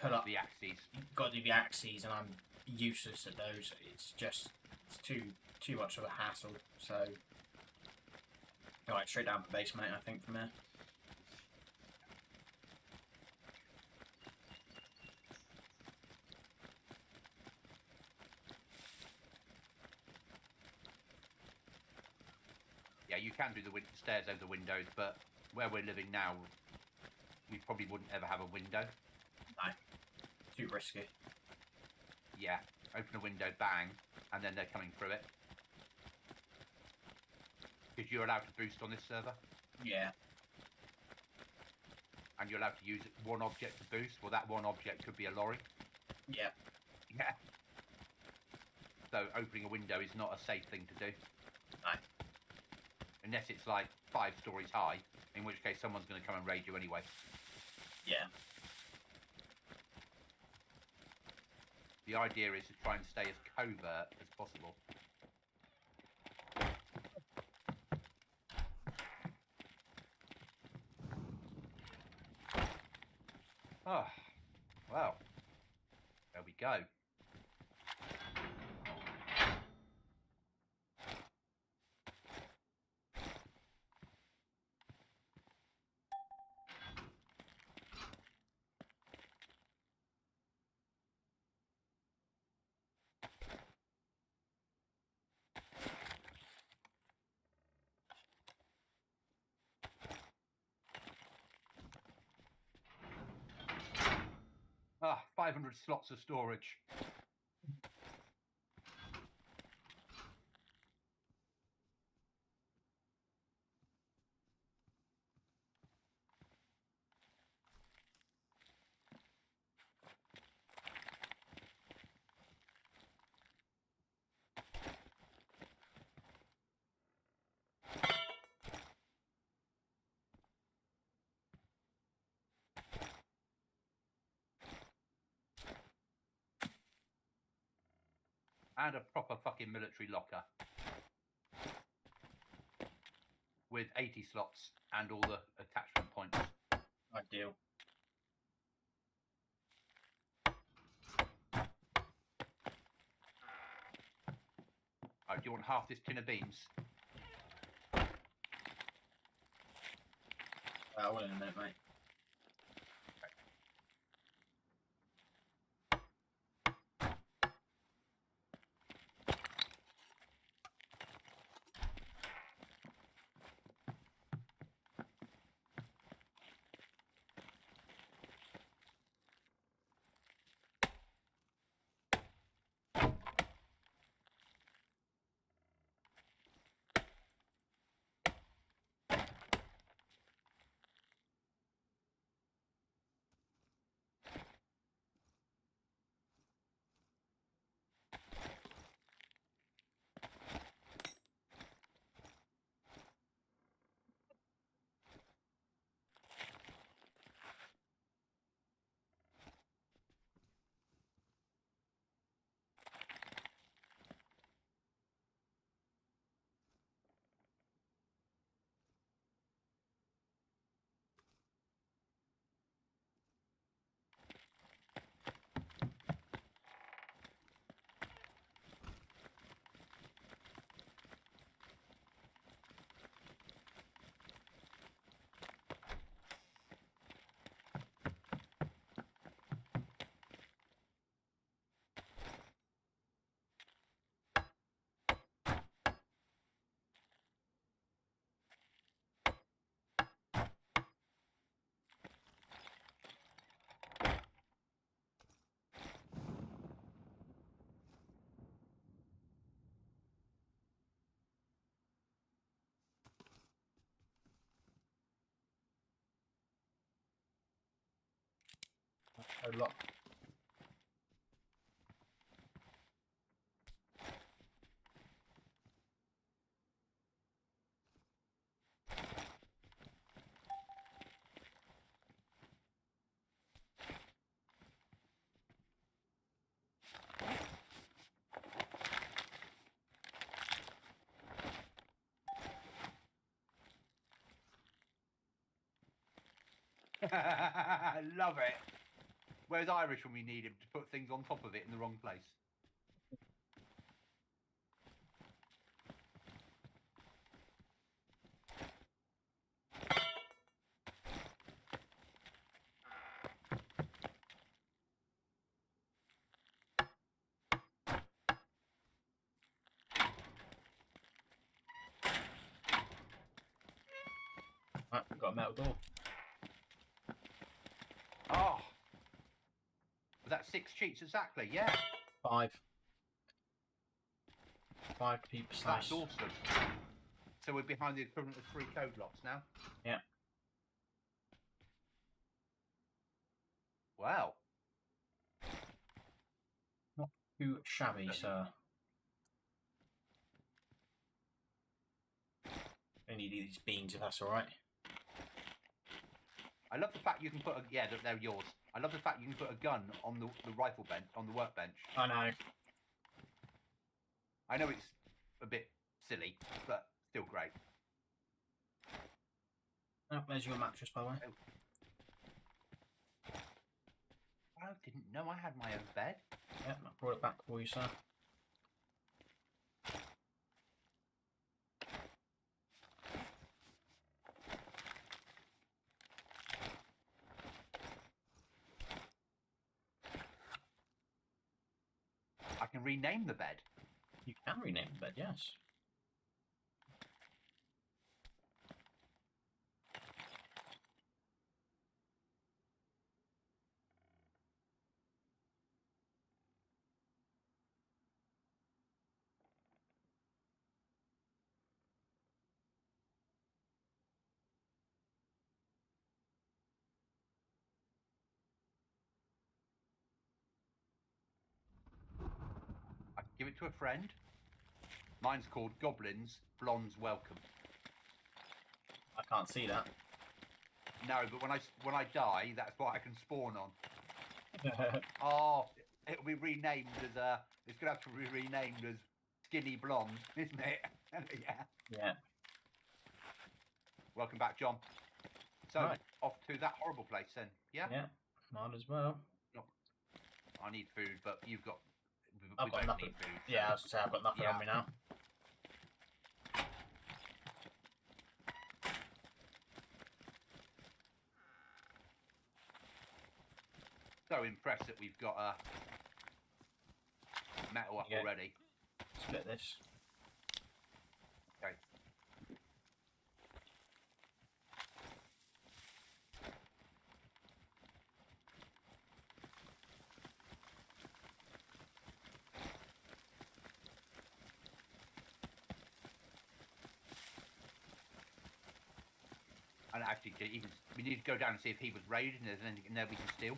Cut up the axes. You've got to do the axes, and I'm useless at those. It's just... It's too much of a hassle, so... Alright, straight down for base, mate, I think, from there. Yeah, you can do the stairs over the windows, but where we're living now, we probably wouldn't ever have a window. No. Too risky. Yeah. Open a window, bang, and then they're coming through it. Because you're allowed to boost on this server. Yeah. And you're allowed to use one object to boost. Well, that one object could be a lorry. Yeah. Yeah. So opening a window is not a safe thing to do. No. Unless it's like 5 stories high, in which case someone's going to come and raid you anyway. Yeah. The idea is to try and stay as covert as possible. Oh, well, there we go. Ah, 500 slots of storage. And a proper fucking military locker. With 80 slots and all the attachment points. Ideal. Oh, do you want half this tin of beans? I will in a minute, mate. A lot. Love it. Where's Irish when we need him to put things on top of it in the wrong place? Right, we've got a metal door. Oh. Was that 6 cheats exactly? Yeah. 5. 5 to be precise. That's awesome. So we're behind the equivalent of 3 code locks now? Yeah. Wow. Not too shabby, sir. I need these beans if that's alright. I love the fact you can put a... Yeah, they're yours. I love the fact you can put a gun on the rifle bench, on the workbench. I know. I know it's a bit silly, but still great. Oh, there's your mattress, by the way. I didn't know I had my own bed. Yeah, I brought it back for you, sir. I can rename the bed. You can rename the bed, yes. I can give it to a friend. Mine's called Goblins, Blondes Welcome. I can't see that. No, but when I die, that's what I can spawn on. Oh, it'll be renamed as it's gonna have to be renamed as Skinny Blonde, isn't it? Yeah. Yeah. Welcome back, John. So Right. off to that horrible place then. Yeah. Yeah. Might as well. I need food, but you've got. I've we got both nothing. need food. So. Yeah, I was gonna say I've got nothing on me now. So impressed that we've got a metal up Yeah. already. Split this. Okay. And actually, we need to go down and see if he was raided and there's anything in there we can steal.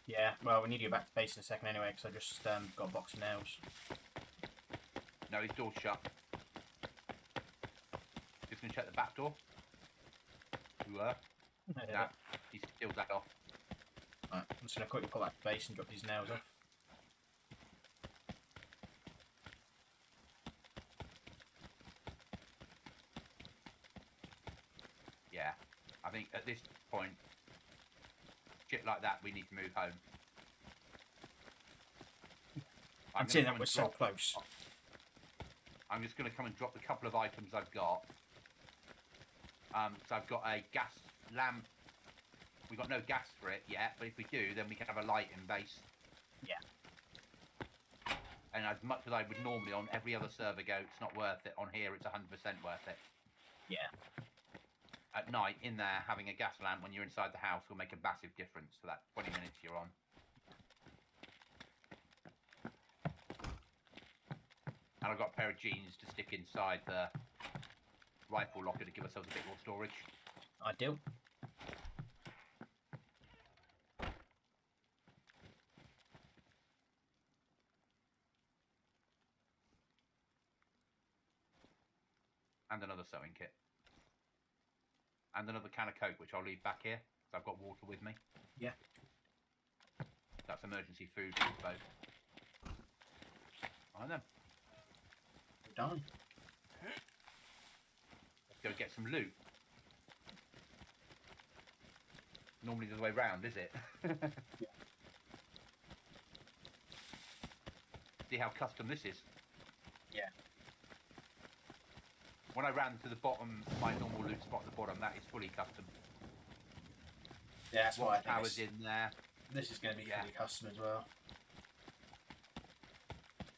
Yeah, well, we need to go back to base in a second anyway, because I just got a box of nails. No, his door's shut. Just gonna check the back door. You were? No, he's sealed that off. Right, I'm just going to quickly put back to base and drop these nails off. Yeah, I think at this point, shit like that, we need to move home. I'm seeing that we're so close. I'm just going to come and drop the couple of items I've got. So I've got a gas lamp. We've got no gas for it yet, but if we do, then we can have a light in base. Yeah. And as much as I would normally on every other server go, it's not worth it. On here, it's 100% worth it. Yeah. At night, in there, having a gas lamp when you're inside the house will make a massive difference for that 20 minutes you're on. And I've got a pair of jeans to stick inside the rifle locker to give ourselves a bit more storage. Ideal. And another sewing kit. And another can of Coke, which I'll leave back here, because I've got water with me. Yeah. That's emergency food for the boat. Right then. We're done. Let's go get some loot. Normally the other way round, is it? Yeah. See how custom this is? Yeah. When I ran to the bottom, my normal loot spot at the bottom, that is fully custom. Yeah, that's why I think Towers in there. this is going to be fully custom as well.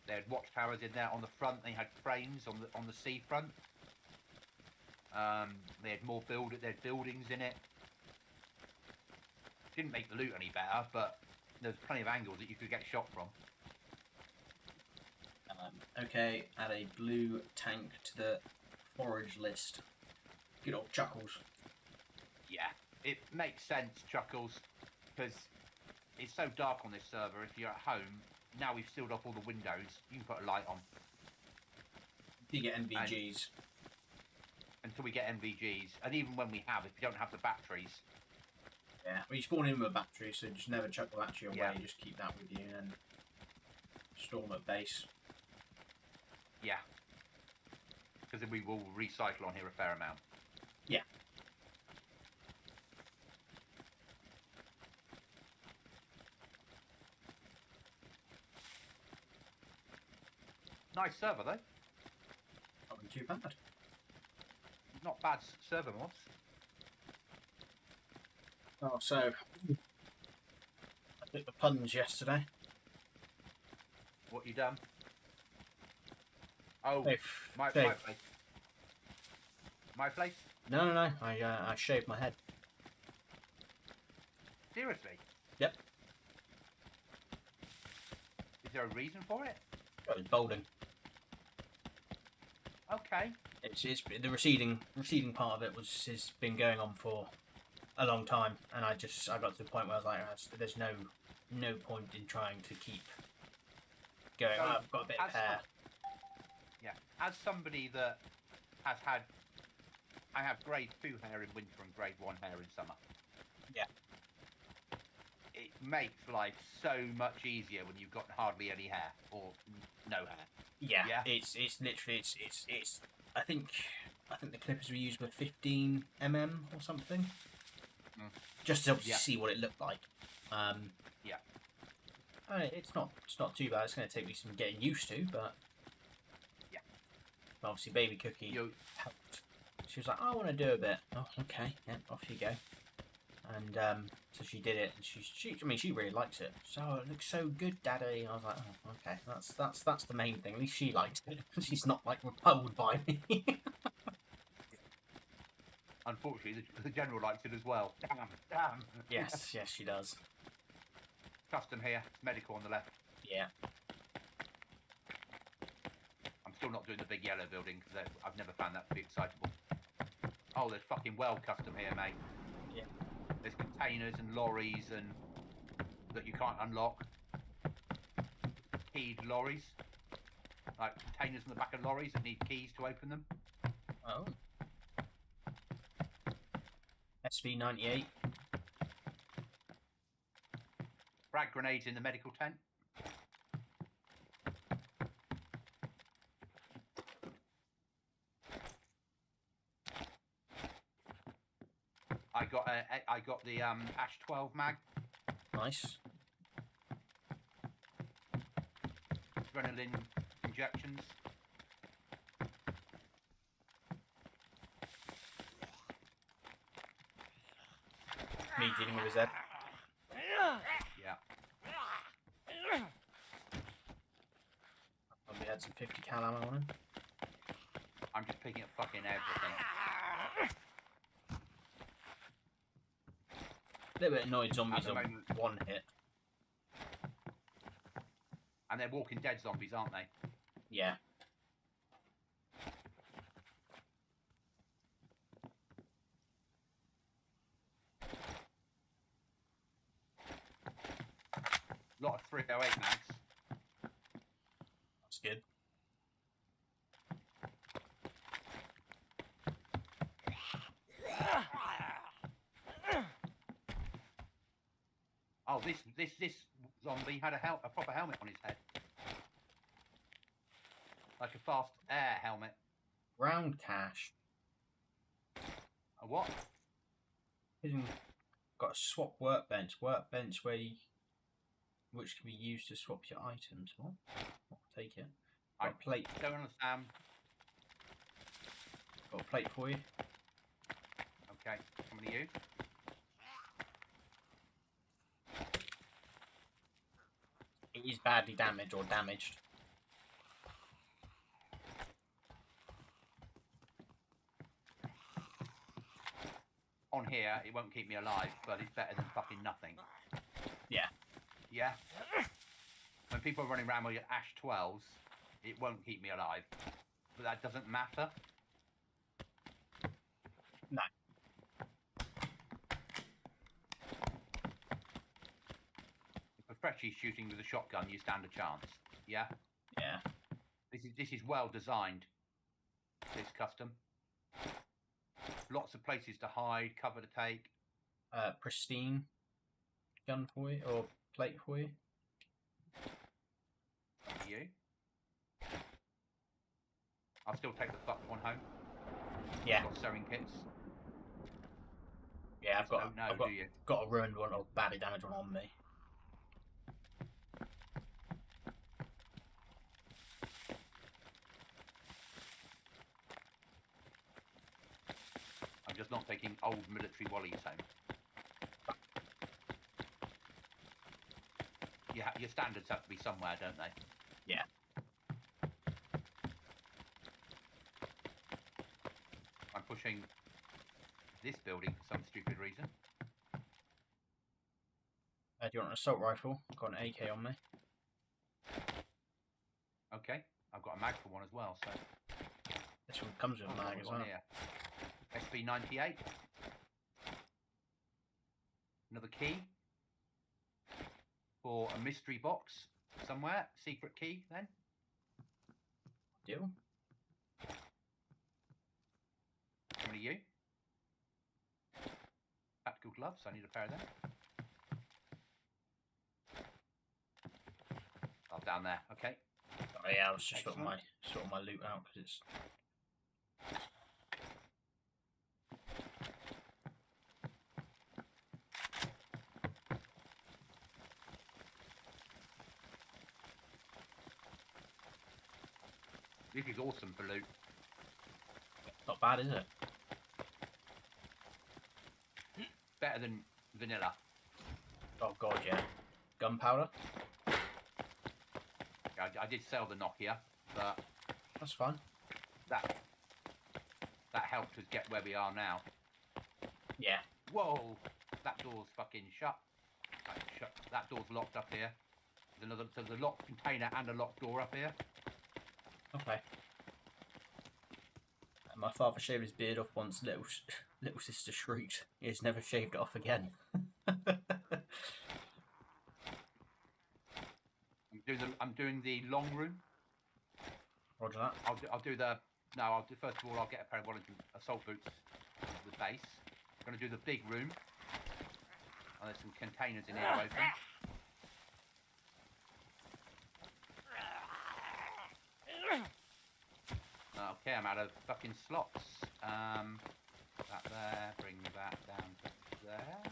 They had watchtowers in there on the front. They had frames on the seafront. They had they had buildings in it. Didn't make the loot any better, but there's plenty of angles that you could get shot from. Okay, add a blue tank to the forage list. Good old Chuckles. Yeah, it makes sense, Chuckles, because it's so dark on this server. If you're at home, now we've sealed off all the windows, you can put a light on. If you get NVGs. Until we get NVGs, and even when we have, if you don't have the batteries. Yeah, well, you spawn in with a battery, so just never chuck the battery away, Yeah. just keep that with you and storm at base. Yeah. Because then we will recycle on here a fair amount. Yeah. Nice server though. Not been too bad. Not bad server mods. Oh, so I took the puns yesterday. What you done? Oh, Dave, my Dave. place. My place? No. I shaved my head. Seriously? Yep. Is there a reason for it? It was balding. Okay. It's the receding part of it has been going on for a long time, and I got to the point where I was like, there's no point in trying to keep going. So, I've got a bit of hair. Yeah. As somebody that has had, I have grade 2 hair in winter and grade 1 hair in summer. Yeah. It makes life so much easier when you've got hardly any hair or no hair. Yeah. Yeah. It's literally it's. I think the clippers we used were 15 mm or something. Just to obviously see what it looked like. Yeah. It's not too bad. It's going to take me some getting used to, but yeah. Obviously, Baby Cookie helped. She was like, "I want to do a bit." Oh, okay, yeah, off you go. And so she did it, and she really likes it. So it looks so good, Daddy. And I was like, "Oh, okay, that's the main thing. At least she liked it. She's not like repelled by me." Unfortunately, the general likes it as well. Damn. Yes, she does. Custom here, medical on the left. Yeah. I'm still not doing the big yellow building because I've never found that to be excitable. Oh, there's fucking well custom here, mate. Yeah. There's containers and lorries and that you can't unlock. Keyed lorries, like containers in the back of lorries that need keys to open them. Oh. SV98. Frag grenades in the medical tent. I got the Ash 12 mag. Nice. Adrenaline injections. Me dealing with his head. Yeah. Probably had some 50 cal ammo on him. I'm just picking up fucking everything. A little bit annoyed zombies At the on moment. one hit. And they're Walking Dead zombies, aren't they? Yeah. A lot of 308 mags. That's good. This zombie had a proper helmet on his head, like a fast air helmet. Round cache. A what? Got a swap workbench. Workbench which can be used to swap your items. What? I'll take it. Got a plate. Don't understand. Got a plate for you. Okay, coming to you. It is badly damaged or damaged. On here, it won't keep me alive, but it's better than fucking nothing. Yeah. Yeah? When people are running around with Ash 12s, it won't keep me alive. But that doesn't matter. No. If a freshie shooting with a shotgun, you stand a chance. Yeah? Yeah. This is well designed. This custom. Lots of places to hide, cover to take. Pristine gun for you, or plate for you. You. I'll still take the fucked one home. Yeah. Got sewing kits. Yeah, I've got a ruined one or badly damaged one on me. I'm just not taking old military wallies home. Your standards have to be somewhere, don't they? Yeah. I'm pushing this building for some stupid reason. Do you want an assault rifle? I've got an AK on me. Okay, I've got a mag for one as well, so... This one comes with a mag as well. Here. SB98. Another key. For a mystery box somewhere. Secret key, then. Deal. How many of you? Tactical gloves, I need a pair of them. Oh, down there, okay. Oh yeah, I was just sorting my loot out because it's... This is awesome for loot. Not bad, is it? Better than vanilla. Oh god, yeah. Gunpowder? Yeah, I did sell the Nokia, but That's fine. that helped us get where we are now. Yeah. Whoa! That door's fucking shut. That door's locked up here. There's a locked container and a locked door up here. Okay. My father shaved his beard off once. Little sister shrieked. He's never shaved it off again. I'm doing the long room. Roger that. I'll do first of all, I'll get a pair of Wellington assault boots for the base. I'm going to do the big room. Oh, there's some containers in here open. Okay, I'm out of fucking slots. That there, bring that down to there.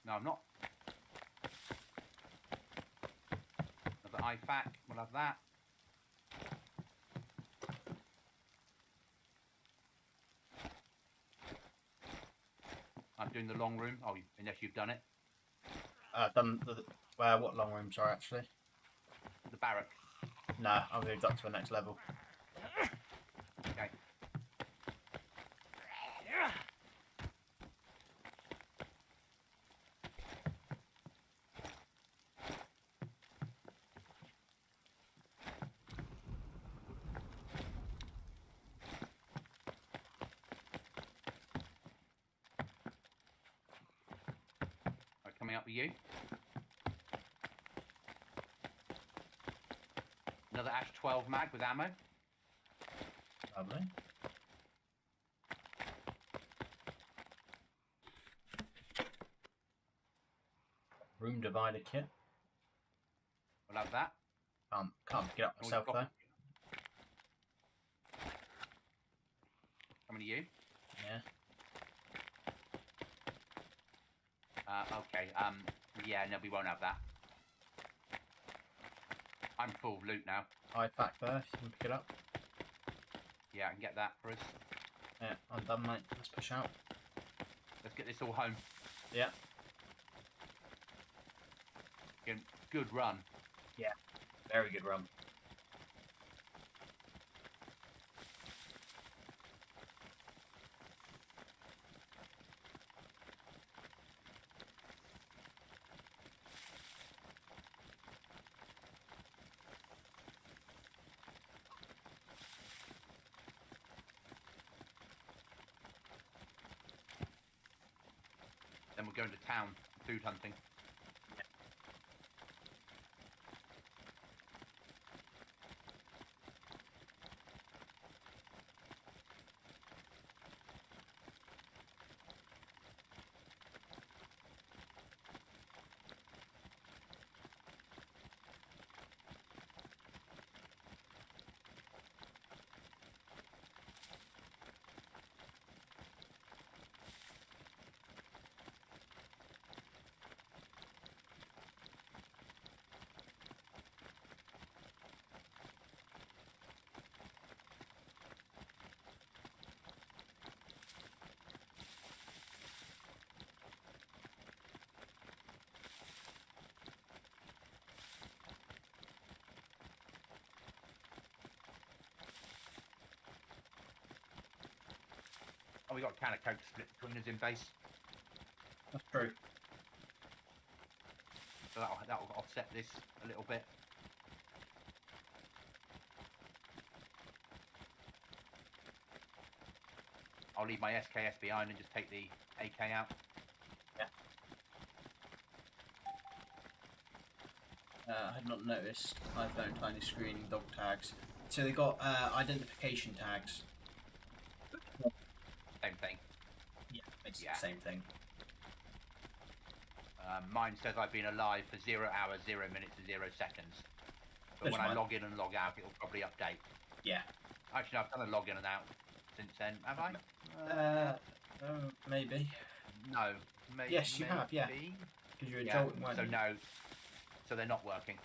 No, I'm not. Another IFAC, we'll have that. I'm doing the long room. Oh, unless you've done it. Done the... what long rooms are actually? The barrack. No, I've moved up to the next level. Okay. Right, coming up with you. Another Ash 12 mag with ammo. Lovely. Room divider kit. We'll have that. Can't pick it up myself though. How many you? Yeah. Okay. Yeah, no, we won't have that. I'm full loot now. IFAC there, if you can pick it up. Yeah, I can get that for us. Yeah, I'm done, mate. Let's push out. Let's get this all home. Yeah. Good run. Yeah, very good run. Then we're going to town, food hunting. Oh, we got a can of Coke split between us in base. That's true. So that'll offset this a little bit. I'll leave my SKS behind and just take the AK out. Yeah. I had not noticed iPhone tiny screen dog tags. So they got identification tags. Same thing. Yeah, it's the same thing. Mine says I've been alive for 0 hours, 0 minutes, and 0 seconds. But when I log in and log out, it'll probably update. Yeah. Actually, I've done a log in and out since then, have I? Maybe. No. Maybe. Yes, you have, yeah. Because you're a jolting, weren't you? No. So they're not working.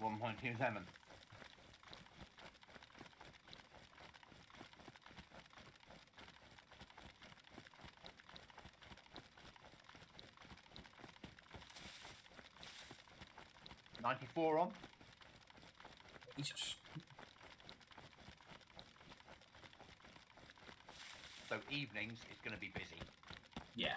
1.27. $94 on. Jesus. So evenings is going to be busy. Yeah.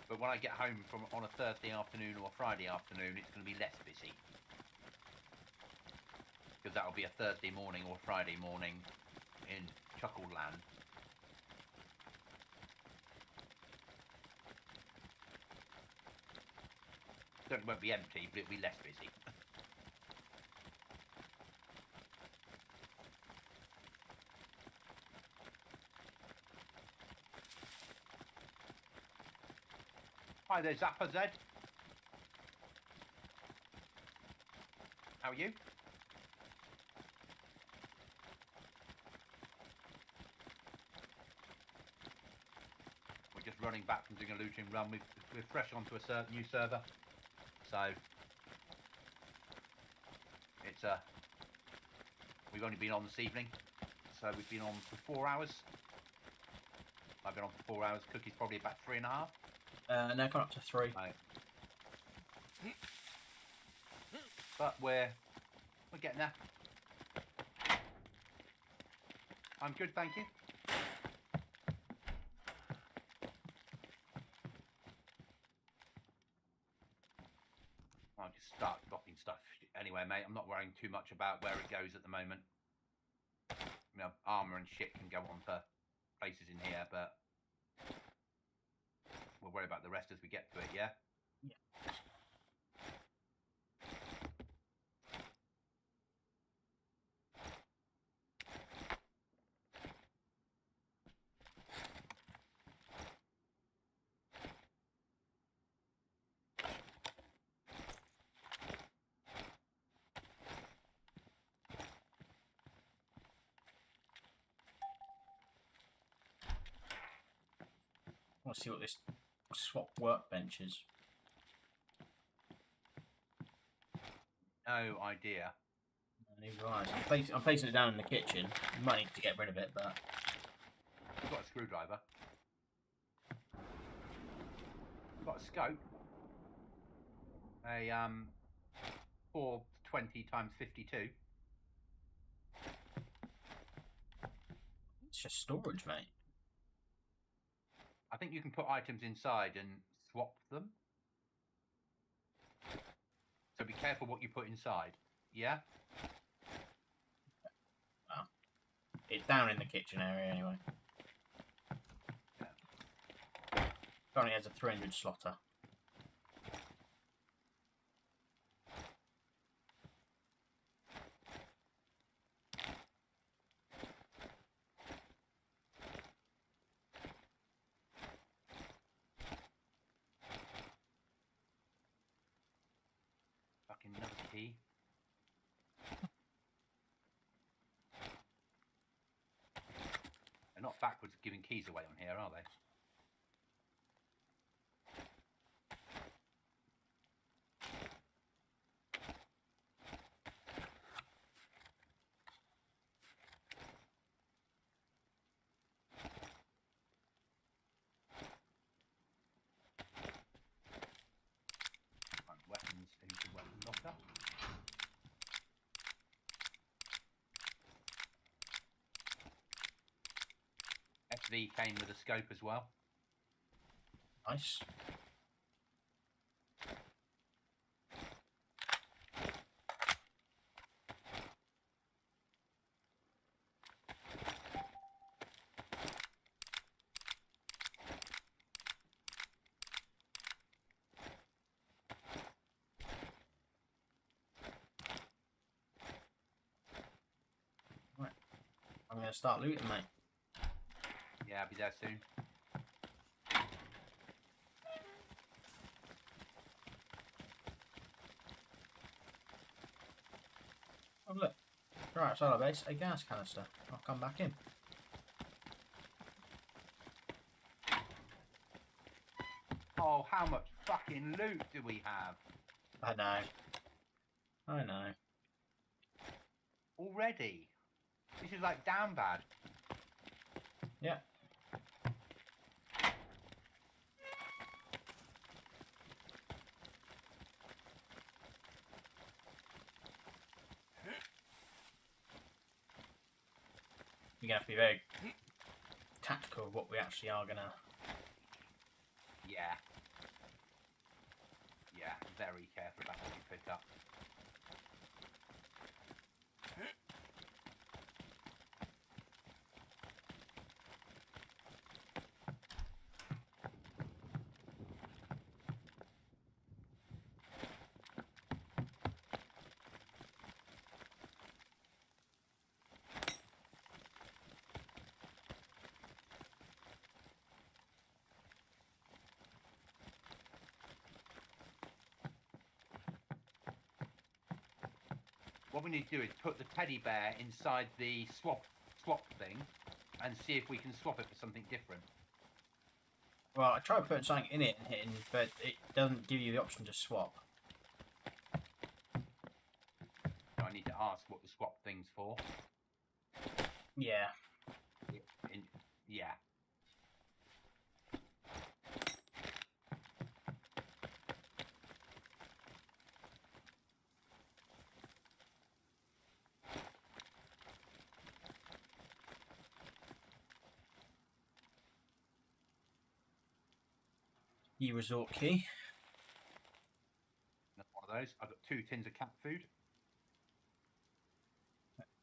But when I get home from on a Thursday afternoon or a Friday afternoon, it's going to be less busy. Because that'll be a Thursday morning or Friday morning in Chuckleland. It won't be empty, but it'll be less busy. Hi there, Zappa Z. How are you? We're just running back from doing a looting run. We're fresh onto a new server. So it's we've only been on this evening, so we've been on for 4 hours. I've been on for 4 hours. Cookie's probably about 3.5. No, come up to 3. Right. But we're getting there. I'm good, thank you. I'll just start dropping stuff anyway, mate. I'm not worrying too much about where it goes at the moment. You know, armour and shit can go on to places in here, but we'll worry about the rest as we get to it, yeah? Yeah. Let's see what this swap workbench is. No idea. Neither do I. So I'm placing it down in the kitchen. You might need to get rid of it, but... I've got a screwdriver. I've got a scope. A 420 times 52. It's just storage, mate. I think you can put items inside and swap them. So be careful what you put inside. Yeah? Well, it's down in the kitchen area anyway. Currently has a 300 slotter. Fucking another key. They're not backwards giving keys away on here, are they? Weapons into weapon locker. SV came with a scope as well. Nice. Right. I'm going to start looting, mate. Yeah, I'll be there soon. Oh, look. Right outside our base, a gas canister. I'll come back in. Oh, how much fucking loot do we have? I know. I know. Already? This is like down bad. Yeah. You're going to have to be very tactical of what we actually are going to... Yeah. Yeah, very careful about what you pick up. What we need to do is put the teddy bear inside the swap thing and see if we can swap it for something different. Well, I tried putting something in it and hitting, but it doesn't give you the option to swap. So I need to ask what the swap thing's for. Yeah. Yeah. Key resort key. That's one of those. I've got 2 tins of cat food.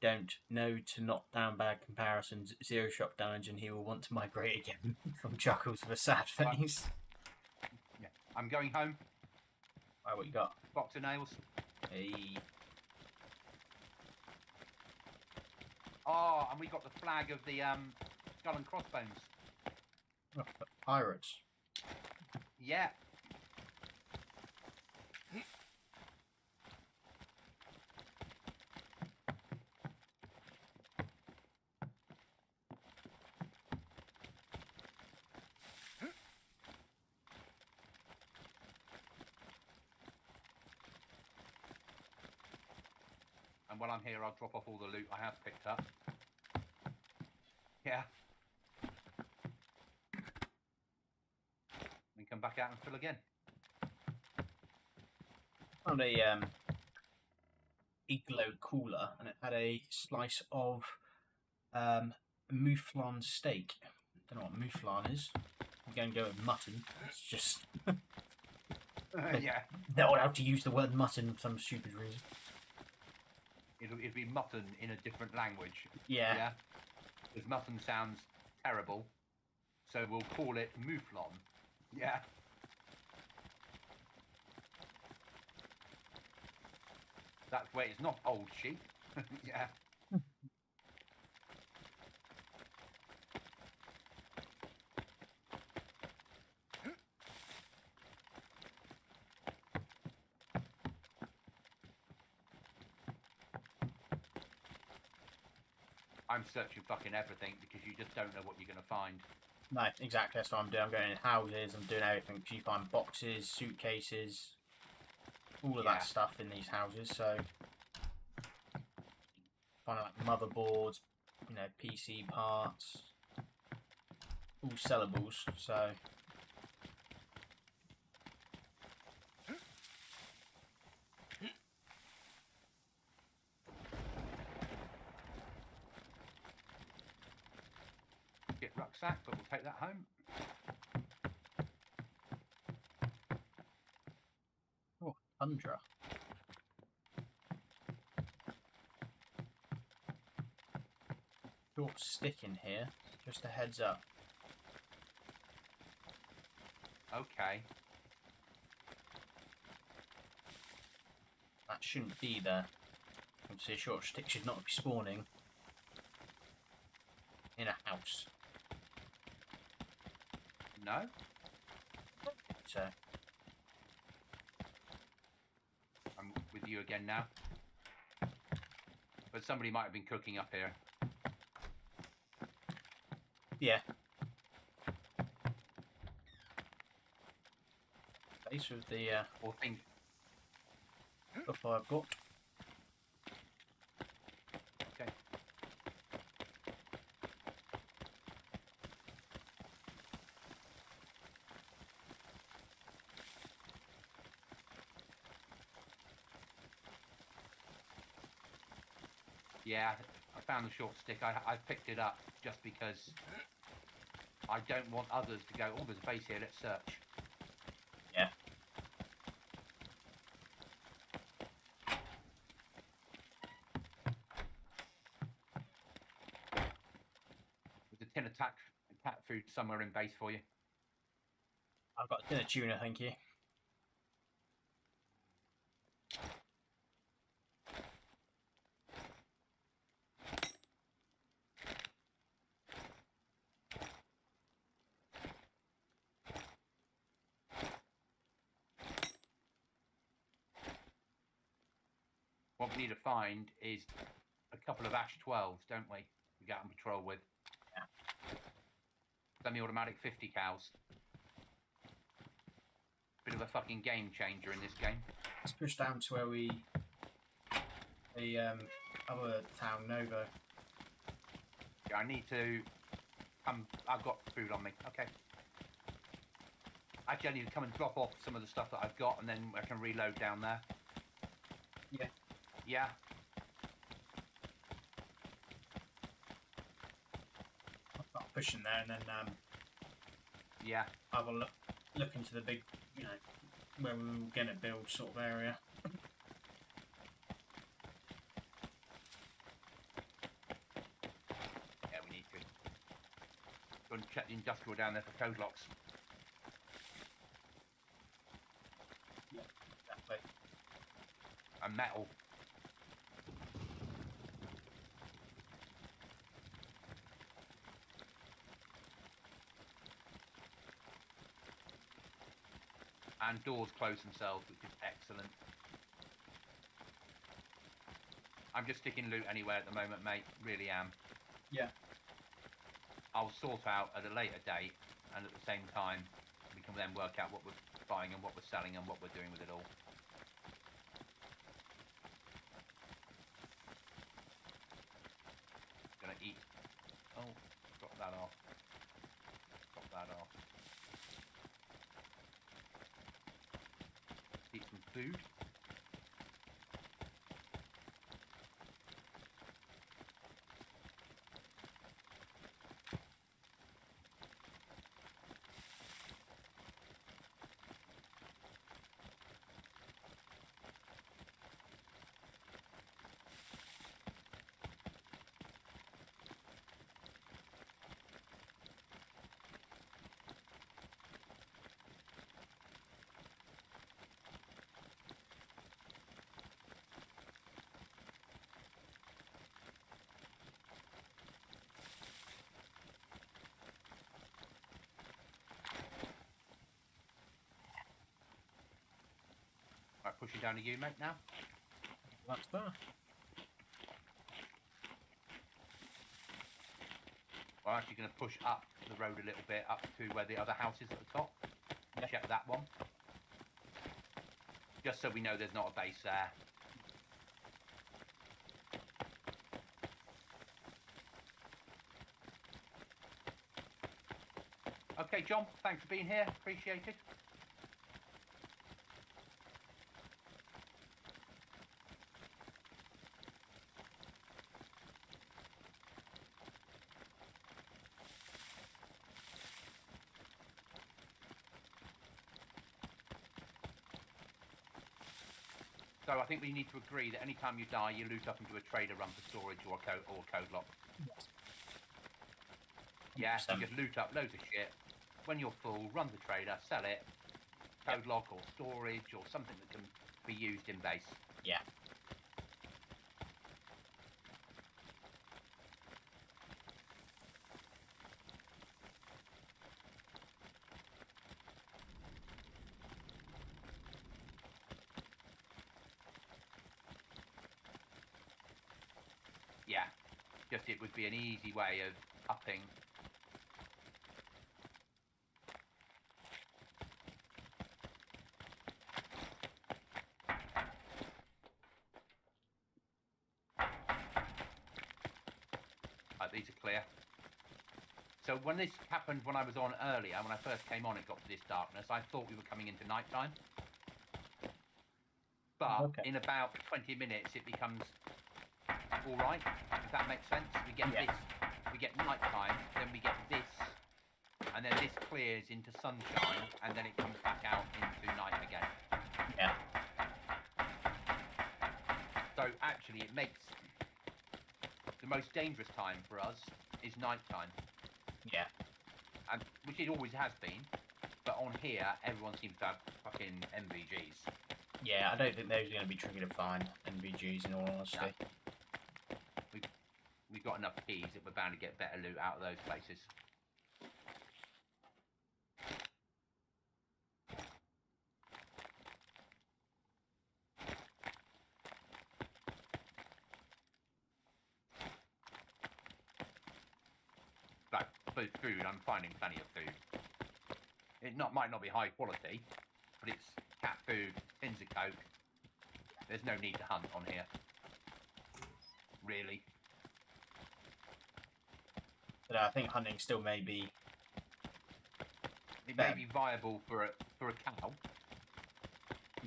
Don't know to knock down bad comparisons. 0 shock damage, and he will want to migrate again. From Chuckles with a sad face. Yeah. I'm going home. Right, what you got? Box of nails. Hey. Oh, and we got the flag of the skull and crossbones. Oh, pirates. Yeah. And while I'm here, I'll drop off all the loot I have picked up. Yeah. And come back out and fill again. Found a igloo cooler, and it had a slice of mouflon steak. Don't know what mouflon is. I'm going to go with mutton. It's just yeah. they're not allowed to use the word mutton for some stupid reason. It'd be mutton in a different language. Yeah. Yeah. Because mutton sounds terrible, so we'll call it mouflon. Yeah. That's where it's not old sheep. Yeah. I'm searching fucking everything because you just don't know what you're going to find. No, exactly. That's what I'm doing. I'm going in houses. I'm doing everything. You find boxes, suitcases, all of that stuff in these houses. So, finding like motherboards, you know, PC parts, all sellables. So, Get rucksack, but we'll take that home. oh, tundra. Short stick in here. Just a heads up. Okay. That shouldn't be there. Obviously, a short stick should not be spawning in a house. No? So, I'm with you again now. But somebody might have been cooking up here. yeah. Base with the Or think. stuff I've got. Okay. Yeah, I found the short stick. I picked it up just because I don't want others to go, oh, there's a base here, let's search. Yeah. There's a tin of cat food somewhere in base for you. I've got a tin of tuna, thank you. What we need to find is a couple of Ash 12s, don't we? We get on patrol with. Yeah. Semi-automatic 50 cows. Bit of a fucking game changer in this game. Let's push down to where we... the other town, Novo. Yeah, I need to... I've got food on me. Okay. Actually, I need to come and drop off some of the stuff that I've got, and then I can reload down there. Yeah. Yeah. I'll start pushing there and then Yeah. have a look into the big, you know, where we were going to build sort of area. Yeah, we need to. Go and check the industrial down there for code locks. Yeah, exactly. And metal. And doors close themselves, which is excellent. I'm just sticking loot anywhere at the moment, mate. Really am. Yeah. I'll sort out at a later date, and at the same time, we can then work out what we're buying and what we're selling and what we're doing with it all. food. Right, pushing down to you, mate, now. That's there. We're actually going to push up the road a little bit, up to where the other house is at the top. Yep. Check that one. Just so we know there's not a base there. Okay, John, thanks for being here. Appreciate it. So I think we need to agree that any time you die, you loot up into a trader run for storage or code lock. Yes. Yeah, you just loot up loads of shit. When you're full, run the trader, sell it, code lock or storage or something that can be used in base. Yeah. Yeah, just it would be an easy way of upping. These are clear. So when this happened when I was on earlier, when I first came on, it got to this darkness, I thought we were coming into night time. But in about 20 minutes, it becomes all right, if that makes sense. We get this, we get night time, then we get this, and then this clears into sunshine, and then it comes back out into night again. Yeah. So actually, it makes the most dangerous time for us is night time. Yeah. And which it always has been, but on here, everyone seems to have fucking MVGs. Yeah, I don't think those are going to be triggered to find MVGs in all honesty. No. We've got enough keys that we're bound to get better loot out of those places. Like food, I'm finding plenty of food. It might not be high quality, but it's cat food, tins of coke. There's no need to hunt on here. Really. But I think hunting still may be... It may be viable for a cow.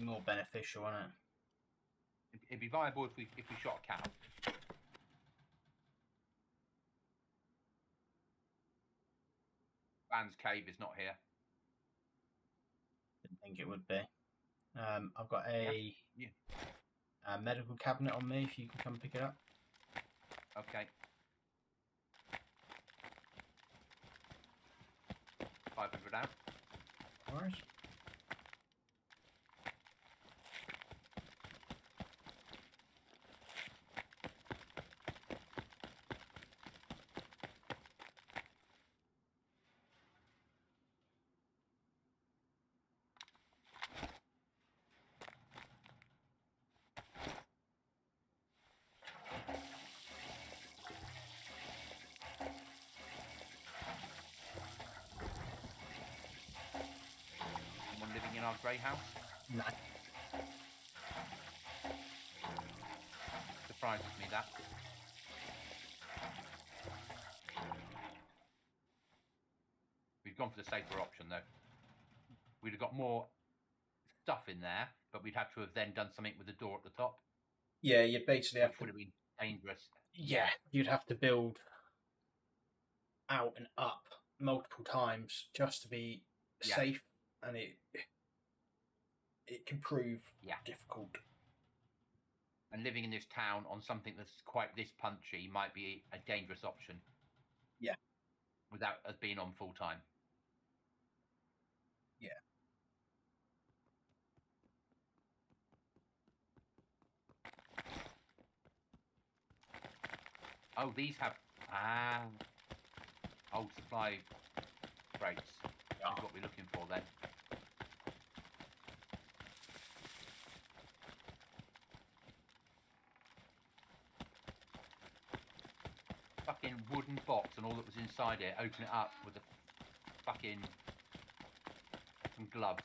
more beneficial, isn't it? It'd be viable if we shot a cow. Van's cave is not here. Didn't think it would be. I've got a medical cabinet on me, if you can come pick it up. Okay. 500 out. No worries. Someone living in our grey house? No. Surprises me that. We've gone for the safer option though. We'd have got more stuff in there but we'd have to have then done something with the door at the top. Yeah, you'd basically have Which would have been dangerous. Yeah, you'd have to build out and up multiple times just to be safe, and it can prove difficult. And living in this town on something that's quite this punchy might be a dangerous option. Yeah. Without us being on full time. Yeah. Oh, these have old supply crates. That's what we're looking for then. Fucking wooden box and all that was inside it. Open it up with some gloves.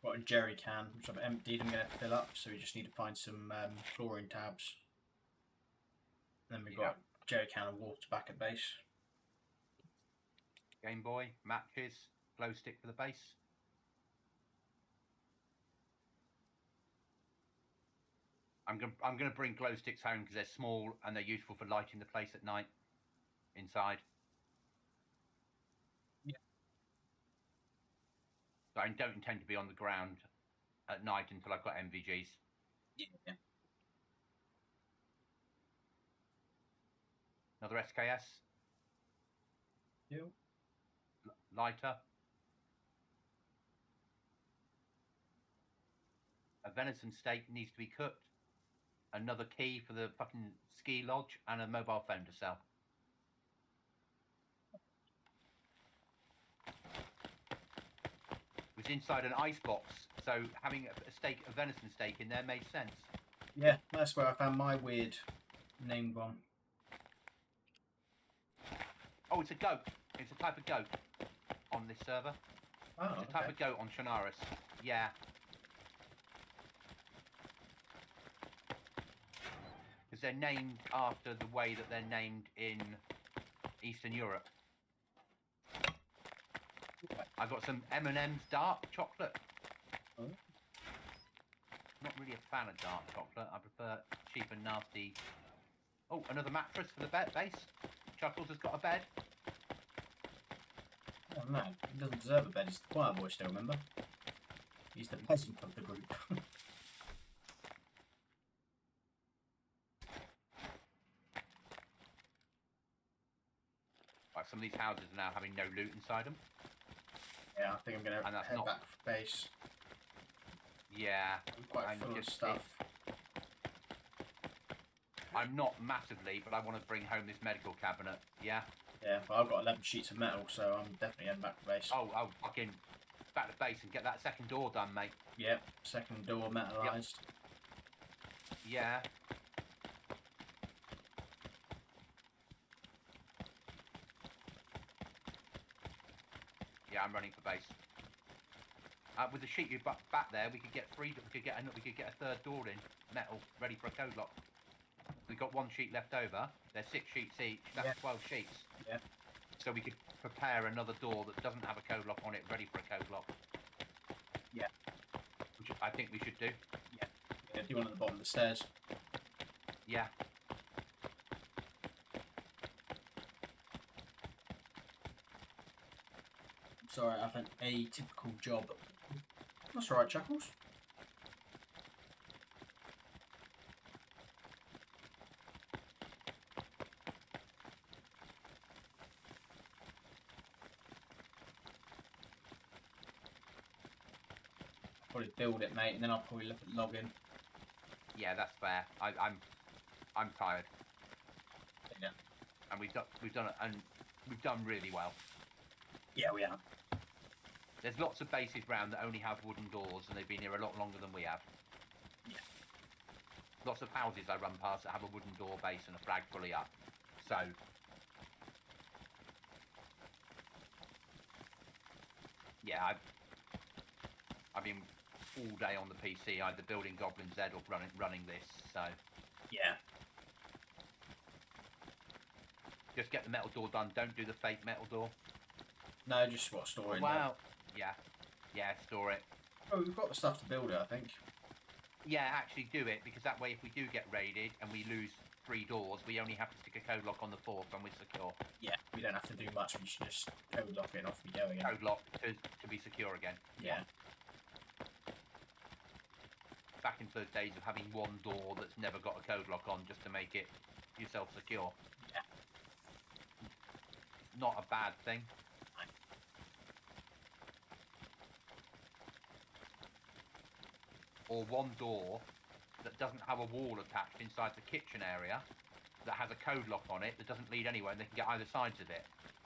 Got a jerry can, which I've emptied and going to fill up, so we just need to find some chlorine tabs. And then we've got a jerry can of water back at base. Game Boy, matches, glow stick for the base. I'm gonna bring glow sticks home because they're small and they're useful for lighting the place at night inside. Yeah. So I don't intend to be on the ground at night until I've got MVGs. Yeah. Another SKS. Yeah. Lighter. A venison steak needs to be cooked. Another key for the fucking ski lodge and a mobile phone to sell. It was inside an ice box, so having a venison steak in there made sense. Yeah, that's where I found my weird named one. Oh, it's a goat. It's a type of goat on this server. Oh, it's a type of goat on Chernarus. Yeah. Because they're named after the way that they're named in Eastern Europe. I've got some M&M's dark chocolate. Oh. Not really a fan of dark chocolate. I prefer cheap and nasty. Oh, another mattress for the base. Chuckles has got a bed. Oh no, he doesn't deserve a bed. He's the choir boy still, remember? He's the peasant of the group. Right, some of these houses are now having no loot inside them. Yeah, I think I'm going to head back for base. Yeah. I'm quite full of stuff. I'm not massively, but I want to bring home this medical cabinet. Yeah? Yeah, well, I've got 11 sheets of metal, so I'm definitely heading back to base. Oh, fucking back to base and get that second door done, mate. Yep, second door metalised. Yep. Yeah. Yeah, I'm running for base. With the sheet you back there, we could get a third door in metal, ready for a code lock. We've got one sheet left over. There's 6 sheets each. That's 12 sheets. Yeah. So we could prepare another door that doesn't have a code lock on it, ready for a code lock. Yeah. Which I think we should do. Yeah. Yeah, do one at the bottom of the stairs. Yeah. Sorry, I've had a typical job. That's alright, Chuckles. Probably build it, mate, and then I'll probably look at login. Yeah, that's fair. I'm tired. Yeah. And we've done really well. Yeah, we have. There's lots of bases round that only have wooden doors, and they've been here a lot longer than we have. Yeah. Lots of houses I run past that have a wooden door base and a flag fully up. So, yeah, I've been all day on the PC, either building Goblin Z or running this. So, yeah. Just get the metal door done. Don't do the fake metal door. No, just store it. Wow. Yeah. Yeah, store it. Oh, we've got the stuff to build it, I think. Yeah, actually do it, because that way if we do get raided and we lose 3 doors, we only have to stick a code lock on the 4th and we're secure. Yeah, we don't have to do much, we should just code lock it and off we go again. Code lock to be secure again. Yeah. Back into those days of having one door that's never got a code lock on just to make it yourself secure. Yeah. Not a bad thing. Or one door that doesn't have a wall attached inside the kitchen area that has a code lock on it that doesn't lead anywhere, and they can get either sides of it.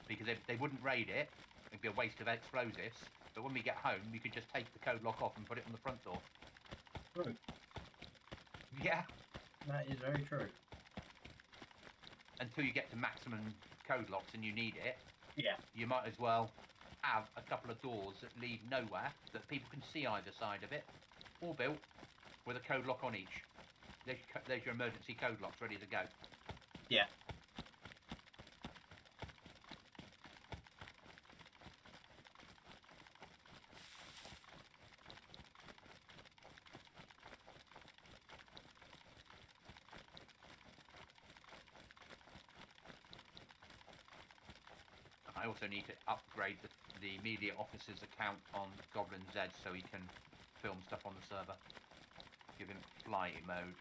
Because they wouldn't raid it, it'd be a waste of explosives, but when we get home we could just take the code lock off and put it on the front door. True. Yeah. That is very true. Until you get to maximum code locks and you need it, yeah, you might as well have a couple of doors that lead nowhere, that people can see either side of it, all built with a code lock on each. There's your emergency code locks ready to go. Yeah. I also need to upgrade the media officer's account on Goblin Z so he can film stuff on the server. Give him fly mode.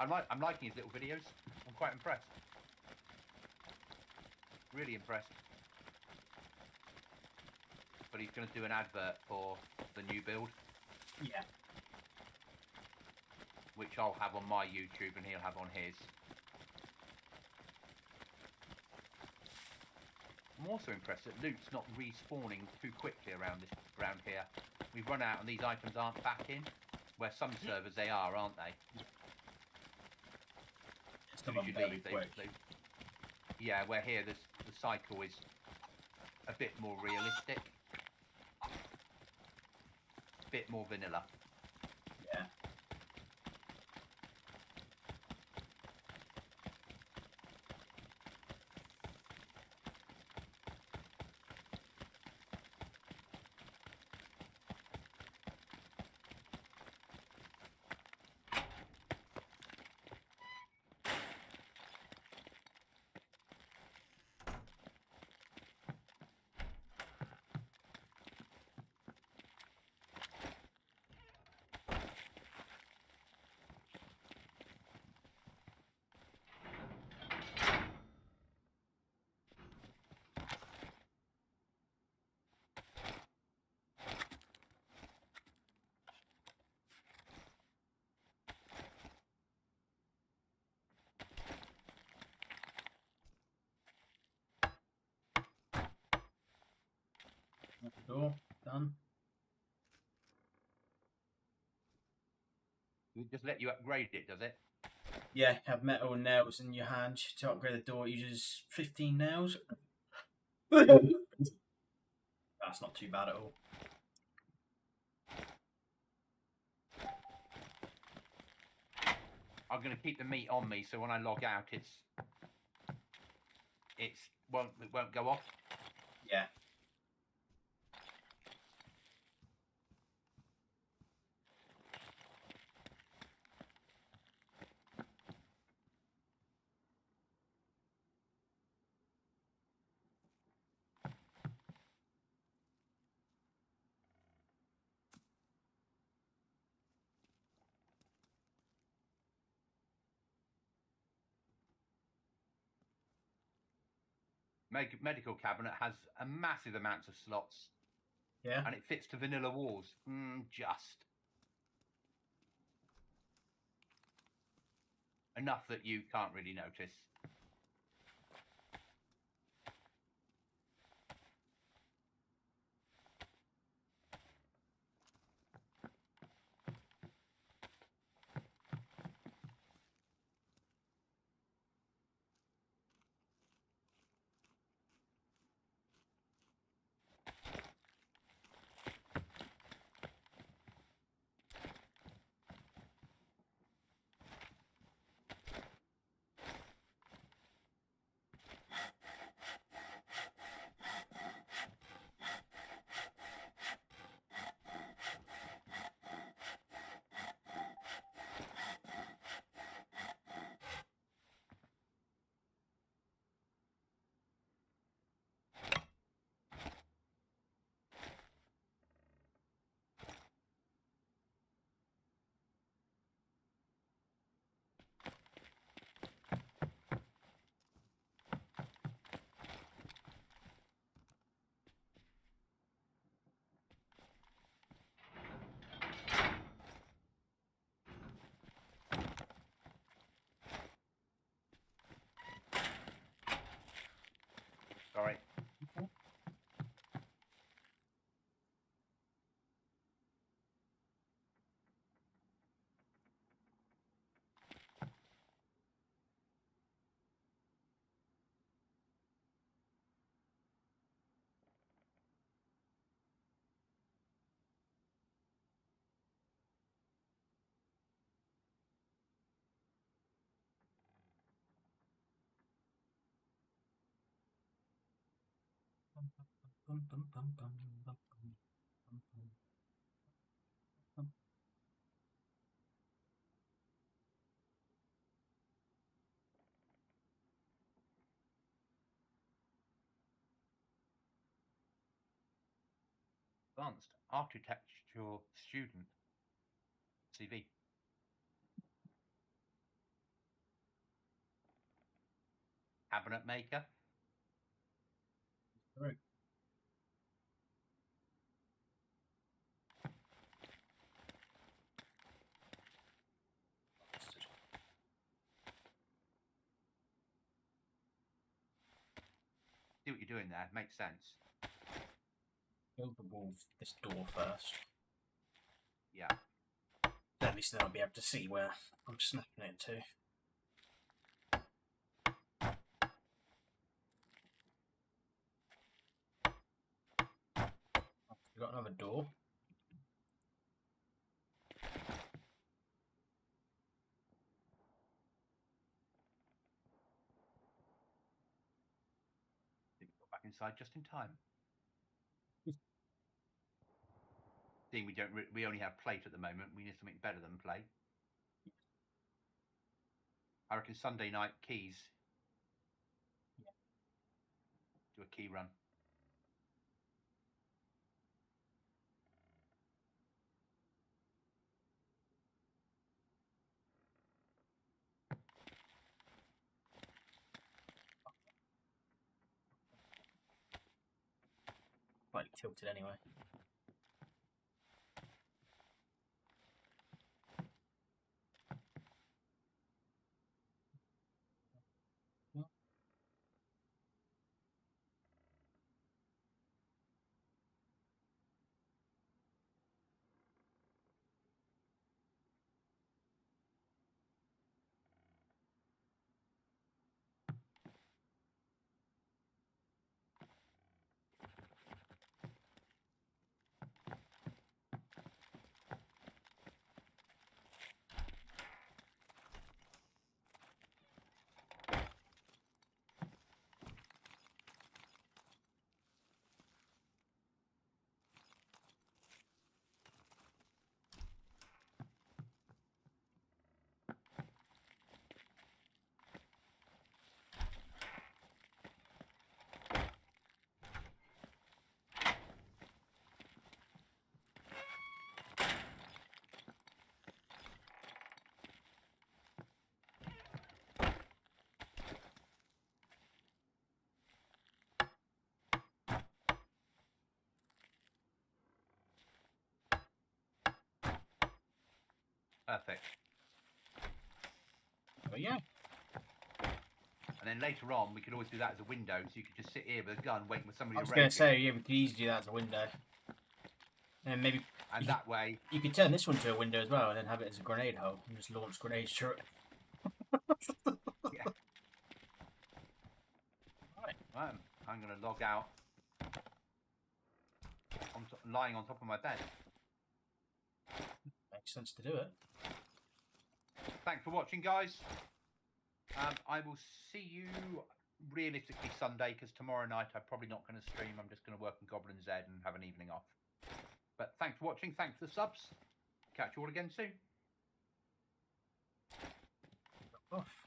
I'm liking his little videos. I'm quite impressed. Really impressed. But he's going to do an advert for the new build. Yeah. Which I'll have on my YouTube and he'll have on his. I'm also impressed that loot's not respawning too quickly around here. We've run out and these items aren't back in, where some servers they are, aren't they? Usually, yeah, where here the cycle is a bit more realistic, a bit more vanilla. Yeah. Door done. It just let you upgrade it, does it? Yeah, have metal and nails in your hand. To upgrade the door, it uses 15 nails. That's not too bad at all. I'm going to keep the meat on me, so when I log out, it won't go off. Yeah. Medical cabinet has a massive amounts of slots. Yeah. And it fits to vanilla walls. Just. Enough that you can't really notice. Advanced architectural student. CV. Cabinet maker. Right. See what you're doing there. Makes sense. Build the wall this door first. Yeah. At least then I'll be able to see where I'm snapping it to. We've got another door. Got back inside just in time. Seeing we only have plate at the moment, we need something better than plate. I reckon Sunday night keys. Yeah. Do a key run. Slightly tilted anyway. Perfect. Oh yeah. And then later on, we could always do that as a window, so you could just sit here with a gun waiting for somebody I to was raid going you. to say, yeah, we could easily do that as a window. And maybe And that way... You could turn this one to a window as well and then have it as a grenade hole and just launch grenades through it. Yeah. Right. I'm going to log out. Lying on top of my bed. Makes sense to do it. Thanks for watching, guys. I will see you realistically Sunday, because tomorrow night I'm probably not going to stream. I'm just going to work on Goblin Z and have an evening off. But thanks for watching. Thanks for the subs. Catch you all again soon. Off.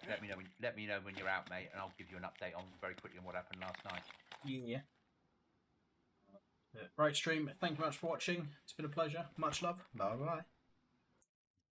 Let me know when you're out, mate, and I'll give you an update on very quickly on what happened last night. Yeah. Right, stream. Thank you very much for watching. It's been a pleasure. Much love. Bye bye.